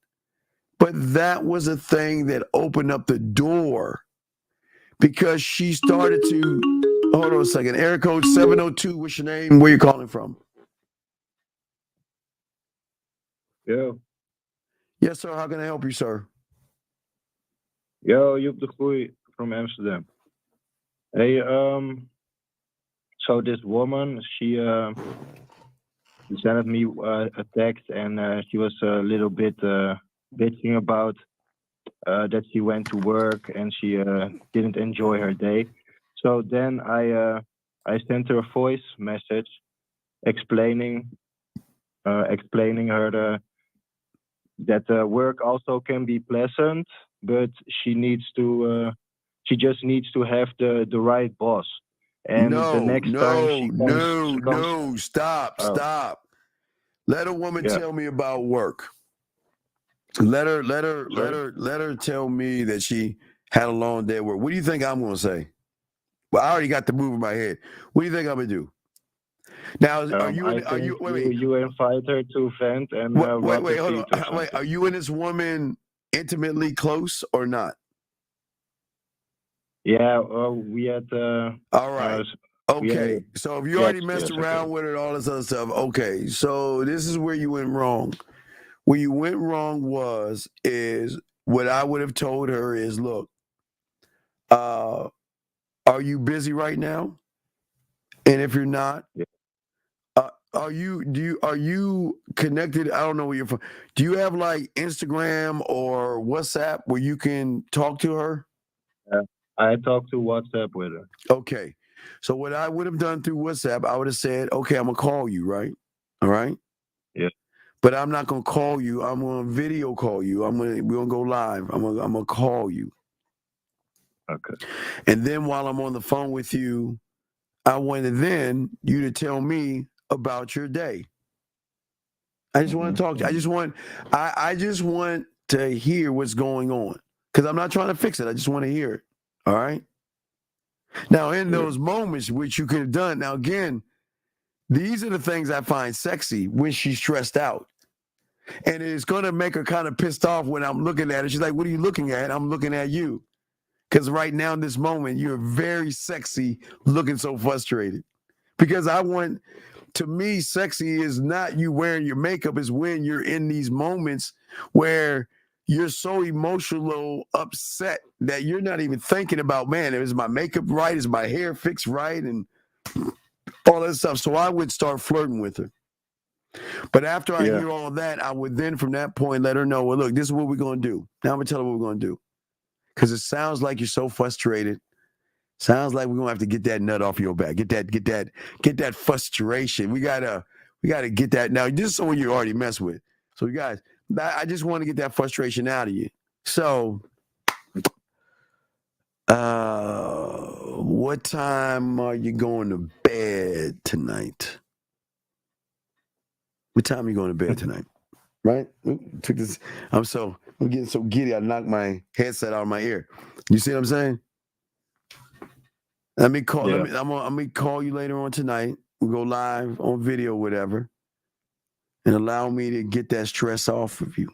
But that was a thing that opened up the door because she started to, hold on a second, area code 702, what's your name? Where you calling from? Yo. Yes, sir. How can I help you, sir? Yo, Joep de Groei from Amsterdam. Hey, so this woman, she sent me a text and she was a little bit bitching about that she went to work and she didn't enjoy her day. So then I sent her a voice message explaining her that work also can be pleasant, but she just needs to have the right boss. And the next time she comes, stop. Let a woman tell me about work. Let her tell me that she had a long day at work. What do you think I'm going to say? Well, I already got the move in my head. What do you think I'm going to do? Now, you invite her to vent and wait, hold on. Wait, are you and this woman intimately close or not? Yeah, we had. All right. Okay. So if you already messed around with her and all this other stuff, okay. So this is where you went wrong. Where you went wrong is what I would have told her is, look, are you busy right now? And if you're not, are you connected? I don't know where you're from. Do you have like Instagram or WhatsApp where you can talk to her? I talked to WhatsApp with her. Okay. So what I would have done through WhatsApp, I would have said, okay, I'm gonna call you, right? All right. Yeah. But I'm not gonna call you. I'm gonna video call you. We're gonna go live. I'm gonna call you. Okay. And then while I'm on the phone with you, I wanted then you to tell me about your day. I just want to talk to you. I just want to hear what's going on. Because I'm not trying to fix it. I just want to hear it. All right. Now, in those moments, which you could have done, now again, these are the things I find sexy when she's stressed out. And it's going to make her kind of pissed off when I'm looking at her. She's like, what are you looking at? I'm looking at you. Because right now in this moment, you're very sexy looking so frustrated. Because to me, sexy is not you wearing your makeup, is when you're in these moments where you're so emotional, upset that you're not even thinking about, man, is my makeup right? Is my hair fixed right? And all that stuff. So I would start flirting with her. But after I hear all that, I would then from that point let her know, well, look, this is what we're going to do. Now I'm going to tell her what we're going to do. Because it sounds like you're so frustrated. Sounds like we're going to have to get that nut off your back. Get that frustration. We gotta get that. Now, this is someone you already mess with. So you guys, I just want to get that frustration out of you. So what time are you going to bed tonight? What time are you going to bed tonight? Right? Took this. I'm getting so giddy. I knocked my headset out of my ear. You see what I'm saying? Let me call. I'm gonna call you later on tonight. We'll go live on video, whatever, and allow me to get that stress off of you.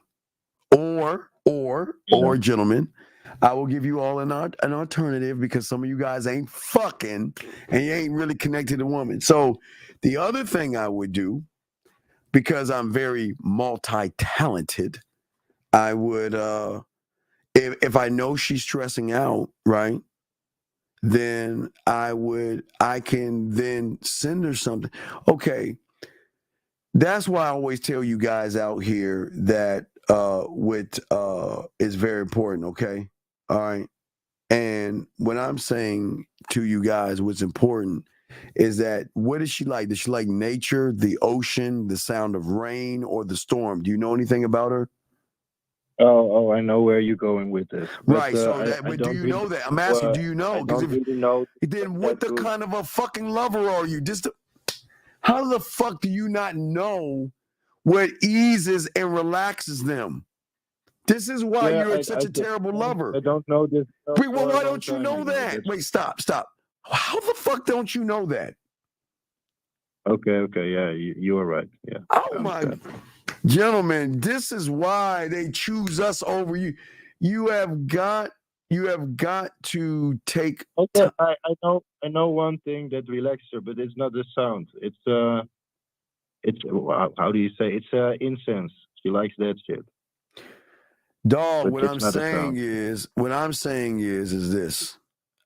Or, gentlemen, I will give you all an alternative because some of you guys ain't fucking and you ain't really connected to women. So the other thing I would do, because I'm very multi-talented, I would if I know she's stressing out, right, then I can then send her something. Okay. That's why I always tell you guys out here that is very important, okay? All right. And what I'm saying to you guys, what's important is that what is she like? Does she like nature, the ocean, the sound of rain, or the storm? Do you know anything about her? Oh, I know where you're going with this. But, Right. So I do don't you really know that? I'm asking, do you know? I don't really know. Then what the kind of a fucking lover are you? How the fuck do you not know what eases and relaxes them? This is why you're such a terrible lover. I don't know this. Wait, well, why don't you know that? Wait, stop. How the fuck don't you know that? Okay, yeah, you are right. Yeah. Oh my, gentlemen, this is why they choose us over you. You have got to take. Okay, I know one thing that relaxes her, but it's not the sound. It's how do you say? It's incense. She likes that shit. Dog, But what it's I'm not a saying sound. is this.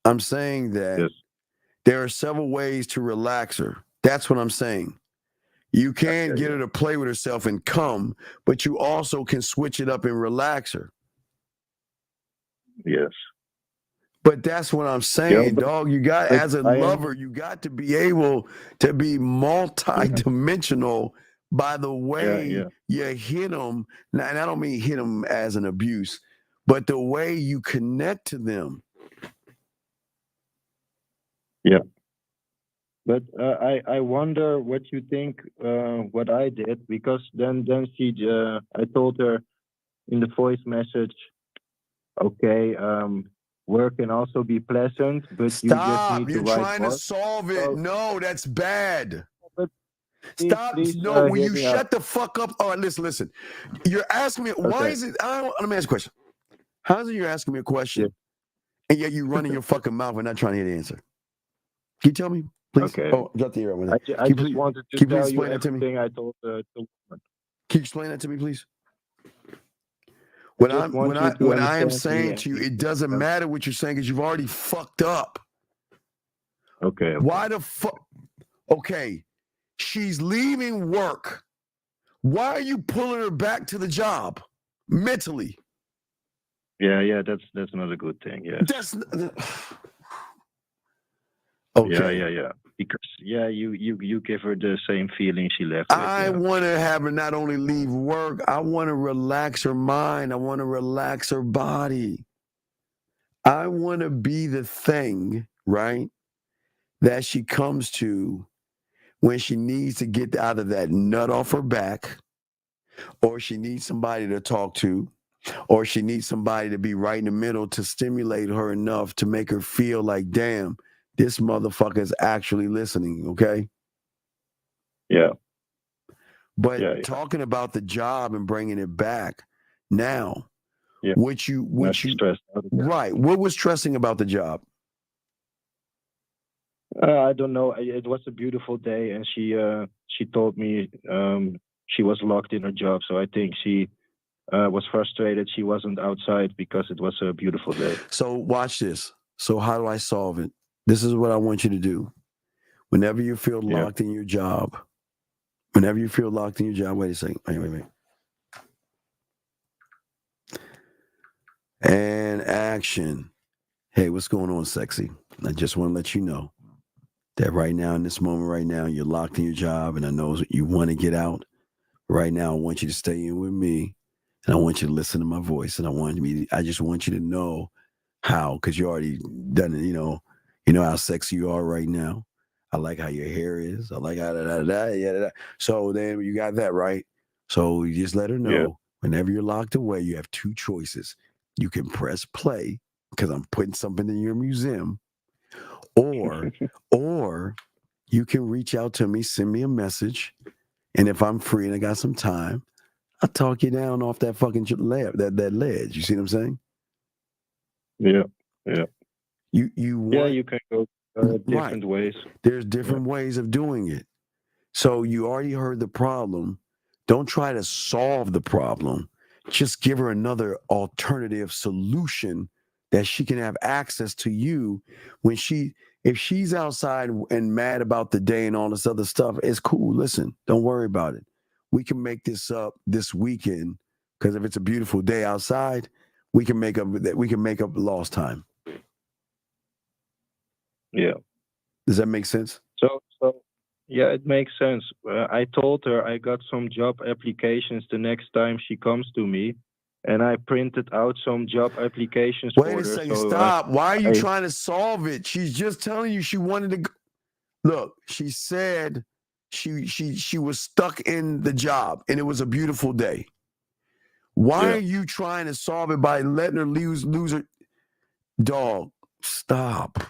I'm saying that there are several ways to relax her. That's what I'm saying. You can get her to play with herself and come, but you also can switch it up and relax her. Yes. But that's what I'm saying, dog. You got, as a I am- lover, you got to be able to be multi-dimensional by the way you hit them. Now, and I don't mean hit them as an abuse, but the way you connect to them. Yeah. But I wonder what you think what I did, because then I told her in the voice message, okay, work can also be pleasant, but you just need You're to write trying more. to solve it. No, that's bad. Stop. Please, No, will hear you me shut out. the fuck up? All right, listen. You're asking me, why Okay. is it? Let me ask you a question. How is it you're asking me a question and yet you're running your fucking mouth and not trying to hear the answer? Can you tell me, please? Okay. Oh, drop the ear on that. I just wanted to Can you please tell you explain that to me? everything I told the woman. Can you explain that to me, please? What I am saying to you, it doesn't matter what you're saying because you've already fucked up. Okay. Why the fuck? Okay, she's leaving work. Why are you pulling her back to the job mentally? Yeah, that's not a good thing. Yes. That's okay. Yeah. Because you give her the same feeling she left with. I want to have her not only leave work, I want to relax her mind. I want to relax her body. I want to be the thing, right, that she comes to when she needs to get out of that nut off her back, or she needs somebody to talk to, or she needs somebody to be right in the middle to stimulate her enough to make her feel like, damn, this motherfucker is actually listening, okay? Yeah. But talking about the job and bringing it back now, what stressed out. Right. What was stressing about the job? I don't know. It was a beautiful day, and she told me she was locked in her job. So I think she was frustrated she wasn't outside because it was a beautiful day. So watch this. So how do I solve it? This is what I want you to do. Whenever you feel locked in your job, wait a second. Wait. And action. Hey, what's going on, sexy? I just want to let you know that right now, in this moment right now, you're locked in your job, and I know you want to get out. Right now, I want you to stay in with me, and I want you to listen to my voice, and I just want you to know how, because you already done it, you know how sexy you are right now. I like how your hair is. I like how So then you got that, right? So you just let her know whenever you're locked away, you have two choices. You can press play because I'm putting something in your museum, or you can reach out to me, send me a message, and if I'm free and I got some time, I'll talk you down off that fucking that ledge. You see what I'm saying? Yeah. You can go different ways. There's different ways of doing it. So you already heard the problem. Don't try to solve the problem. just give her another alternative solution that she can have access to you when if she's outside and mad about the day and all this other stuff. It's cool. Listen, don't worry about it. We can make this up this weekend, because if it's a beautiful day outside, we can make up lost time. Yeah. Does that make sense? So yeah, it makes sense. I told her I got some job applications the next time she comes to me, and I printed out some job applications for her. Wait a second, So, stop. Why are you trying to solve it? She's just telling you she wanted to go. Look, she said she was stuck in the job and it was a beautiful day. Why are you trying to solve it by letting her lose her? Dog, stop,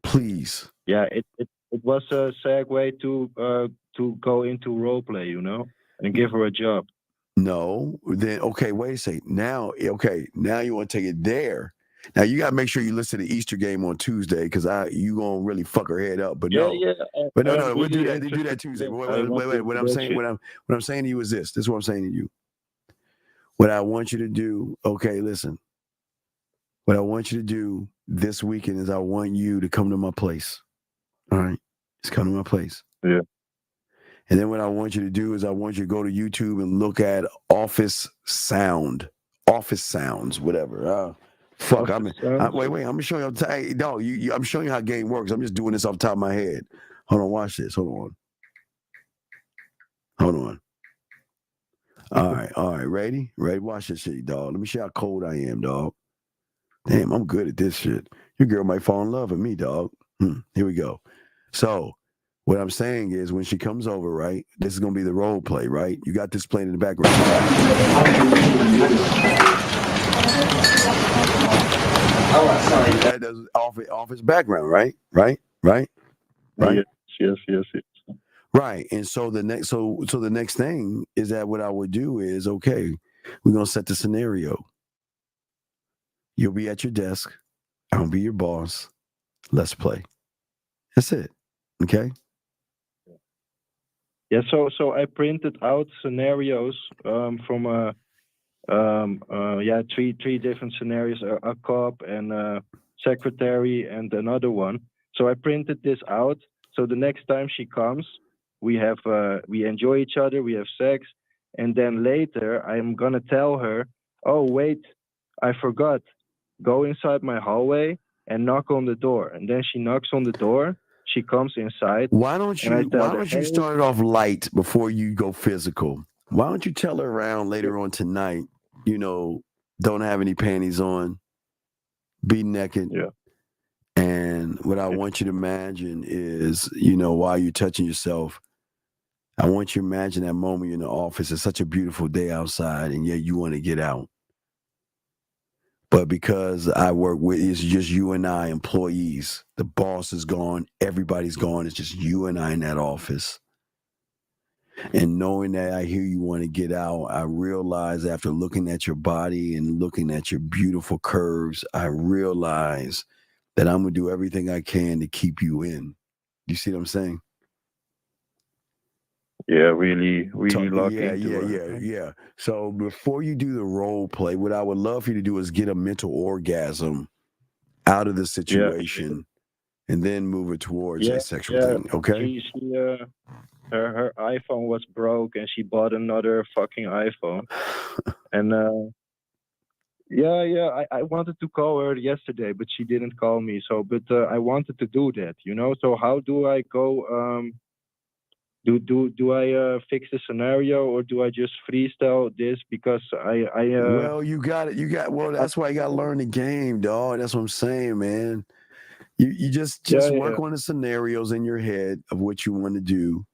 please. Yeah, it was a segue to go into role play, and give her a job. No, then okay, wait a second. Now you want to take it there. Now you gotta make sure you listen to the Easter game on Tuesday, because you gonna really fuck her head up. But no, we'll do that. They do that Tuesday. Wait. What I'm saying to you is this. This is what I'm saying to you. What I want you to do, okay, listen. What I want you to do this weekend is I want you to come to my place. All right, just come to my place. Yeah. And then what I want you to do is I want you to go to YouTube and look at office sounds, whatever. Wait. I'm gonna show you. Hey, dog, I'm showing you how game works. I'm just doing this off the top of my head. Hold on, watch this. Hold on. All right. Ready? Watch this shit, dog. Let me show you how cold I am, dog. Damn, I'm good at this shit. Your girl might fall in love with me, dog. Here we go. So, what I'm saying is, when she comes over, right, this is going to be the role play, right? You got this playing in the background. That does office background, right? Right? Yes. Right. And so the next thing is that what I would do is, okay, we're going to set the scenario. You'll be at your desk. I'll be your boss. Let's play. That's it. Okay? Yeah, so I printed out scenarios from three different scenarios: a cop and a secretary and another one. So I printed this out. So the next time she comes, we enjoy each other, we have sex, and then later I'm gonna tell her, oh wait, I forgot. Go inside my hallway and knock on the door. And then she knocks on the door. She comes inside. Why don't you start it off light before you go physical? Why don't you tell her around later on tonight, don't have any panties on, be naked. Yeah. And what I want you to imagine is, while you're touching yourself, I want you to imagine that moment you're in the office. It's such a beautiful day outside, and yet you want to get out. But because I work with, it's just you and I, employees. The boss is gone. Everybody's gone. It's just you and I in that office. And knowing that I hear you want to get out, I realize after looking at your body and looking at your beautiful curves, I realize that I'm going to do everything I can to keep you in. You see what I'm saying? Yeah, really lock into it. Yeah. So before you do the role play, what I would love for you to do is get a mental orgasm out of the situation, and then move it towards a sexual thing. Okay. Her iPhone was broke, and she bought another fucking iPhone. And I wanted to call her yesterday, but she didn't call me. So, but I wanted to do that, So how do I go? Do I fix the scenario, or do I just freestyle this? Because well, well, that's why you got to learn the game, dog. That's what I'm saying, man. You just work on the scenarios in your head of what you want to do.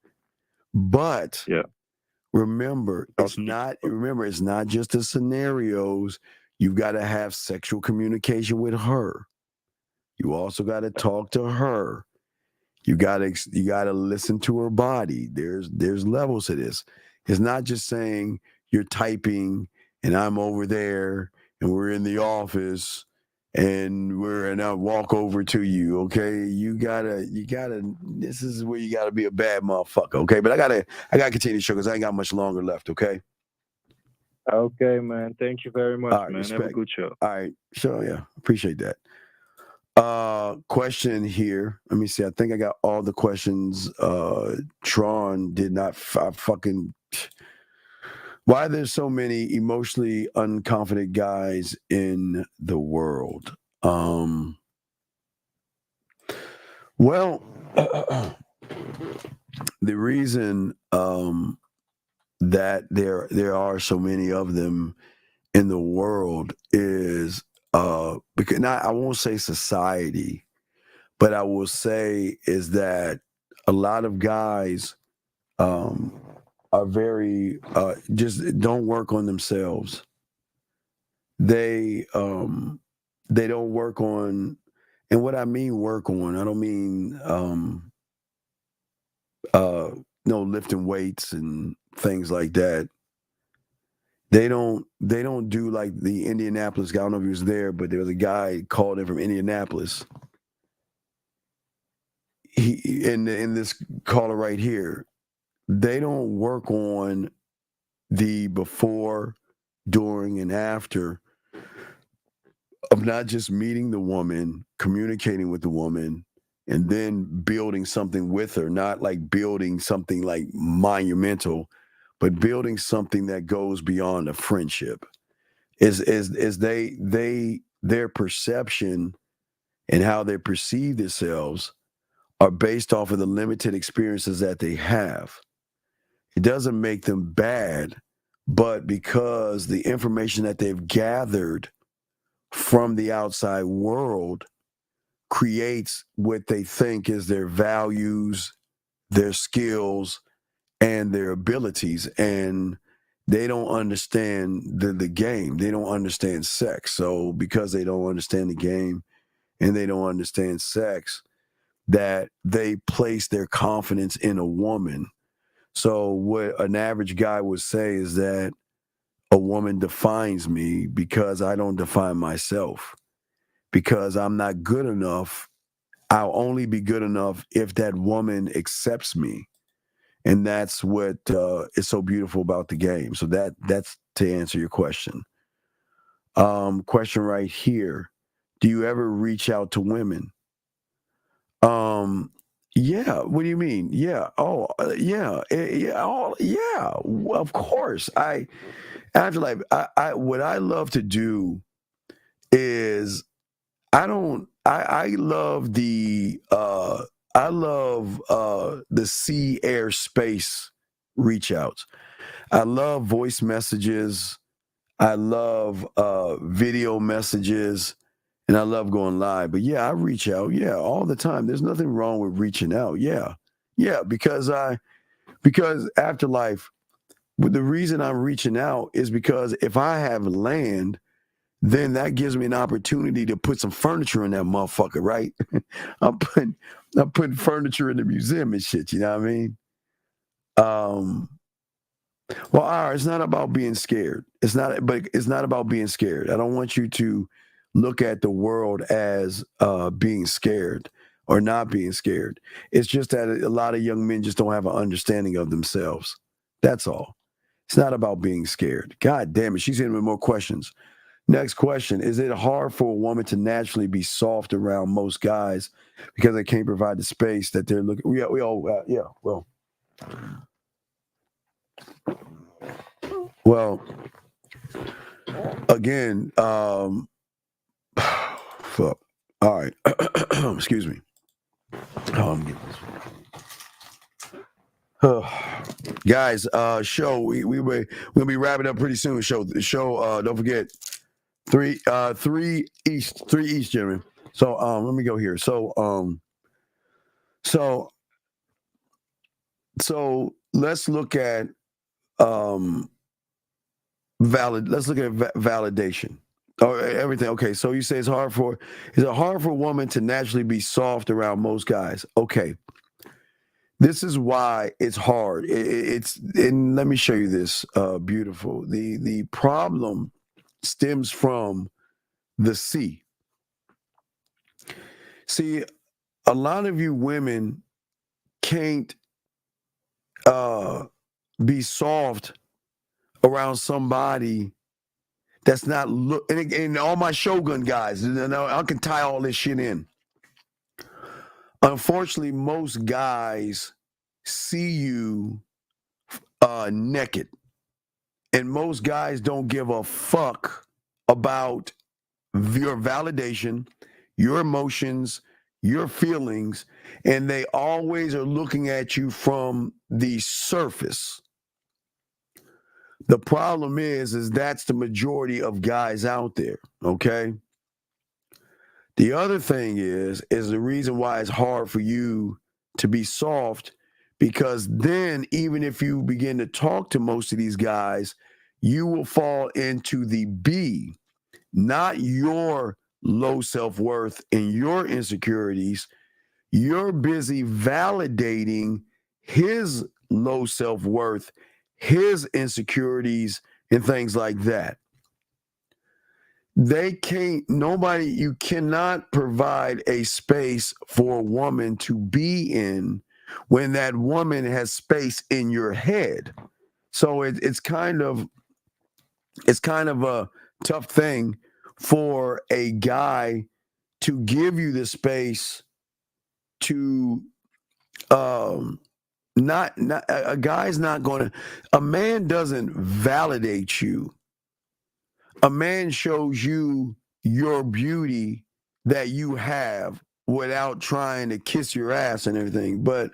But remember, it's not just the scenarios. You've got to have sexual communication with her. You also got to talk to her. You gotta listen to her body. There's levels to this. It's not just saying you're typing and I'm over there and we're in the office and I walk over to you. Okay, you gotta. This is where you gotta be a bad motherfucker. Okay, but I gotta continue the show because I ain't got much longer left. Okay. Okay, man. Thank you very much, All right, man. Have a respect. good show. All right, sure, yeah, appreciate that. Question here. Let me see. I think I got all the questions. Tron did not fucking. Why are there so many emotionally unconfident guys in the world? Well, the reason that there are so many of them in the world is because not, I won't say society, but I will say is that a lot of guys are very just don't work on themselves. They don't work on, and what I mean work on, I don't mean no lifting weights and things like that. They don't do like the Indianapolis guy. I don't know if he was there, but there was a guy called in from Indianapolis. He in this caller right here, they don't work on the before, during, and after of not just meeting the woman, communicating with the woman, and then building something with her, not like building something like monumental, but building something that goes beyond a friendship. Is their perception and how they perceive themselves are based off of the limited experiences that they have. It doesn't make them bad, but because the information that they've gathered from the outside world creates what they think is their values, their skills, and their abilities. And they don't understand the game. They don't understand sex. So because they don't understand the game and they don't understand sex, that they place their confidence in a woman. So what an average guy would say is that a woman defines me because I don't define myself. Because I'm not good enough. I'll only be good enough if that woman accepts me. And that's what is so beautiful about the game. So that's to answer your question. Question right here. Do you ever reach out to women? Yeah. What do you mean? Yeah. Oh, yeah. Yeah. Oh, yeah. Of course. Afterlife. I what I love to do is I love the sea, air, space reach outs. I love voice messages. I love video messages, and I love going live. But yeah, I reach out, yeah, all the time. There's nothing wrong with reaching out. Yeah. Yeah, because Afterlife, the reason I'm reaching out is because if I have land, then that gives me an opportunity to put some furniture in that motherfucker, right? I'm putting furniture in the museum and shit, you know what I mean? Well, it's not about being scared. It's not about being scared. I don't want you to look at the world as being scared or not being scared. It's just that a lot of young men just don't have an understanding of themselves. That's all. It's not about being scared. God damn it. She's hitting with more questions. Next question. Is it hard for a woman to naturally be soft around most guys because they can't provide the space that they're looking? Well, again, fuck. All right. Excuse me. I'm getting this. Guys, show we'll be wrapping up pretty soon. Show don't forget 3 East, gentlemen. So let me go here. So let's look at validation. Oh, everything. Okay, so you say is it hard for a woman to naturally be soft around most guys? Okay. This is why it's hard. And let me show you this. Beautiful. The problem stems from the C. See, a lot of you women can't be soft around somebody that's not look. And all my Shogun guys, and I can tie all this shit in. Unfortunately, most guys see you naked, and most guys don't give a fuck about your validation, your emotions, your feelings, and they always are looking at you from the surface. The problem is that's the majority of guys out there, okay? The other thing is the reason why it's hard for you to be soft, because then even if you begin to talk to most of these guys, you will fall into the B, not your low self-worth and your insecurities. You're busy validating his low self-worth, his insecurities, and things like that. You cannot provide a space for a woman to be in when that woman has space in your head. So it's kind of a tough thing for a guy to give you the space to not a guy's not going to, a man doesn't validate you. A man shows you your beauty that you have without trying to kiss your ass and everything. But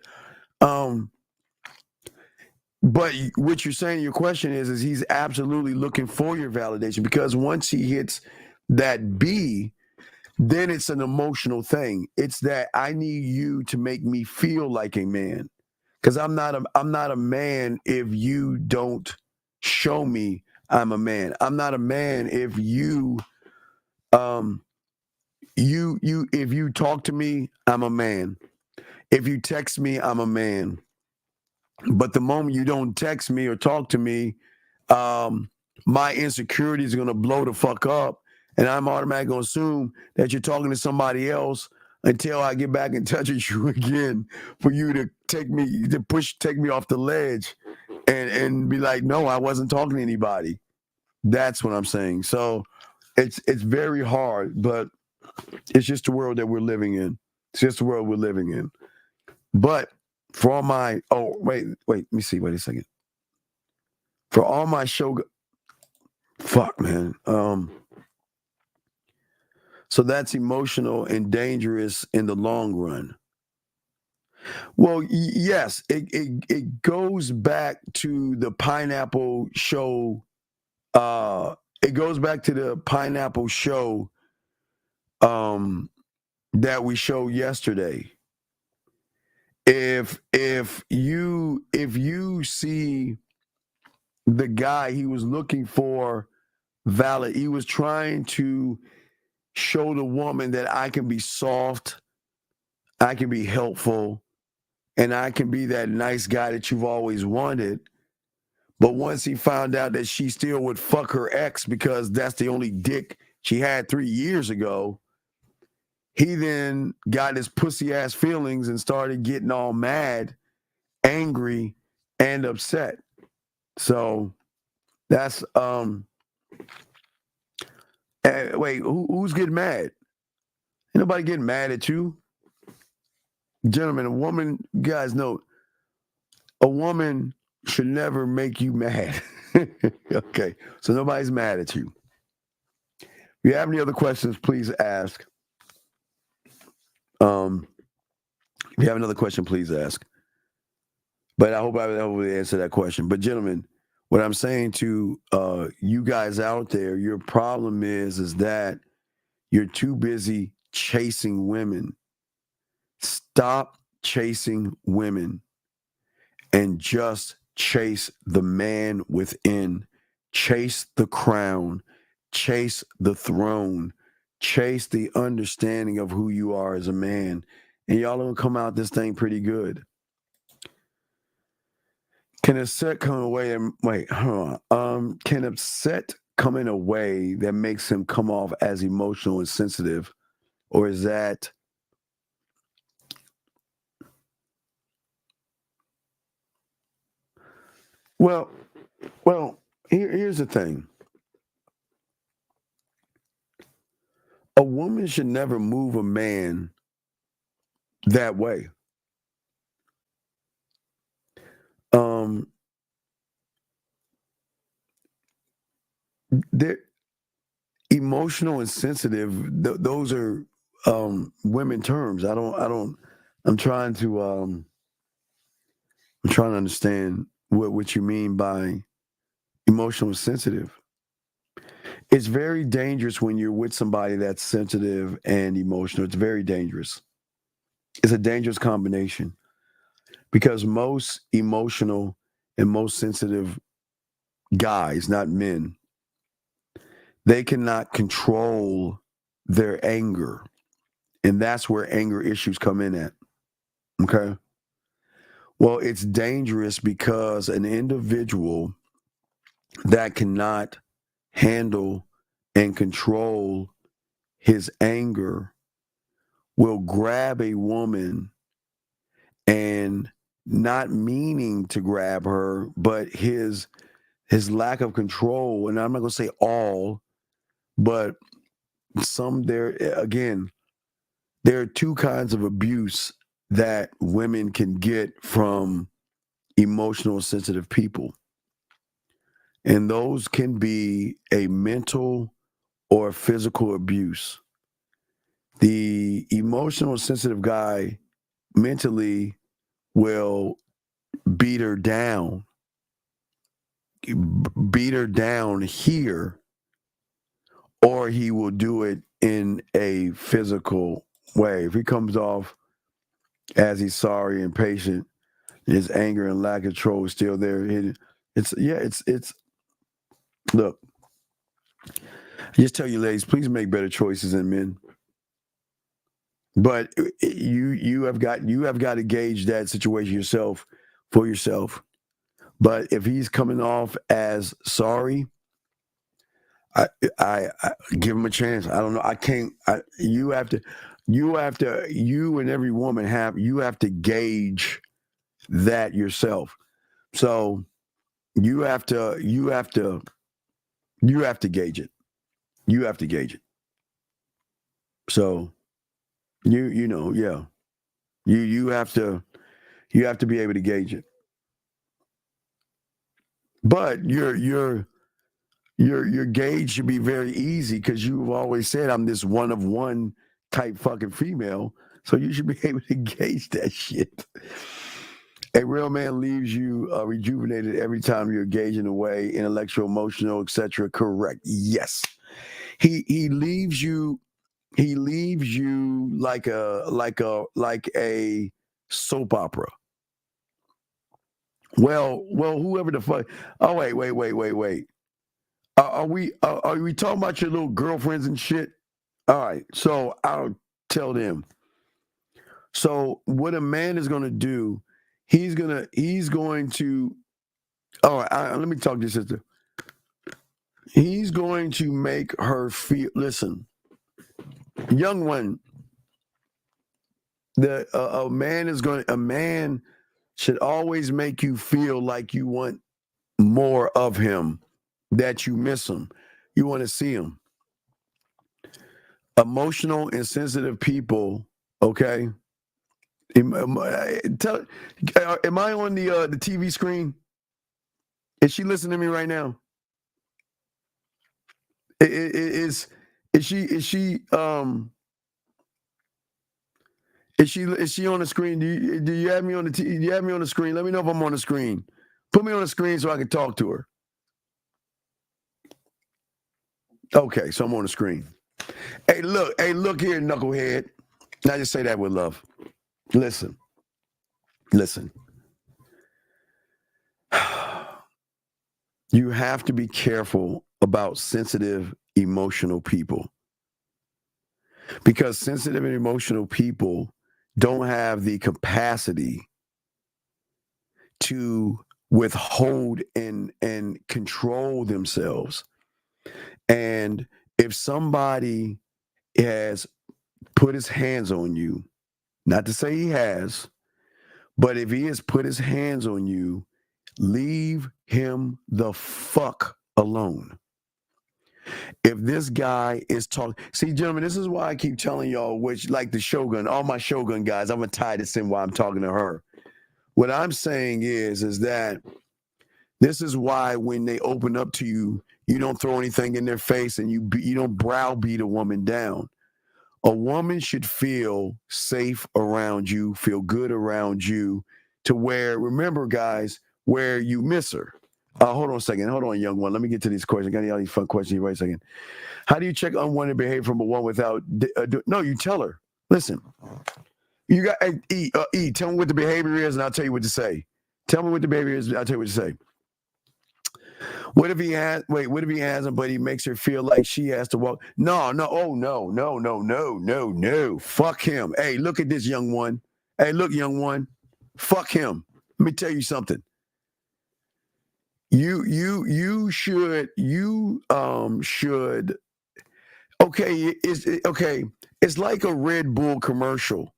what you're saying, your question is he's absolutely looking for your validation, because once he hits that B, then it's an emotional thing. It's that I need you to make me feel like a man, because I'm not a man if you don't show me I'm a man. I'm not a man if you if you talk to me, I'm a man. If you text me, I'm a man. But the moment you don't text me or talk to me, my insecurities are gonna blow the fuck up, and I'm automatically gonna assume that you're talking to somebody else until I get back in touch with you again, for you to take me off the ledge and be like, no, I wasn't talking to anybody. That's what I'm saying. So it's very hard, but it's just the world that we're living in. It's just the world we're living in. But for all my wait, let me see. Wait a second. For all my fuck, man. So that's emotional and dangerous in the long run. Well, yes, it goes back to the pineapple show. It goes back to the pineapple show that we showed yesterday. If you see the guy, he was looking for valid. He was trying to show the woman that I can be soft, I can be helpful, and I can be that nice guy that you've always wanted. But once he found out that she still would fuck her ex because that's the only dick she had 3 years ago, he then got his pussy ass feelings and started getting all mad, angry, and upset. So that's wait, who's getting mad? Ain't nobody getting mad at you. Gentlemen, a woman, you guys know, a woman should never make you mad. Okay, so nobody's mad at you. If you have any other questions, please ask. If you have another question, please ask. But I hope I was able to answer that question. But gentlemen, what I'm saying to you guys out there, your problem is that you're too busy chasing women. Stop chasing women and just chase the man within. Chase the crown. Chase the throne. Chase the understanding of who you are as a man. And y'all will come out this thing pretty good. Can upset come away and wait, hold on. Can upset come in a way that makes him come off as emotional and sensitive? Or is that well, Here's the thing. A woman should never move a man that way. They're emotional and sensitive. Those are women terms. I'm trying to understand what you mean by emotional and sensitive. It's very dangerous when you're with somebody that's sensitive and emotional. It's very dangerous. It's a dangerous combination because most emotional and most sensitive guys, not men, they cannot control their anger. And that's where anger issues come in at. Okay. Well, it's dangerous because an individual that cannot handle and control his anger will grab a woman and not meaning to grab her, but his lack of control, and I'm not going to say all, but some there, again, there are two kinds of abuse that women can get from emotional sensitive people. And those can be a mental or physical abuse. The emotional sensitive guy mentally will beat her down here, or he will do it in a physical way. If he comes off as he's sorry and patient, his anger and lack of control is still there. It's look, I just tell you ladies, please make better choices than men. But you have got to gauge that situation yourself for yourself. But if he's coming off as sorry, I give him a chance. I don't know. I can't. You have to. You and every woman have to gauge that yourself. So you have to gauge it. You have to gauge it. So you know, yeah. You have to be able to gauge it. But your gauge should be very easy because you've always said I'm this one of one type fucking female. So you should be able to gauge that shit. A real man leaves you rejuvenated every time you're engaging away, intellectual, emotional, etc. Correct. Yes. He leaves you like a soap opera. Well, whoever the fuck. Oh, wait. Are we talking about your little girlfriends and shit? All right, so I'll tell them. So what a man is going to do, he's going to. All right, let me talk to your sister. He's going to make her feel. Listen, young one. A man should always make you feel like you want more of him, that you miss him, you want to see him. Emotional and sensitive people, okay? Am I on the TV screen? Is she listening to me right now? Is she on the screen? Do you have me on do you have me on the screen? Let me know if I'm on the screen. Put me on the screen so I can talk to her. Okay, so I'm on the screen. Hey, look here, knucklehead. I just say that with love. Listen. You have to be careful about sensitive, emotional people. Because sensitive and emotional people don't have the capacity to withhold and control themselves. And if somebody has put his hands on you, not to say he has, but if he has put his hands on you, leave him the fuck alone. If this guy is talking, see, gentlemen, this is why I keep telling y'all, which like the Shogun, all my Shogun guys, I'm gonna tie this in while I'm talking to her. What I'm saying is that this is why when they open up to you, you don't throw anything in their face and you don't browbeat a woman down. A woman should feel safe around you, feel good around you, to where, remember, guys, where you miss her. Hold on a second. Hold on, young one. Let me get to these questions. I got all these fun questions. Wait a second. How do you check unwanted behavior from a woman without? No, you tell her. Listen, you got E. Tell me what the behavior is, and I'll tell you what to say. Tell me what the behavior is. I'll tell you what to say. What if he hasn't, but he makes her feel like she has to walk? No. Fuck him. Hey, look at this young one. Hey, look, young one. Fuck him. Let me tell you something. You should. Okay, it's like a Red Bull commercial.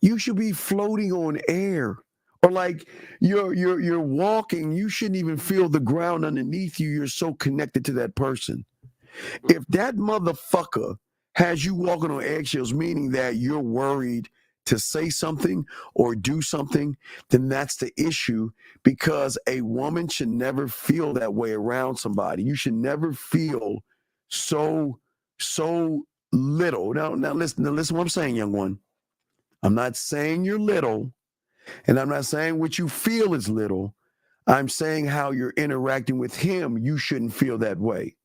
You should be floating on air. Or like you're walking, you shouldn't even feel the ground underneath you. You're so connected to that person. If that motherfucker has you walking on eggshells, meaning that you're worried to say something or do something, then that's the issue, because a woman should never feel that way around somebody. You should never feel so little. Now listen what I'm saying, young one. I'm not saying you're little. And I'm not saying what you feel is little. I'm saying how you're interacting with him, you shouldn't feel that way.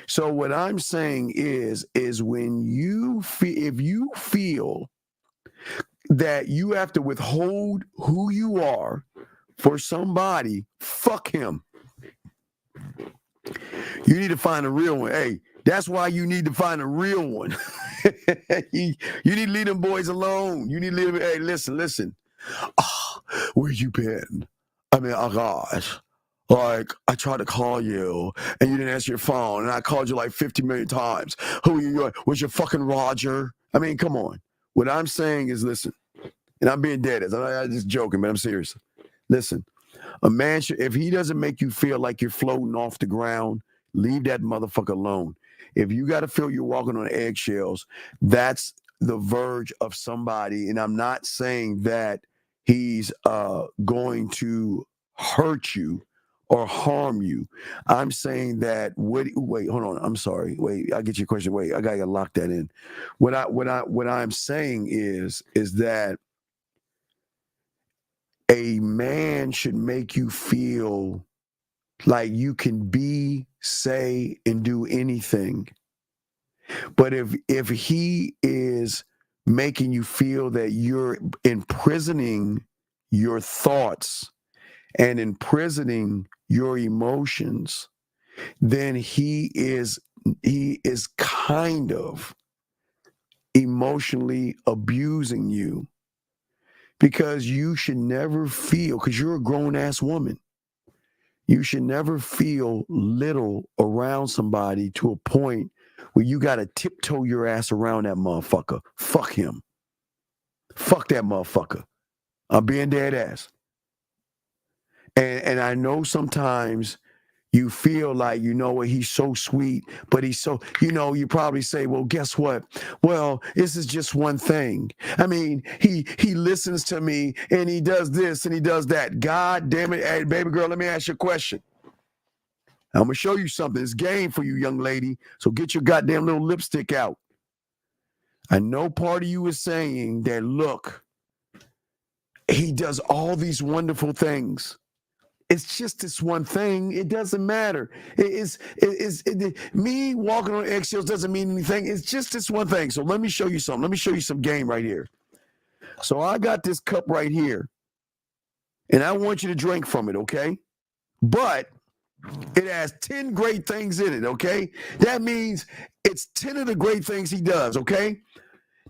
So what I'm saying is when you feel, if you feel that you have to withhold who you are for somebody, fuck him. You need to find a real one. Hey, that's why you need to find a real one. You need to leave them boys alone. You need to leave them. Hey, listen. Oh, where you been? I mean, oh gosh. Like, I tried to call you and you didn't answer your phone, and I called you like 50 million times. Who are you? Was you fucking Roger? I mean, come on. What I'm saying is, listen, and I'm being dead. I'm just joking, but I'm serious. Listen, a man should, if he doesn't make you feel like you're floating off the ground, leave that motherfucker alone. If you got to feel you're walking on eggshells, that's the verge of somebody. And I'm not saying that he's going to hurt you or harm you. I'm saying that wait, hold on. I'm sorry. Wait, I'll get your question. Wait, I gotta lock that in. What I'm saying is that a man should make you feel like you can be, say, and do anything. But if he is making you feel that you're imprisoning your thoughts and imprisoning your emotions, then he is kind of emotionally abusing you, because you should never feel, because you're a grown-ass woman, you should never feel little around somebody to a point where you got to tiptoe your ass around that motherfucker. Fuck him. Fuck that motherfucker. I'm being dead ass. And I know sometimes you feel like, you know what, he's so sweet, but he's so, you probably say, well, guess what? Well, this is just one thing. I mean, he listens to me and he does this and he does that. God damn it. Hey, baby girl, let me ask you a question. I'm going to show you something. It's game for you, young lady. So get your goddamn little lipstick out. I know part of you is saying that, look, he does all these wonderful things. It's just this one thing. It doesn't matter. Me walking on eggshells doesn't mean anything. It's just this one thing. So let me show you something. Let me show you some game right here. So I got this cup right here, and I want you to drink from it, okay? But it has 10 great things in it, okay? That means it's 10 of the great things he does, okay?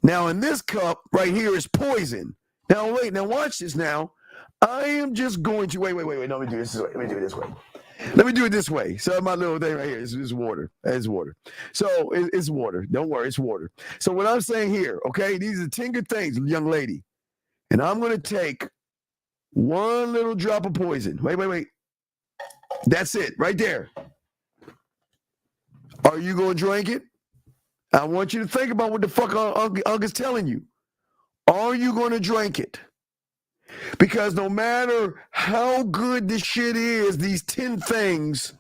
Now, in this cup right here is poison. Now, wait. Now, watch this now. I am just going to, wait. Let me do this way. Let me do it this way. So my little thing right here is water. It's water. So it's water. Don't worry, it's water. So what I'm saying here, okay, these are 10 good things, young lady. And I'm going to take one little drop of poison. Wait. That's it, right there. Are you going to drink it? I want you to think about what the fuck Unc is telling you. Are you going to drink it? Because no matter how good this shit is, these 10 things,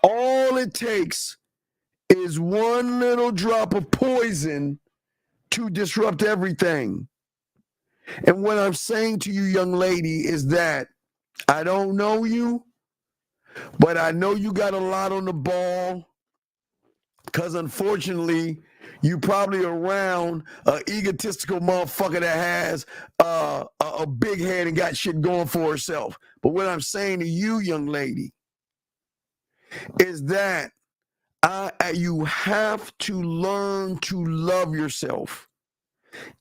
all it takes is one little drop of poison to disrupt everything. And what I'm saying to you, young lady, is that I don't know you, but I know you got a lot on the ball. Because unfortunately, you probably around an egotistical motherfucker that has a big head and got shit going for herself. But what I'm saying to you, young lady, is that you have to learn to love yourself.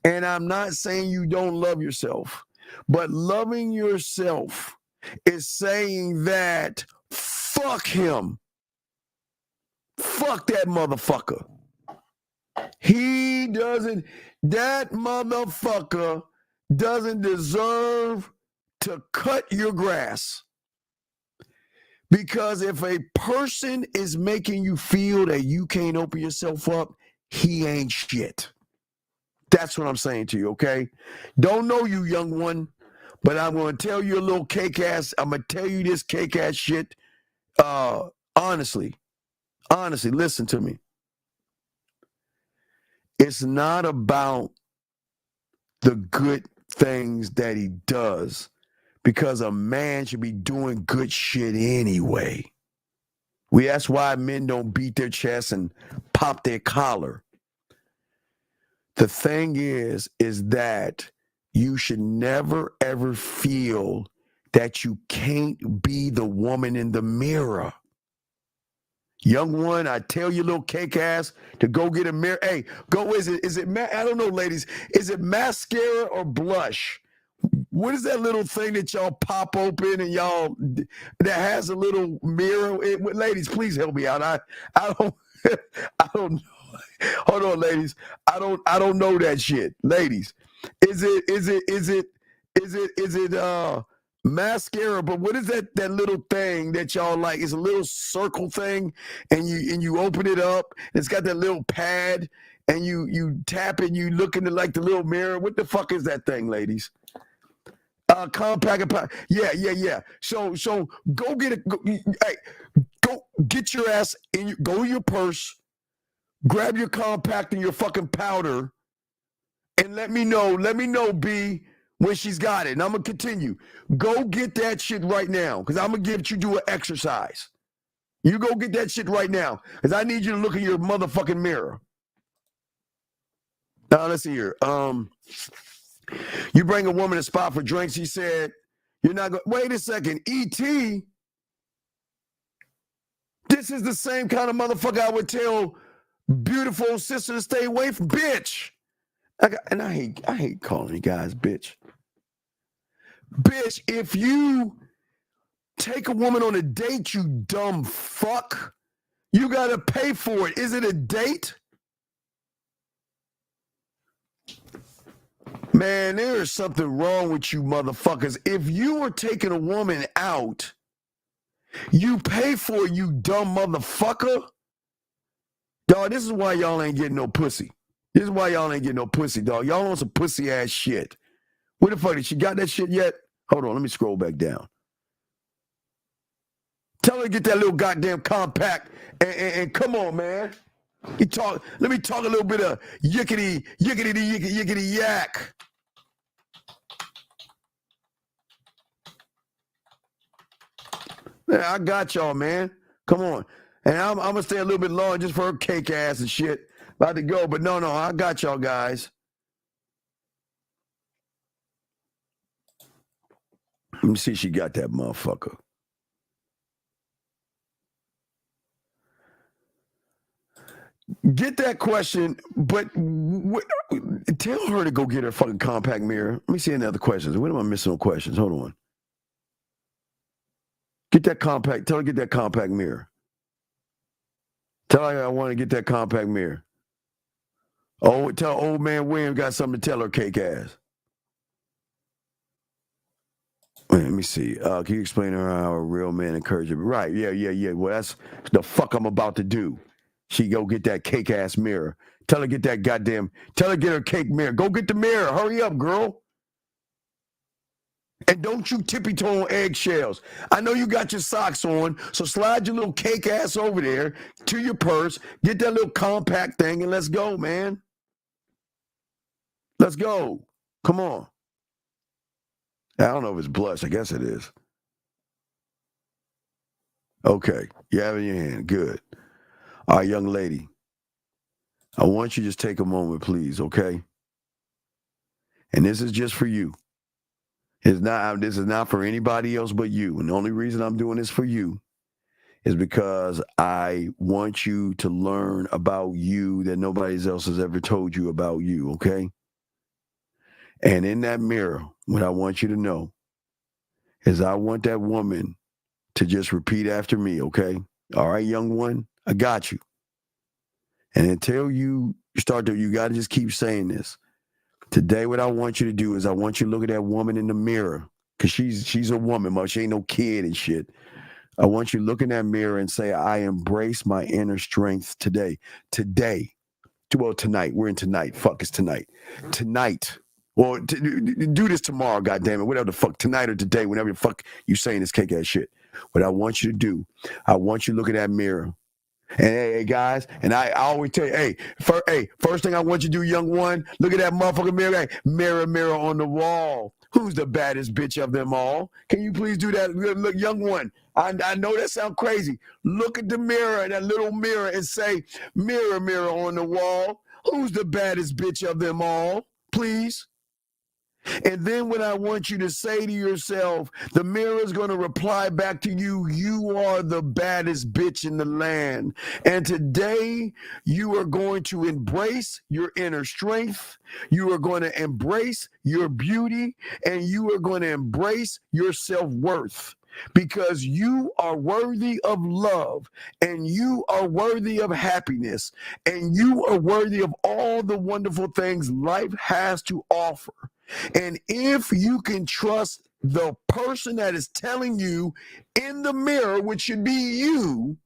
And I'm not saying you don't love yourself, but loving yourself is saying that fuck him. Fuck that motherfucker. That motherfucker doesn't deserve to cut your grass. Because if a person is making you feel that you can't open yourself up, he ain't shit. That's what I'm saying to you, okay? Don't know you, young one, but I'm going to tell you a little cake ass. I'm going to tell you this cake ass shit. Honestly, listen to me. It's not about the good things that he does, because a man should be doing good shit anyway. That's why men don't beat their chest and pop their collar. The thing is that you should never, ever feel that you can't be the woman in the mirror. Young one, I tell you, little cake ass, to go get a mirror. Hey, go, is it, I don't know, ladies, is it mascara or blush? What is that little thing that y'all pop open and y'all, that has a little mirror? Ladies, please help me out. I don't, I don't know. Hold on, ladies. I don't know that shit. Ladies, is it mascara? But what is that little thing that y'all like? It's a little circle thing, and you open it up, and it's got that little pad, and you tap it, and you look into like the little mirror. What the fuck is that thing, ladies? Compact. Yeah. So go get it. Go get your ass in. Go to your purse. Grab your compact and your fucking powder, and let me know, B, when she's got it. And I'm going to continue. Go get that shit right now, because I'm going to give you an exercise. You go get that shit right now, because I need you to look in your motherfucking mirror. Now, let's see here. You bring a woman a spot for drinks, he said, you're not going, wait a second, E.T., this is the same kind of motherfucker I would tell beautiful sister to stay away from, bitch. I hate calling you guys bitch. Bitch, if you take a woman on a date, you dumb fuck, you gotta pay for it. Is it a date? Man, there is something wrong with you motherfuckers. If you are taking a woman out, you pay for it, you dumb motherfucker. Dog, this is why y'all ain't getting no pussy. This is why y'all ain't getting no pussy, dog. Y'all on some pussy ass shit. Where the fuck, did she got that shit yet? Hold on, let me scroll back down. Tell her to get that little goddamn compact and come on, man. Let me talk a little bit of yickety yak. Yeah, I got y'all, man. Come on. And I'm going to stay a little bit longer just for her cake ass and shit. About to go, but no, I got y'all guys. Let me see if she got that motherfucker. Get that question, but tell her to go get her fucking compact mirror. Let me see any other questions. What am I missing on questions? Hold on. Get that compact. Tell her to get that compact mirror. Tell her I want to get that compact mirror. Oh, tell old man William got something to tell her, cake ass. Wait, let me see. Can you explain to her how a real man encourages her? Right, yeah. Well, that's the fuck I'm about to do. She go get that cake ass mirror. Tell her get her cake mirror. Go get the mirror. Hurry up, girl. And don't you tippy-toe on eggshells. I know you got your socks on, so slide your little cake ass over there to your purse, get that little compact thing, and let's go, man. Let's go. Come on. I don't know if it's blush. I guess it is. Okay. You have it in your hand. Good. All right, young lady. I want you to just take a moment, please, okay? And this is just for you. This is not for anybody else but you. And the only reason I'm doing this for you is because I want you to learn about you that nobody else has ever told you about you, okay? And in that mirror, what I want you to know is I want that woman to just repeat after me, okay? All right, young one, I got you. And until you you got to just keep saying this. Today, what I want you to do is I want you to look at that woman in the mirror, because she's a woman, but she ain't no kid and shit. I want you to look in that mirror and say, I embrace my inner strength today. Today. Well, tonight. We're in tonight. Fuck, it's tonight. Tonight. Well, do this tomorrow, goddammit. Whatever the fuck, tonight or today, whenever the fuck you saying this cake ass shit. What I want you to do, I want you to look at that mirror. And hey, guys, and I always tell you, first thing I want you to do, young one, look at that motherfucking mirror. Hey, mirror, mirror on the wall. Who's the baddest bitch of them all? Can you please do that? Look, young one, I know that sounds crazy. Look at the mirror, that little mirror, and say, mirror, mirror on the wall. Who's the baddest bitch of them all? Please. And then what I want you to say to yourself, the mirror is going to reply back to you, you are the baddest bitch in the land. And today you are going to embrace your inner strength. You are going to embrace your beauty, and you are going to embrace your self-worth. Because you are worthy of love, and you are worthy of happiness, and you are worthy of all the wonderful things life has to offer. And if you can trust the person that is telling you in the mirror, which should be you,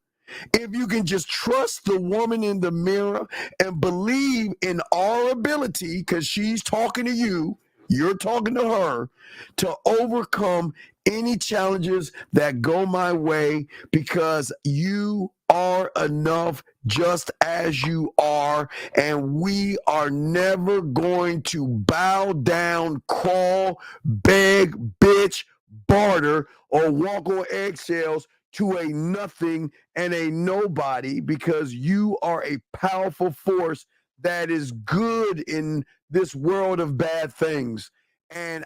if you can just trust the woman in the mirror and believe in our ability, because she's talking to you, you're talking to her, to overcome any challenges that go my way, because you are enough just as you are, and we are never going to bow down, crawl, beg, bitch, barter, or walk on eggshells to a nothing and a nobody, because you are a powerful force that is good in this world of bad things. And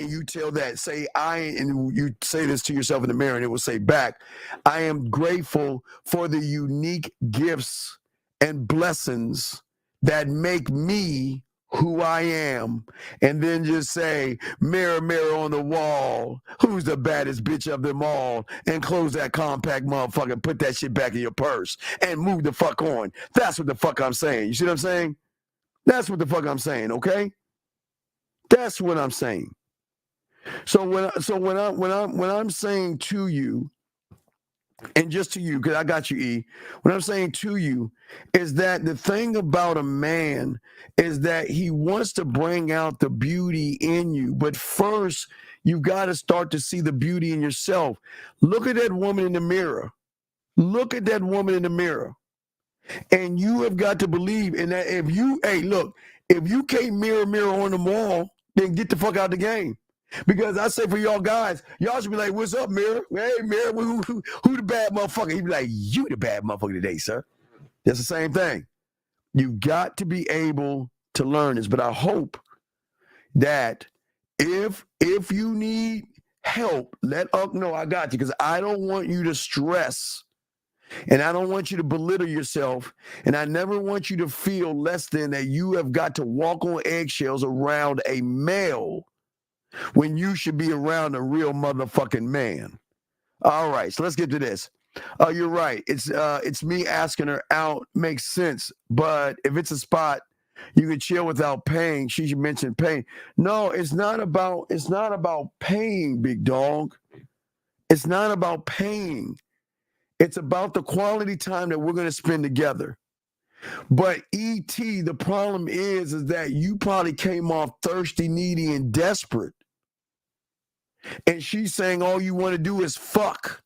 you tell that, say I, and you say this to yourself in the mirror, and it will say back, I am grateful for the unique gifts and blessings that make me who I am. And then just say, mirror, mirror on the wall, who's the baddest bitch of them all? And close that compact motherfucker, put that shit back in your purse and move the fuck on. That's what the fuck I'm saying. You see what I'm saying? That's what the fuck I'm saying, okay? That's what I'm saying. So when I'm saying to you, and just to you, because I got you, E, what I'm saying to you is that the thing about a man is that he wants to bring out the beauty in you. But first, you've got to start to see the beauty in yourself. Look at that woman in the mirror. Look at that woman in the mirror. And you have got to believe in that. If you can't mirror, mirror on the wall, then get the fuck out the game. Because I say for y'all guys, y'all should be like, what's up, mirror? Hey, mirror, who the bad motherfucker? He'd be like, you the bad motherfucker today, sir. That's the same thing. You've got to be able to learn this. But I hope that if you need help, let Unc know I got you. Because I don't want you to stress. And I don't want you to belittle yourself. And I never want you to feel less than that you have got to walk on eggshells around a male when you should be around a real motherfucking man. All right, so let's get to this. You're right. It's me asking her out. Makes sense. But if it's a spot you can chill without paying, she mentioned paying. No, it's not about paying, big dog. It's not about paying. It's about the quality time that we're going to spend together. But E.T., the problem is that you probably came off thirsty, needy, and desperate. And she's saying all you want to do is fuck.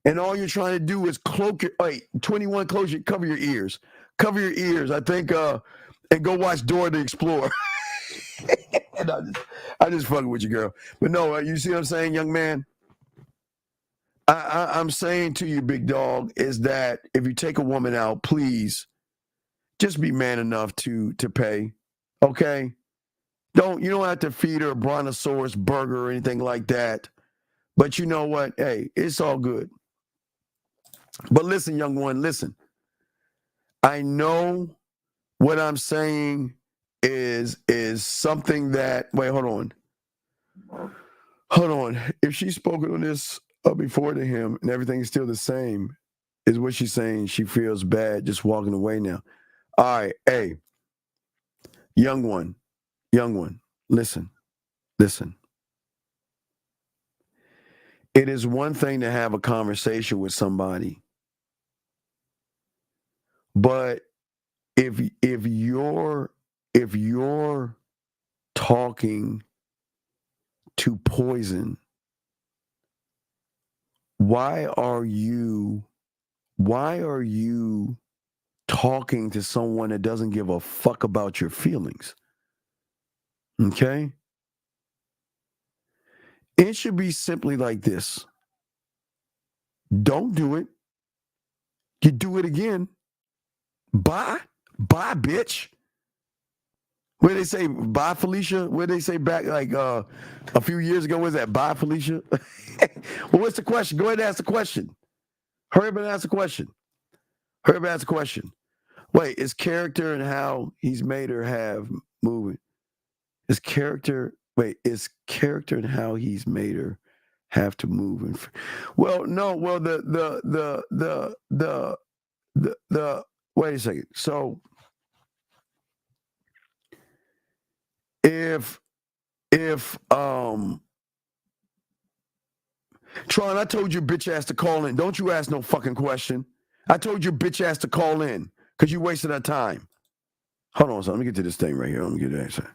And all you're trying to do is cloak your, 21, cover your ears. Cover your ears, I think, and go watch Dora the Explorer. And I just fucking with you, girl. But no, you see what I'm saying, young man? I'm saying to you, big dog, is that if you take a woman out, please just be man enough to pay. Okay? You don't have to feed her a brontosaurus burger or anything like that. But you know what? Hey, it's all good. But listen, young one, listen. I know what I'm saying is something that, wait, hold on. If she's spoken on this before to him and everything's still the same, is what she's saying. She feels bad just walking away now. All right, hey, young one, listen. It is one thing to have a conversation with somebody, but if you're talking to poison, why are you talking to someone that doesn't give a fuck about your feelings? Okay? It should be simply like this. Don't do it. You do it again. Bye, bitch. Where they say bye, Felicia? Where they say back like a few years ago, was that bye, Felicia? Well, what's the question? Go ahead and ask the question. Hurry up and ask the question. Wait, is character and how he's made her have moving? Is character and how he's made her have to move? Well, no. Well, the wait a second. So if Tron, I told you bitch ass to call in. Don't you ask no fucking question. I told you bitch ass to call in because you wasted our time. Hold on, so let me get to this thing right here. Let me get to that.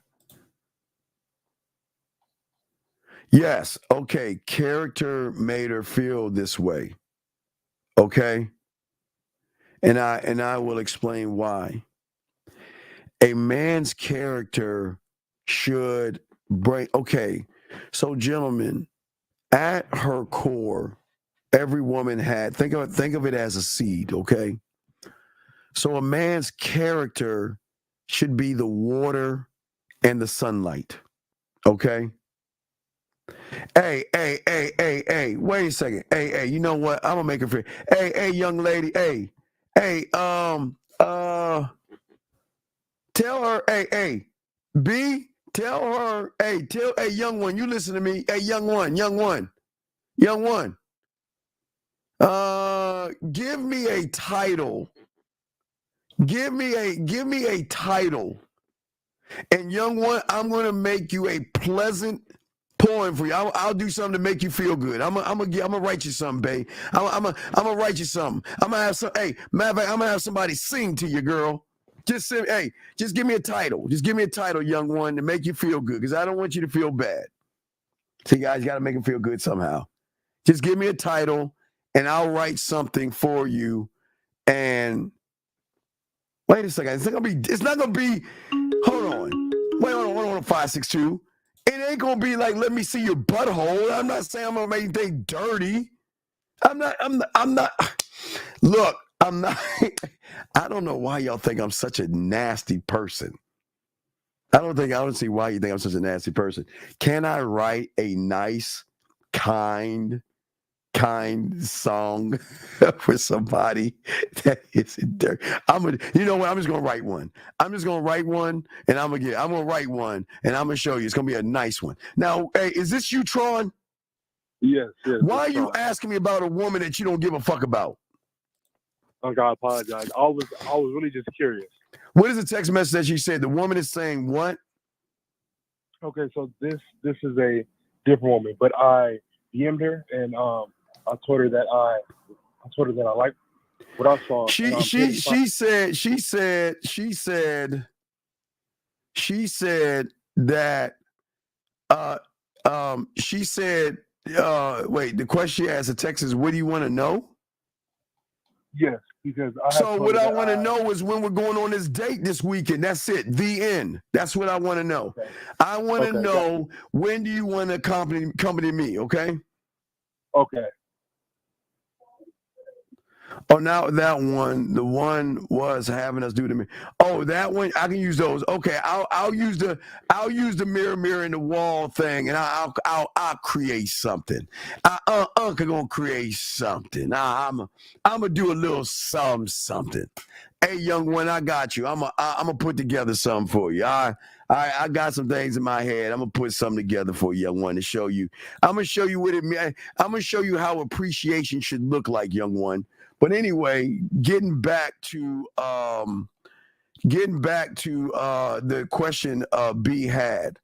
Yes, okay. Character made her feel this way. Okay? And I will explain why. A man's character should bring, okay. So gentlemen, at her core, every woman had, think of it as a seed, okay? So a man's character should be the water and the sunlight, okay? Hey, wait a second. Hey, you know what? I'm gonna make it fair. Hey, young lady, tell her, B, tell her, young one, you listen to me. Hey, young one. Give me a title. Give me a title. And young one, I'm gonna make you a pleasant poem for you. I'll do something to make you feel good. I'm gonna write you something, babe. I'm gonna write you something. I'm gonna have some. Hey, matter of fact, I'm gonna have somebody sing to you, girl. Just give me a title. Just give me a title, young one, to make you feel good, because I don't want you to feel bad. So you guys got to make them feel good somehow. Just give me a title, and I'll write something for you. And wait a second. It's not gonna be. Hold on. Wait, hold on. 562. It ain't gonna be like, let me see your butthole. I'm not saying I'm gonna make anything dirty. I'm not. Look, I'm not. I don't know why y'all think I'm such a nasty person. I don't see why you think I'm such a nasty person. Can I write a nice, kind song for somebody that isn't dirty? You know what? I'm just gonna write one. And I'm gonna write one, and I'm gonna show you. It's gonna be a nice one. Now, hey, is this you, Tron? Yes. Why are you asking me about a woman that you don't give a fuck about? I gotta apologize. I was really just curious. What is the text message that she said? The woman is saying what? Okay, so this is a different woman, but I DM'd her and I told her that sort of that I like what I saw. She said that wait, the question she asked the text is, what do you want to know? Yes, because what I want to know is when we're going on this date this weekend. That's it. The end. That's what I want to know. Okay. I want to know, when do you want to accompany me, okay? Okay. Oh, now that one, the one was having us do the. Oh, that one, I can use those. Okay, I'll use the mirror in the wall thing, and I'll create something. Uncle gonna create something. I'm gonna do a little something. Hey, young one, I got you. I'm gonna put together something for you. I got some things in my head. I'm gonna put something together for you, young one, to show you. I'm gonna show you what it means. I'm gonna show you how appreciation should look like, young one. But anyway, getting back to the question B had.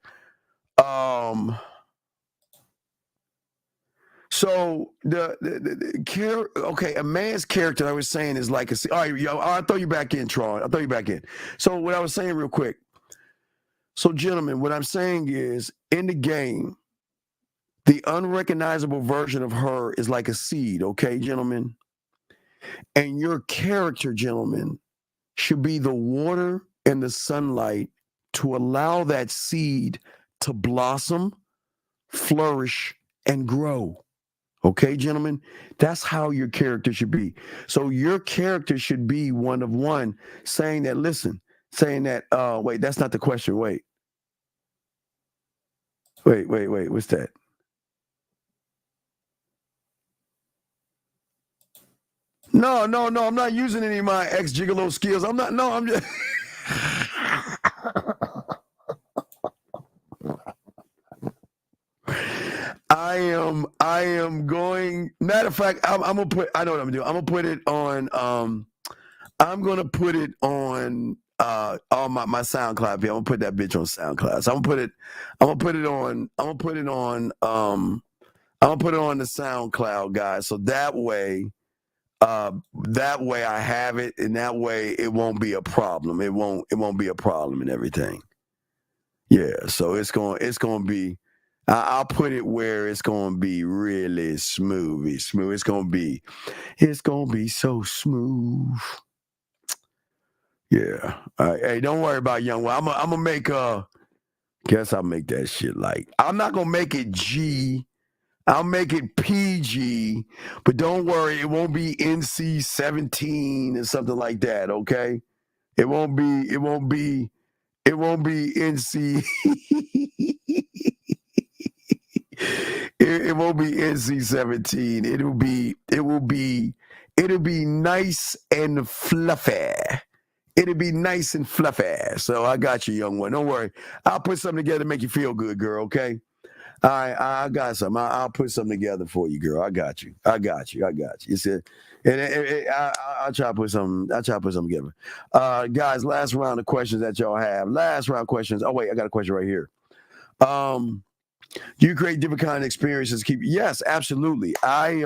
So a man's character, I was saying, is like all right, I'll throw you back in, Tron. I'll throw you back in. So what I was saying real quick. So gentlemen, what I'm saying is, in the game, the unrecognizable version of her is like a seed, okay, gentlemen? And your character, gentlemen, should be the water and the sunlight to allow that seed to blossom, flourish, and grow. Okay, gentlemen? That's how your character should be. So your character should be one of one, saying that, wait, that's not the question. Wait, what's that? No, I'm not using any of my ex-gigolo skills. I'm just... I am going, matter of fact, I'm gonna put, I know what I'm gonna do. I'm gonna put it on, I'm gonna put it on my SoundCloud. I'm gonna put that bitch on SoundCloud. So I'm gonna put it on the SoundCloud, guys. So that way I have it, and that way it won't be a problem. It won't be a problem and everything. Yeah, so it's gonna be. I'll put it where it's gonna be really smooth. It's gonna be so smooth. Yeah. Hey, don't worry about young one. I'm gonna make guess I'll make that shit like. I'm not gonna make it G. I'll make it PG, but don't worry, it won't be NC-17 or something like that, okay? It won't be NC. It won't be NC-17. It'll be nice and fluffy. It'll be nice and fluffy. So I got you, young one. Don't worry. I'll put something together to make you feel good, girl, okay? All right, I got something. I'll put something together for you, girl. I got you. You said, I'll try to put something. Together. Guys, last round of questions that y'all have. Last round questions. Oh wait, I got a question right here. Do you create different kind of experiences? Yes, absolutely. I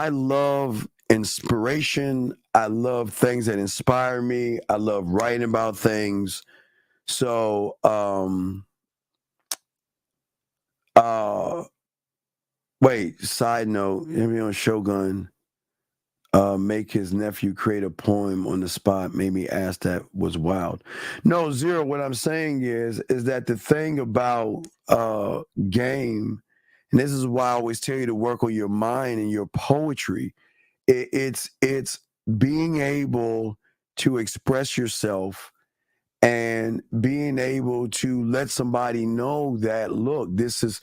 love inspiration. I love things that inspire me. I love writing about things. So, side note, him on Shogun, make his nephew create a poem on the spot, made me ask, that was wild. No, Zero, what I'm saying is that the thing about game, and this is why I always tell you to work on your mind and your poetry, it's being able to express yourself and being able to let somebody know that, look, this is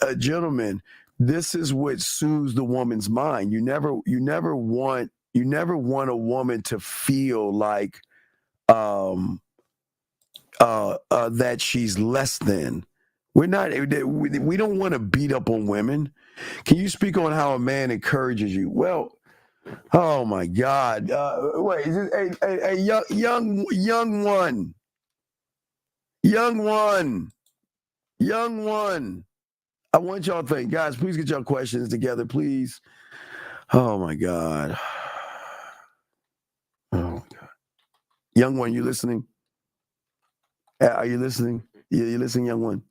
a gentleman. This is what soothes the woman's mind. You never want a woman to feel like that she's less than. We don't want to beat up on women. Can you speak on how a man encourages you? Well, oh my God! Wait, is this a young one? I want y'all to think. Guys, please get your questions together, please. Oh, my God. Oh, my God. Young one, you listening? Are you listening? Yeah, you listening, young one?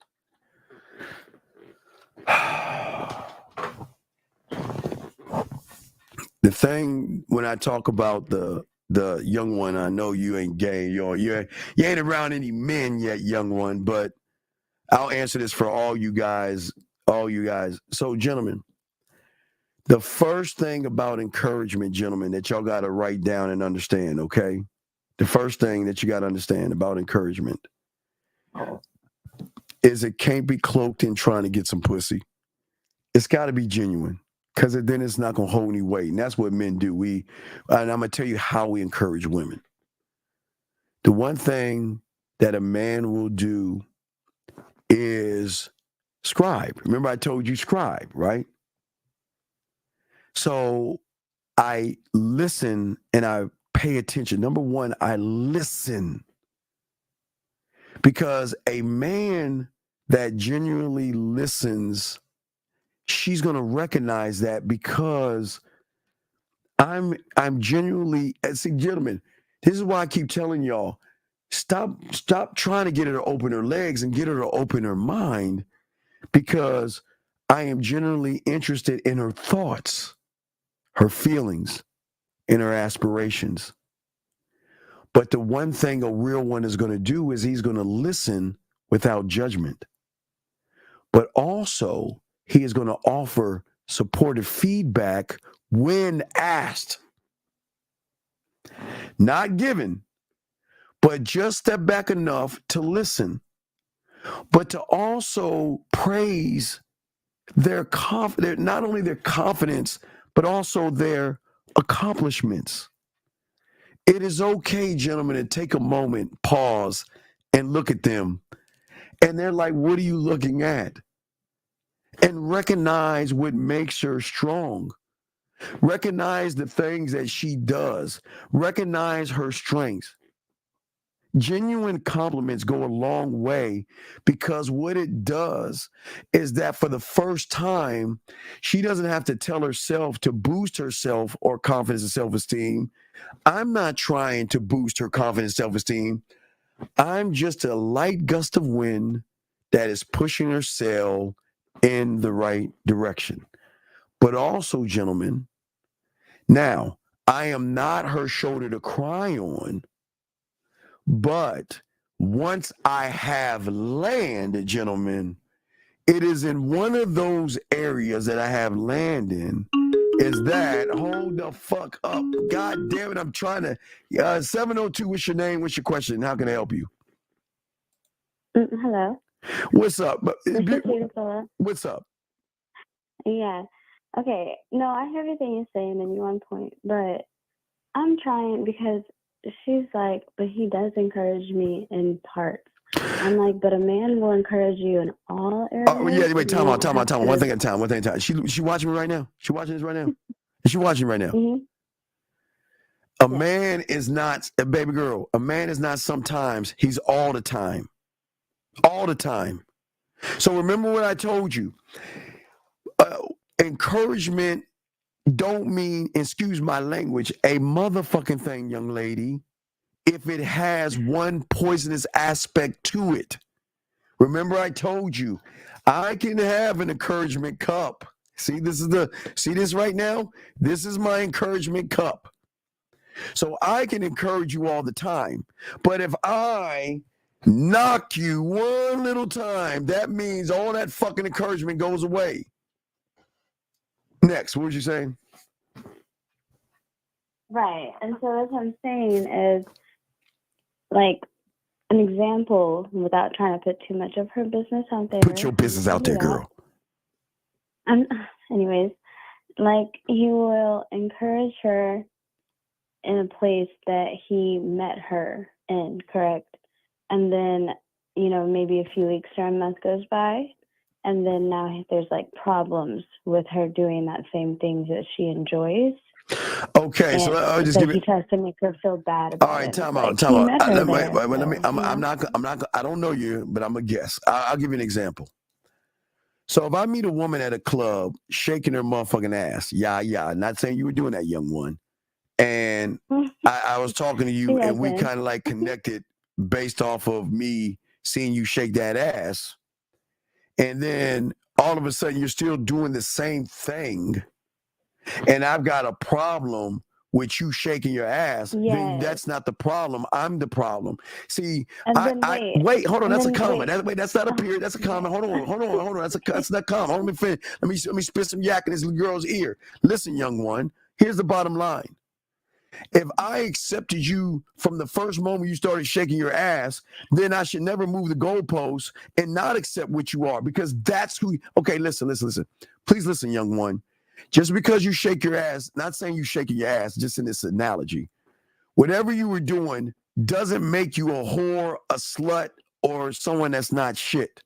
The thing when I talk about the young one, I know you ain't gay, you ain't around any men yet, young one, but I'll answer this for all you guys. So, gentlemen, the first thing about encouragement, gentlemen, that y'all got to write down and understand, okay? The first thing that you got to understand about encouragement is it can't be cloaked in trying to get some pussy. It's got to be genuine. Because then it's not going to hold any weight. And that's what men do. And I'm going to tell you how we encourage women. The one thing that a man will do is scribe. Remember I told you scribe, right? So I listen and I pay attention. Number one, I listen. Because a man that genuinely listens, she's going to recognize that because I'm genuinely, see, gentlemen, this is why I keep telling y'all, stop trying to get her to open her legs and get her to open her mind, because I am genuinely interested in her thoughts, her feelings, and her aspirations. But the one thing a real one is going to do is he's going to listen without judgment. But also, he is going to offer supportive feedback when asked. Not given, but just step back enough to listen. But to also praise their not only their confidence, but also their accomplishments. It is okay, gentlemen, to take a moment, pause, and look at them. And they're like, what are you looking at? And recognize what makes her strong. Recognize the things that she does. Recognize her strengths. Genuine compliments go a long way, because what it does is that for the first time, she doesn't have to tell herself to boost herself or confidence and self-esteem. I'm not trying to boost her confidence and self-esteem. I'm just a light gust of wind that is pushing her sail in the right direction. But also, gentlemen, now, I am not her shoulder to cry on, but once I have land, gentlemen, it is in one of those areas that I have land in, is that, hold the fuck up. God damn it, I'm trying to, 702, what's your name? What's your question? How can I help you? Hello. What's up? This is Beautiful. What's up? Yeah. Okay. No, I hear everything you're saying and you're on point, but I'm trying because she's like, but he does encourage me in parts. I'm like, but a man will encourage you in all areas. Oh, yeah, wait, time out. One thing at a time. She watching me right now? She watching this right now? Is she watching right now? Mm-hmm. A man is not, a baby girl, a man is not sometimes, he's all the time. All the time. So remember what I told you. Encouragement don't mean, excuse my language, a motherfucking thing, young lady, if it has one poisonous aspect to it. Remember I told you, I can have an encouragement cup. See this right now? This is my encouragement cup. So I can encourage you all the time. But if I knock you one little time, that means all that fucking encouragement goes away. Next, what was you saying? Right. And so what I'm saying is, like, an example, without trying to put too much of her business out there. Put your business out there, girl. Anyways, like, he will encourage her in a place that he met her in, correct? And then, maybe a few weeks or a month goes by, and then now there's, like, problems with her doing that same thing that she enjoys. Okay, so I'll just give he tries to make her feel bad about it. All right, time out. I don't know you, but I'm gonna guess. I'll give you an example. So if I meet a woman at a club shaking her motherfucking ass, yeah, not saying you were doing that, young one, and I was talking to you and we kind of like connected based off of me seeing you shake that ass, and then all of a sudden you're still doing the same thing, and I've got a problem with you shaking your ass, then that's not the problem. I'm the problem. See, wait, hold on. That's a comment. That's not a period. That's a comment. Hold on. That's not a comment. Let me spit some yak in this girl's ear. Listen, young one, here's the bottom line. If I accepted you from the first moment you started shaking your ass, then I should never move the goalposts and not accept what you are, because that's who. Okay, listen. Please listen, young one. Just because you shake your ass, not saying you shaking your ass, just in this analogy, whatever you were doing doesn't make you a whore, a slut, or someone that's not shit.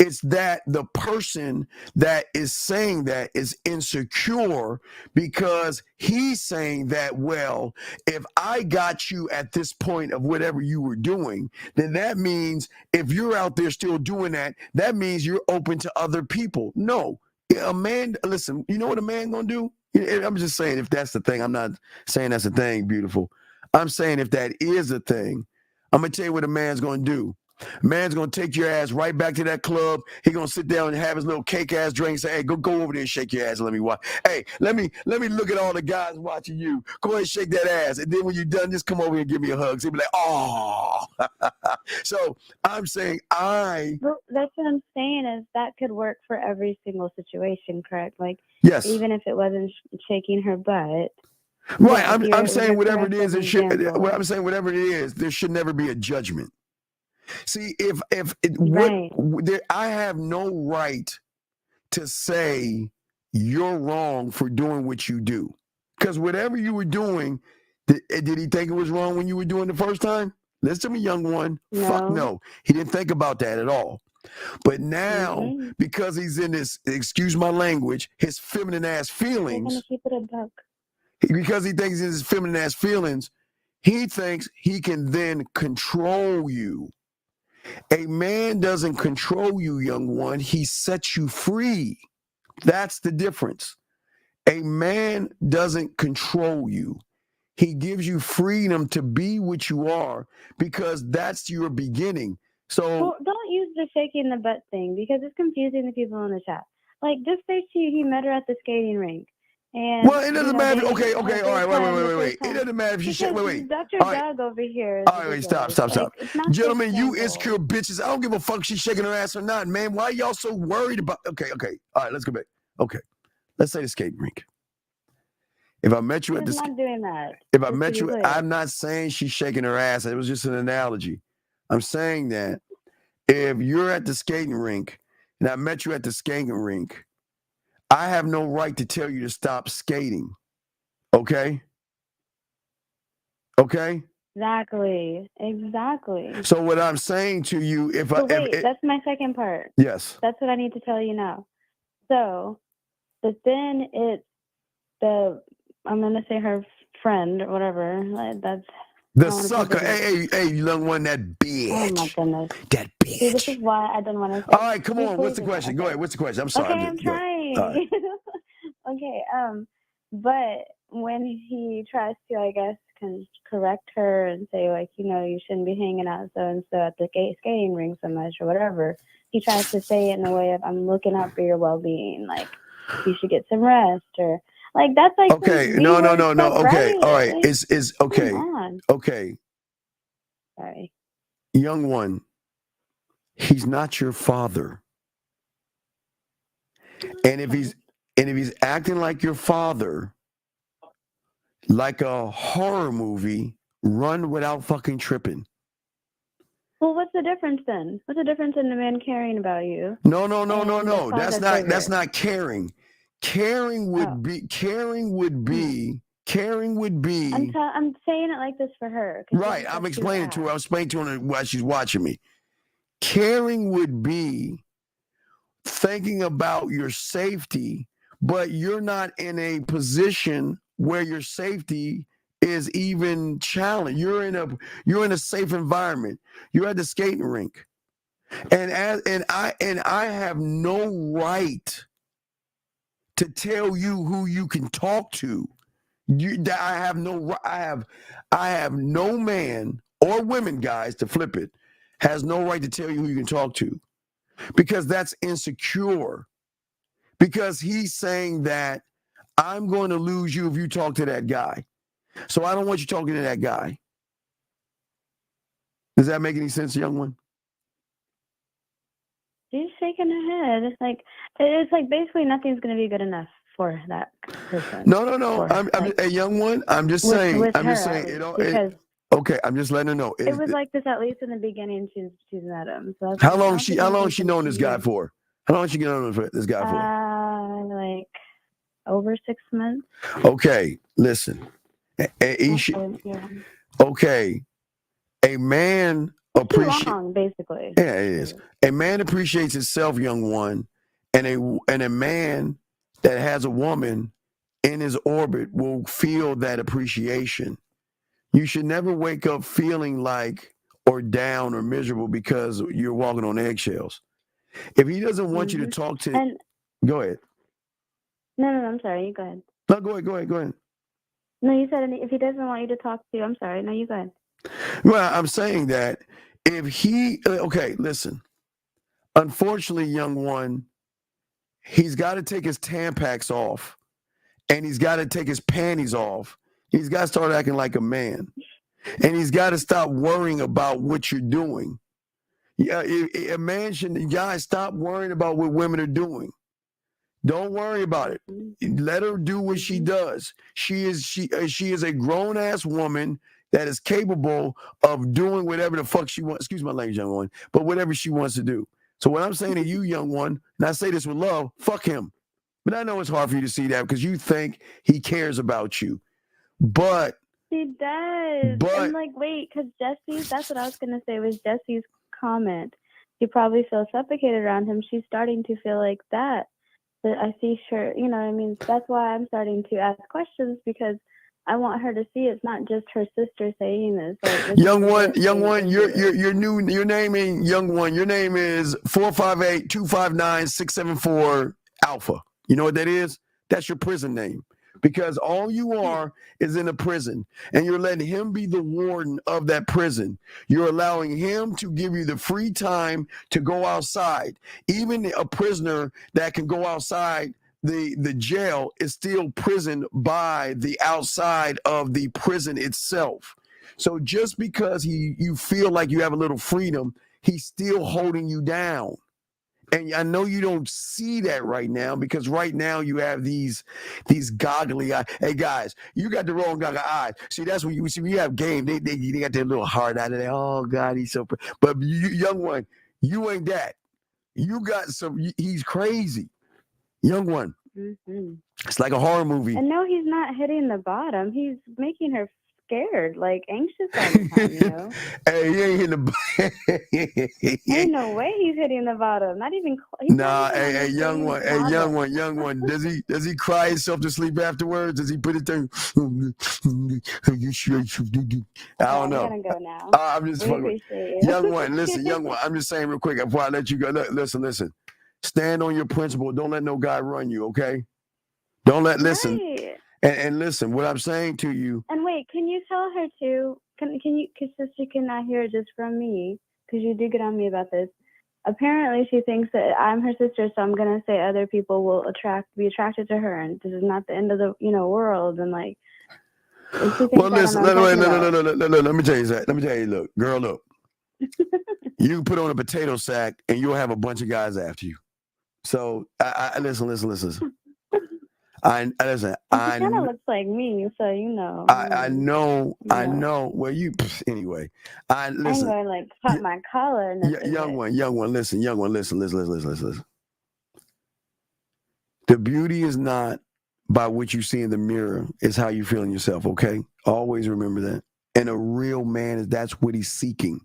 It's that the person that is saying that is insecure because he's saying that, well, if I got you at this point of whatever you were doing, then that means if you're out there still doing that, that means you're open to other people. No. A man, listen, you know what a man gonna do? I'm just saying if that's the thing. I'm not saying that's a thing, beautiful. I'm saying if that is a thing, I'm gonna tell you what a man's gonna do. A man's gonna take your ass right back to that club. He gonna sit down and have his little cake ass drink and say, hey, go over there and shake your ass and let me watch. Hey, let me look at all the guys watching you. Go ahead and shake that ass. And then when you're done, just come over here and give me a hug. So he'll be like, oh. So I'm saying Well, that's what I'm saying is that could work for every single situation, correct? Like, yes. Even if it wasn't shaking her butt. Right. I'm saying whatever it is, I'm saying whatever it is, there should never be a judgment. See, I have no right to say you're wrong for doing what you do, because whatever you were doing, did he think it was wrong when you were doing it the first time? Listen to me, young one. No. Fuck no. He didn't think about that at all. But now, because he's in this, excuse my language, his feminine ass feelings. Keep it a buck. Because he thinks in his feminine ass feelings, he thinks he can then control you. A man doesn't control you, young one. He sets you free. That's the difference. A man doesn't control you. He gives you freedom to be what you are, because that's your beginning. So well, don't use the shaking the butt thing, because it's confusing the people in the chat. Like, just say he met her at the skating rink. And, well, it doesn't matter. Okay, all right, wait. It doesn't matter if she shake. Wait. Dr. Doug over here. All right, wait, stop. Gentlemen, you insecure bitches. I don't give a fuck if she's shaking her ass or not, man. Why are y'all so worried about? Okay. All right, let's go back. Okay, let's say the skating rink. If I met you at the, not doing that. If I met you, I'm not saying she's shaking her ass. It was just an analogy. I'm saying that if you're at the skating rink and I met you at the skating rink, I have no right to tell you to stop skating. Okay? Exactly. So what I'm saying to you, that's my second part. Yes. That's what I need to tell you now. So, but then I'm gonna say her friend or whatever. That's the sucker. Hey, young one, that bitch. Oh my goodness. That bitch. See, this is why I don't want to say. All right, come on. What's the question? Go ahead. What's the question? I'm sorry. Okay, I'm trying. Right. Okay. But when he tries to, I guess, correct her and say, like, you shouldn't be hanging out so and so at the skating rink so much or whatever, he tries to say it in a way of, I'm looking out for your well-being, like you should get some rest, or like that's like okay. No. Okay. All right. It's okay. Okay. Sorry. Young one, he's not your father. And if he's acting like your father, like a horror movie, run without fucking tripping. Well, what's the difference then? What's the difference in the man caring about you? No. That's not caring. Caring would be. I'm saying it like this for her. Right. I'm explaining to her. I'm explaining to her while she's watching me. Caring would be thinking about your safety, but you're not in a position where your safety is even challenged. You're in a safe environment. You're at the skating rink. And I have no right to tell you who you can talk to. I have no man or women, guys, to flip it, has no right to tell you who you can talk to, because that's insecure. Because he's saying that I'm going to lose you if you talk to that guy. So I don't want you talking to that guy. Does that make any sense, young one? She's shaking her head. It's like basically nothing's going to be good enough for that person. No. I'm a young one. I'm just saying. I'm just saying. Okay, I'm just letting her know. It was like this at least in the beginning. She's met him. So How long she known this guy for? How long she known this guy for? Like over 6 months. Okay, listen. Okay, a man appreciates. Basically. Yeah, it is. A man appreciates himself, young one, and a man that has a woman in his orbit will feel that appreciation. You should never wake up feeling like or down or miserable because you're walking on eggshells. If he doesn't want you to talk to, go ahead. No, I'm sorry. You go ahead. No, go ahead. No, you said if he doesn't want you to talk to you, I'm sorry. No, you go ahead. Well, I'm saying that if he, okay, listen. Unfortunately, young one, he's got to take his Tampax off, and he's got to take his panties off. He's got to start acting like a man, and he's got to stop worrying about what you're doing. Yeah, a man should, guys, stop worrying about what women are doing. Don't worry about it. Let her do what she does. She is a grown ass woman that is capable of doing whatever the fuck she wants. Excuse my language, young one, but whatever she wants to do. So what I'm saying to you, young one, and I say this with love, fuck him. But I know it's hard for you to see that because you think he cares about you. But he does. And wait, because Jesse's, that's what I was gonna say was Jesse's comment. She probably feels suffocated around him. She's starting to feel like that. But I see her, you know what I mean? That's why I'm starting to ask questions, because I want her to see it's not just her sister saying this. Young one, you're naming young one. Your name is 458-259-674 Alpha. You know what that is? That's your prison name. Because all you are is in a prison, and you're letting him be the warden of that prison. You're allowing him to give you the free time to go outside. Even a prisoner that can go outside the jail is still prisoned by the outside of the prison itself. So just because you feel like you have a little freedom, he's still holding you down. And I know you don't see that right now, because right now you have these goggly eyes. Hey guys, you got the wrong goggle eyes. See, that's when you have game. They got their little heart out of there. Oh God, he's so. But you, young one, you ain't that. You got some. He's crazy, young one. Mm-hmm. It's like a horror movie. And no, he's not hitting the bottom. He's making her scared, like anxious all the time, you know? Hey, he ain't hitting the ain't no way he's hitting the bottom. Not even hey, young one. Does he cry himself to sleep afterwards? Does he put it there? I don't know. I'm gonna go now. I'm just fucking. Young one, listen, young one. I'm just saying real quick before I let you go. Listen. Stand on your principle. Don't let no guy run you, okay? Don't let listen. Right. And listen, what I'm saying to you. And wait, can you tell her too? Can you? Because she cannot hear it just from me. Because you did get on me about this. Apparently, she thinks that I'm her sister, so I'm gonna say other people will be attracted to her, and this is not the end of the world. And like, well, listen. No. Let me tell you that. Let me tell you. Look, girl, look. You put on a potato sack, and you'll have a bunch of guys after you. So I listen. I listen. She kind of looks like me, so you know. I know. Well, anyway. Listen. I'm going like cut my collar. And young one. Listen. The beauty is not by what you see in the mirror; it's how you feel in yourself. Okay, always remember that. And a real man that's what he's seeking.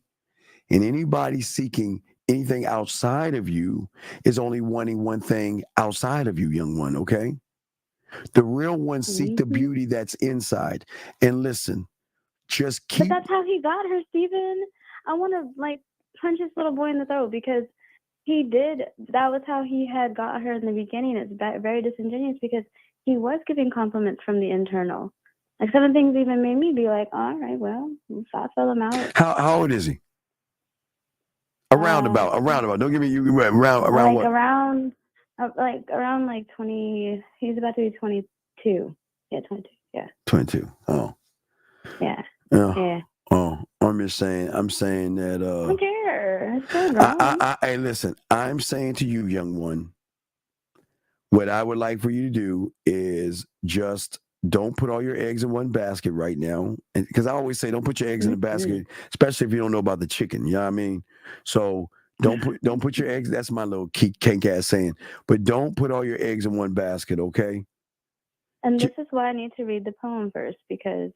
And anybody seeking anything outside of you is only wanting one thing outside of you, young one. Okay. The real ones seek the beauty that's inside. And listen, just keep. But that's how he got her, Steven. I want to punch this little boy in the throat because he did. That was how he had got her in the beginning. It's very disingenuous because he was giving compliments from the internal. Like some of the things even made me be like, all right, well, I fell him out. How old is he? Around about. Don't give me around what? Around 20. He's about to be 22. Yeah, 22. Yeah. 22. Oh. Yeah. Yeah. Oh, I'm saying that. I don't care. It's still wrong. Hey, listen. I'm saying to you, young one, what I would like for you to do is just don't put all your eggs in one basket right now. Because I always say, don't put your eggs in a basket, especially if you don't know about the chicken. You know what I mean? So don't put your eggs. That's my little cake ass saying. But don't put all your eggs in one basket, okay? And this is why I need to read the poem first because.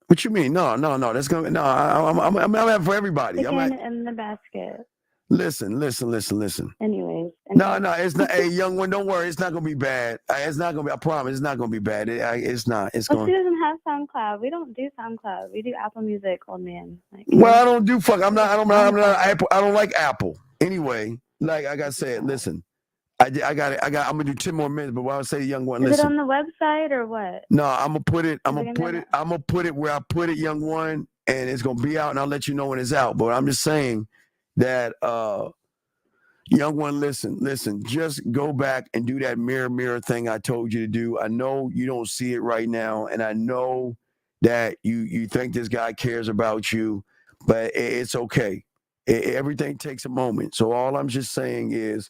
What you mean? No. That's gonna no. I'm having for everybody. Chicken in the basket. Listen. Anyways. No, it's not. Hey, young one, don't worry. It's not gonna be bad. It's not gonna be. I promise. It's not gonna be bad. It's not. It's Well, going. she doesn't have SoundCloud. We don't do SoundCloud. We do Apple Music, old man. Well, I don't do fuck. I'm not Apple. I don't like Apple. Anyway, like I said, listen. I got it. I'm gonna do 10 more minutes. But what I say, young one, listen. Is it on listen. the website or what? No, I'm gonna put it where I put it, young one, and it's gonna be out, and I'll let you know when it's out. But I'm just saying that, young one, listen. Just go back and do that mirror thing I told you to do. I know you don't see it right now, and I know that you think this guy cares about you, but it's okay. Everything takes a moment. So all I'm just saying is,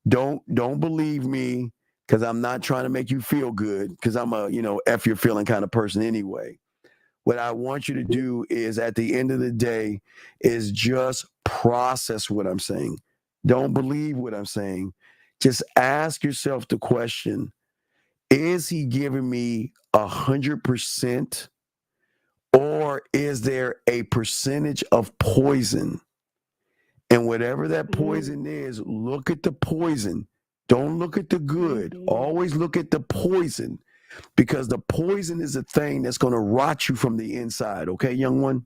don't believe me. Because I'm not trying to make you feel good, because I'm a, F your feeling kind of person anyway. What I want you to do is, at the end of the day, is just process what I'm saying. Don't believe what I'm saying. Just ask yourself the question, is he giving me 100%? Or is there a percentage of poison? And whatever that poison is, look at the poison. Don't look at the good. Always look at the poison, because the poison is a thing that's going to rot you from the inside. Okay, young one?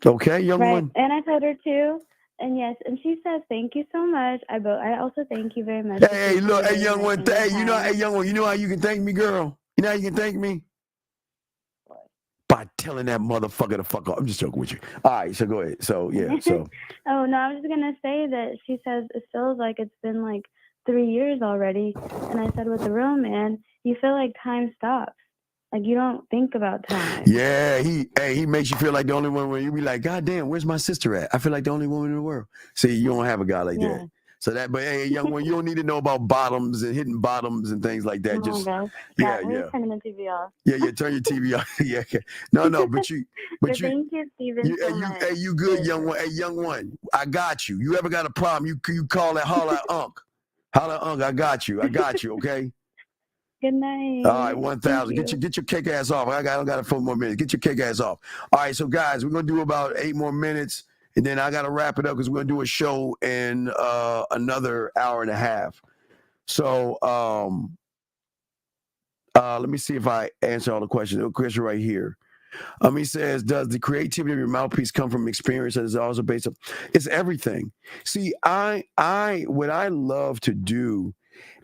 Okay, young one? And I told her too. And yes, and she says, thank you so much. I also thank you very much. Hey, look, hey, young one. Young one, you know how you can thank me, girl? You know how you can thank me? By telling that motherfucker to fuck off. I'm just joking with you. All right, so go ahead. So, yeah, so. Oh, no, I was just going to say that she says it feels like it's been like 3 years already. And I said, with the real man, you feel like time stops. Like you don't think about time. Yeah, he makes you feel like the only one where you be like, God damn, where's my sister at? I feel like the only woman in the world. See, you don't have a guy like that. So but hey, young one, you don't need to know about bottoms and hitting bottoms and things like that. Just turning the TV off. Yeah, turn your TV off. Yeah, okay. No, but you, thank you, Steven. Hey, you good, young one? Hey, young one, I got you. You ever got a problem? You call that holla Unc. Holla Unc, I got you. Okay. Good night. All right, 1,000. Get your kick ass off. I don't got 4 more minutes. Get your kick ass off. All right, so guys, we're gonna do about 8 more minutes. And then I got to wrap it up because we're going to do a show in another hour and a half. So let me see if I answer all the questions. A question right here. He says, does the creativity of your mouthpiece come from experience that is also based on? It's everything. See, what I love to do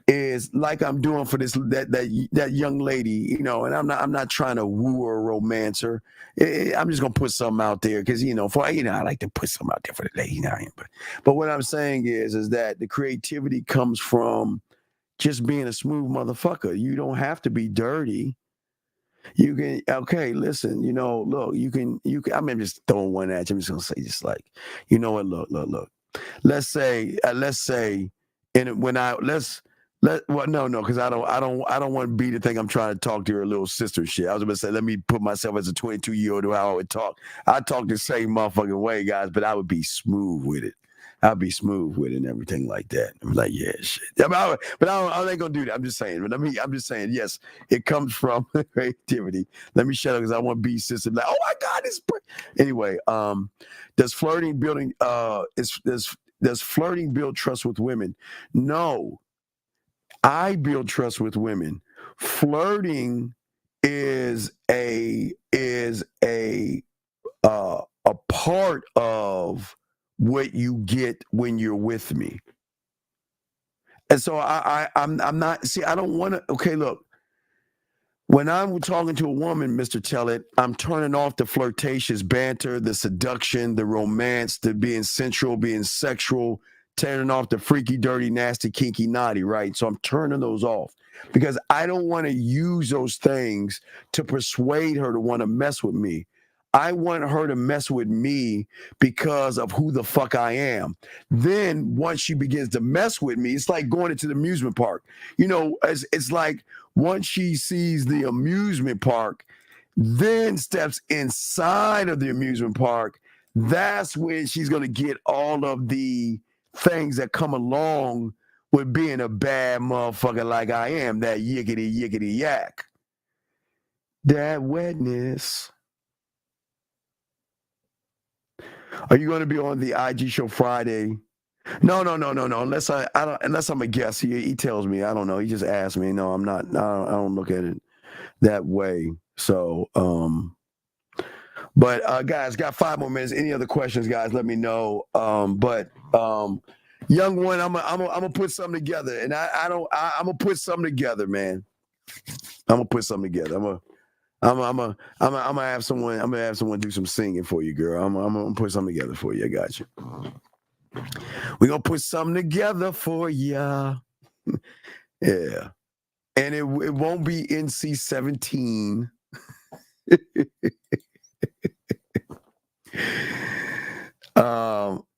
is like I'm doing for that young lady, and I'm not trying to woo or romance her. I'm just gonna put something out there because I like to put something out there for the lady. But what I'm saying is that the creativity comes from just being a smooth motherfucker. You don't have to be dirty. You can listen. Look, you can. I'm just throwing one at you. I'm just gonna say, just like, you know what? Look. Let's say, because I don't want B to think I'm trying to talk to her little sister shit. I was going to say, let me put myself as a 22-year-old how I would talk. I talk the same motherfucking way, guys, but I would be smooth with it. I'd be smooth with it and everything like that. I'm like, yeah, shit. I ain't gonna do that. I'm just saying. But I'm just saying, yes, it comes from creativity. Let me shut up because I want B's sister to be like, oh my God, this. Anyway, does flirting build trust with women? No. I build trust with women. Flirting is a a part of what you get when you're with me. And so I'm not, see, I don't want to, okay, look, when I'm talking to a woman, Mr. Tellett, I'm turning off the flirtatious banter, the seduction, the romance, the being sensual, being sexual, turning off the freaky, dirty, nasty, kinky, naughty, right? So I'm turning those off because I don't want to use those things to persuade her to want to mess with me. I want her to mess with me because of who the fuck I am. Then once she begins to mess with me, it's like going into the amusement park. You know, it's like once she sees the amusement park, then steps inside of the amusement park, that's when she's going to get all of the things that come along with being a bad motherfucker like I am, that yickety, yickety, yak. That wetness. Are you going to be on the IG show Friday? No. Unless unless I'm a guest. He tells me. I don't know. He just asked me. No, I'm not. I don't look at it that way. So, but guys, got 5 more minutes. Any other questions, guys? Let me know. Young one, I'm gonna put something together, and I'm gonna put something together, man. I'm gonna put something together. I'm gonna have someone do some singing for you, girl. I'm gonna put something together for you. I got you. We're gonna put something together for ya. Yeah. And it won't be NC-17.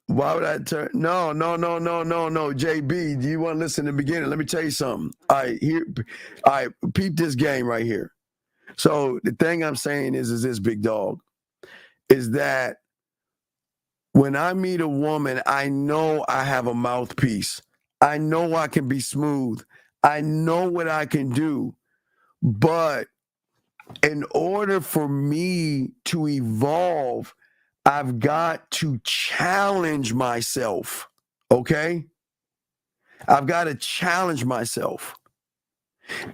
Why would I turn? No. JB, do you want to listen to the beginning? Let me tell you something. All right, peep this game right here. So the thing I'm saying is this, big dog, is that when I meet a woman, I know I have a mouthpiece. I know I can be smooth. I know what I can do. But in order for me to evolve, I've got to challenge myself, okay? I've got to challenge myself.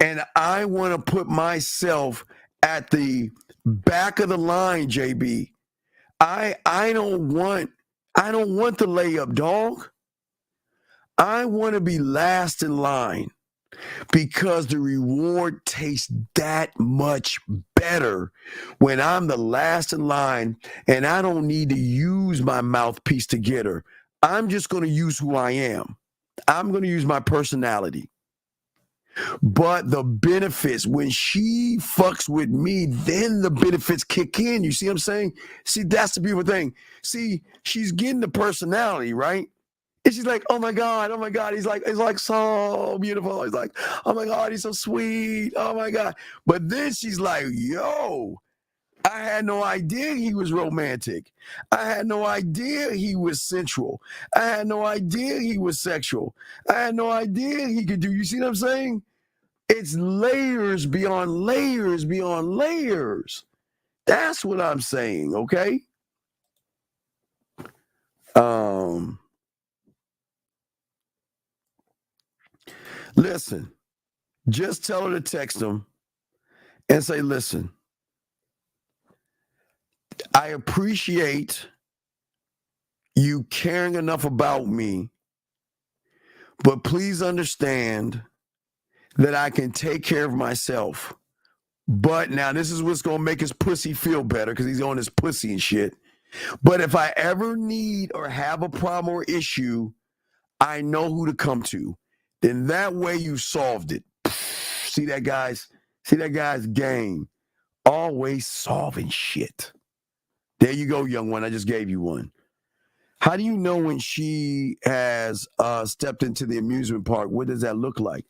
And I want to put myself at the back of the line, JB. I don't want the layup, dog. I want to be last in line because the reward tastes that much better when I'm the last in line and I don't need to use my mouthpiece to get her. I'm just going to use who I am. I'm going to use my personality. But the benefits, when she fucks with me, then the benefits kick in. You see what I'm saying? See, that's the beautiful thing. See, she's getting the personality, right? And she's like, oh my God, he's like so beautiful. He's like, oh my God, he's so sweet. Oh my God. But then she's like, yo, I had no idea he was romantic. I had no idea he was sensual. I had no idea he was sexual. I had no idea he could do. You see what I'm saying? It's layers beyond layers beyond layers. That's what I'm saying, okay? Listen, just tell her to text him and say, listen, I appreciate you caring enough about me, but please understand that I can take care of myself. But now this is what's going to make his pussy feel better because he's on his pussy and shit. But if I ever need or have a problem or issue, I know who to come to. Then that way you solved it. See that, guys? See that guy's game? Always solving shit. There you go, young one. I just gave you one. How do you know when she has stepped into the amusement park? What does that look like?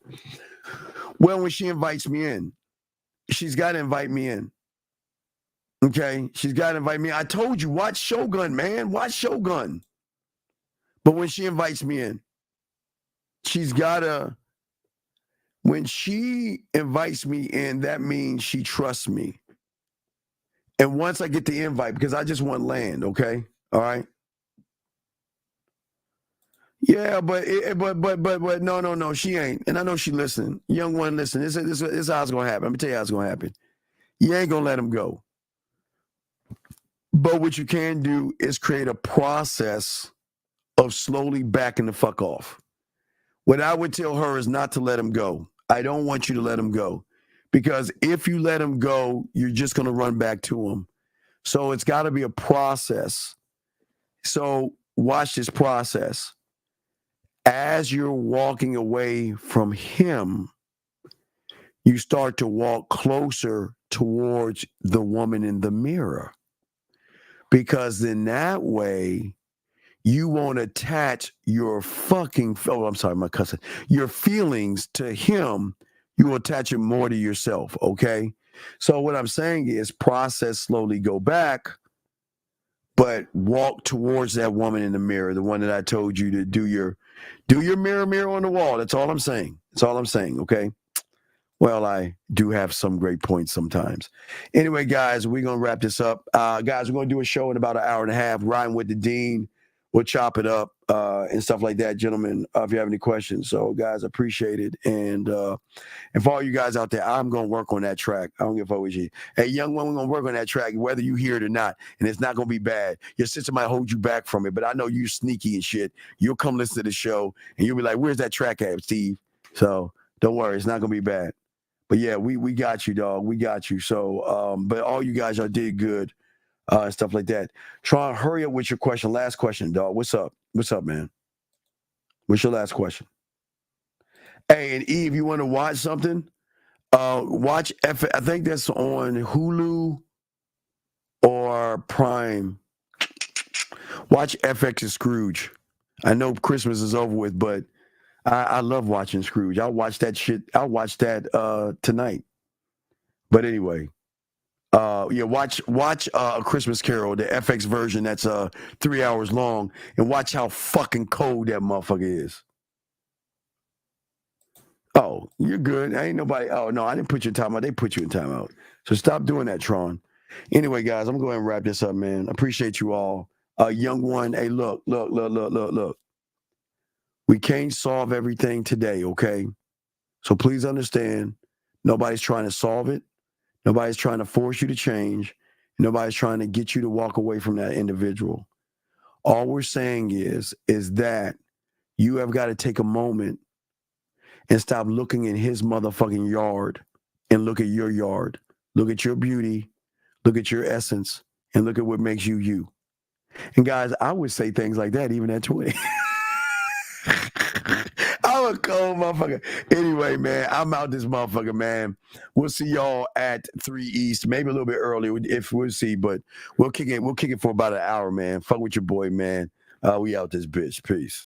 Well, when she invites me in, she's got to invite me in. Okay? She's got to invite me. I told you, watch Shogun, man. Watch Shogun. But when she invites me in, she's got to, when she invites me in, that means she trusts me. And once I get the invite, because I just want land, okay? All right? Yeah, but no, she ain't. And I know she listening. Young one, listen, this is how it's going to happen. Let me tell you how it's going to happen. You ain't going to let him go. But what you can do is create a process of slowly backing the fuck off. What I would tell her is not to let him go. I don't want you to let him go. Because if you let him go, you're just going to run back to him. So it's got to be a process. So watch this process. As you're walking away from him, you start to walk closer towards the woman in the mirror. Because in that way, you won't attach your your feelings to him. You will attach it more to yourself, okay? So what I'm saying is process slowly, go back, but walk towards that woman in the mirror, the one that I told you to do your mirror on the wall. That's all I'm saying. That's all I'm saying, okay? Well, I do have some great points sometimes. Anyway, guys, we're going to wrap this up. Guys, we're going to do a show in about an hour and a half, riding with the Dean. We'll chop it up and stuff like that, gentlemen, if you have any questions. So, guys, appreciate it. And for all you guys out there, I'm going to work on that track. I don't give a fuck with you. Hey, young one, we're going to work on that track, whether you hear it or not. And it's not going to be bad. Your sister might hold you back from it, but I know you're sneaky and shit. You'll come listen to the show, and you'll be like, where's that track at, Steve? So, don't worry. It's not going to be bad. But, yeah, we got you, dog. We got you. So, but all you guys, y'all did good. Stuff like that. Tron, hurry up with your question. Last question, dog. What's up? What's up, man? What's your last question? Hey, and Eve, you want to watch something? Watch I think that's on Hulu or Prime. Watch FX's Scrooge. I know Christmas is over with, but I love watching Scrooge. I'll watch that shit. I'll watch that tonight. But anyway. Watch A Christmas Carol, the FX version that's 3 hours long, and watch how fucking cold that motherfucker is. Oh, you're good. Ain't nobody. Oh no, I didn't put you in timeout. They put you in timeout. So stop doing that, Tron. Anyway, guys, I'm going to wrap this up, man. Appreciate you all. Young one, hey, look. We can't solve everything today, okay? So please understand, nobody's trying to solve it. Nobody's trying to force you to change. Nobody's trying to get you to walk away from that individual. All we're saying is that you have got to take a moment and stop looking in his motherfucking yard and look at your yard. Look at your beauty. Look at your essence. And look at what makes you you. And guys, I would say things like that even at 20. I'm a cold motherfucker. Anyway, man, I'm out this motherfucker, man. We'll see y'all at 3 East, maybe a little bit earlier if we'll see, but we'll kick it for about an hour, man. Fuck with your boy, man. We out this bitch. Peace.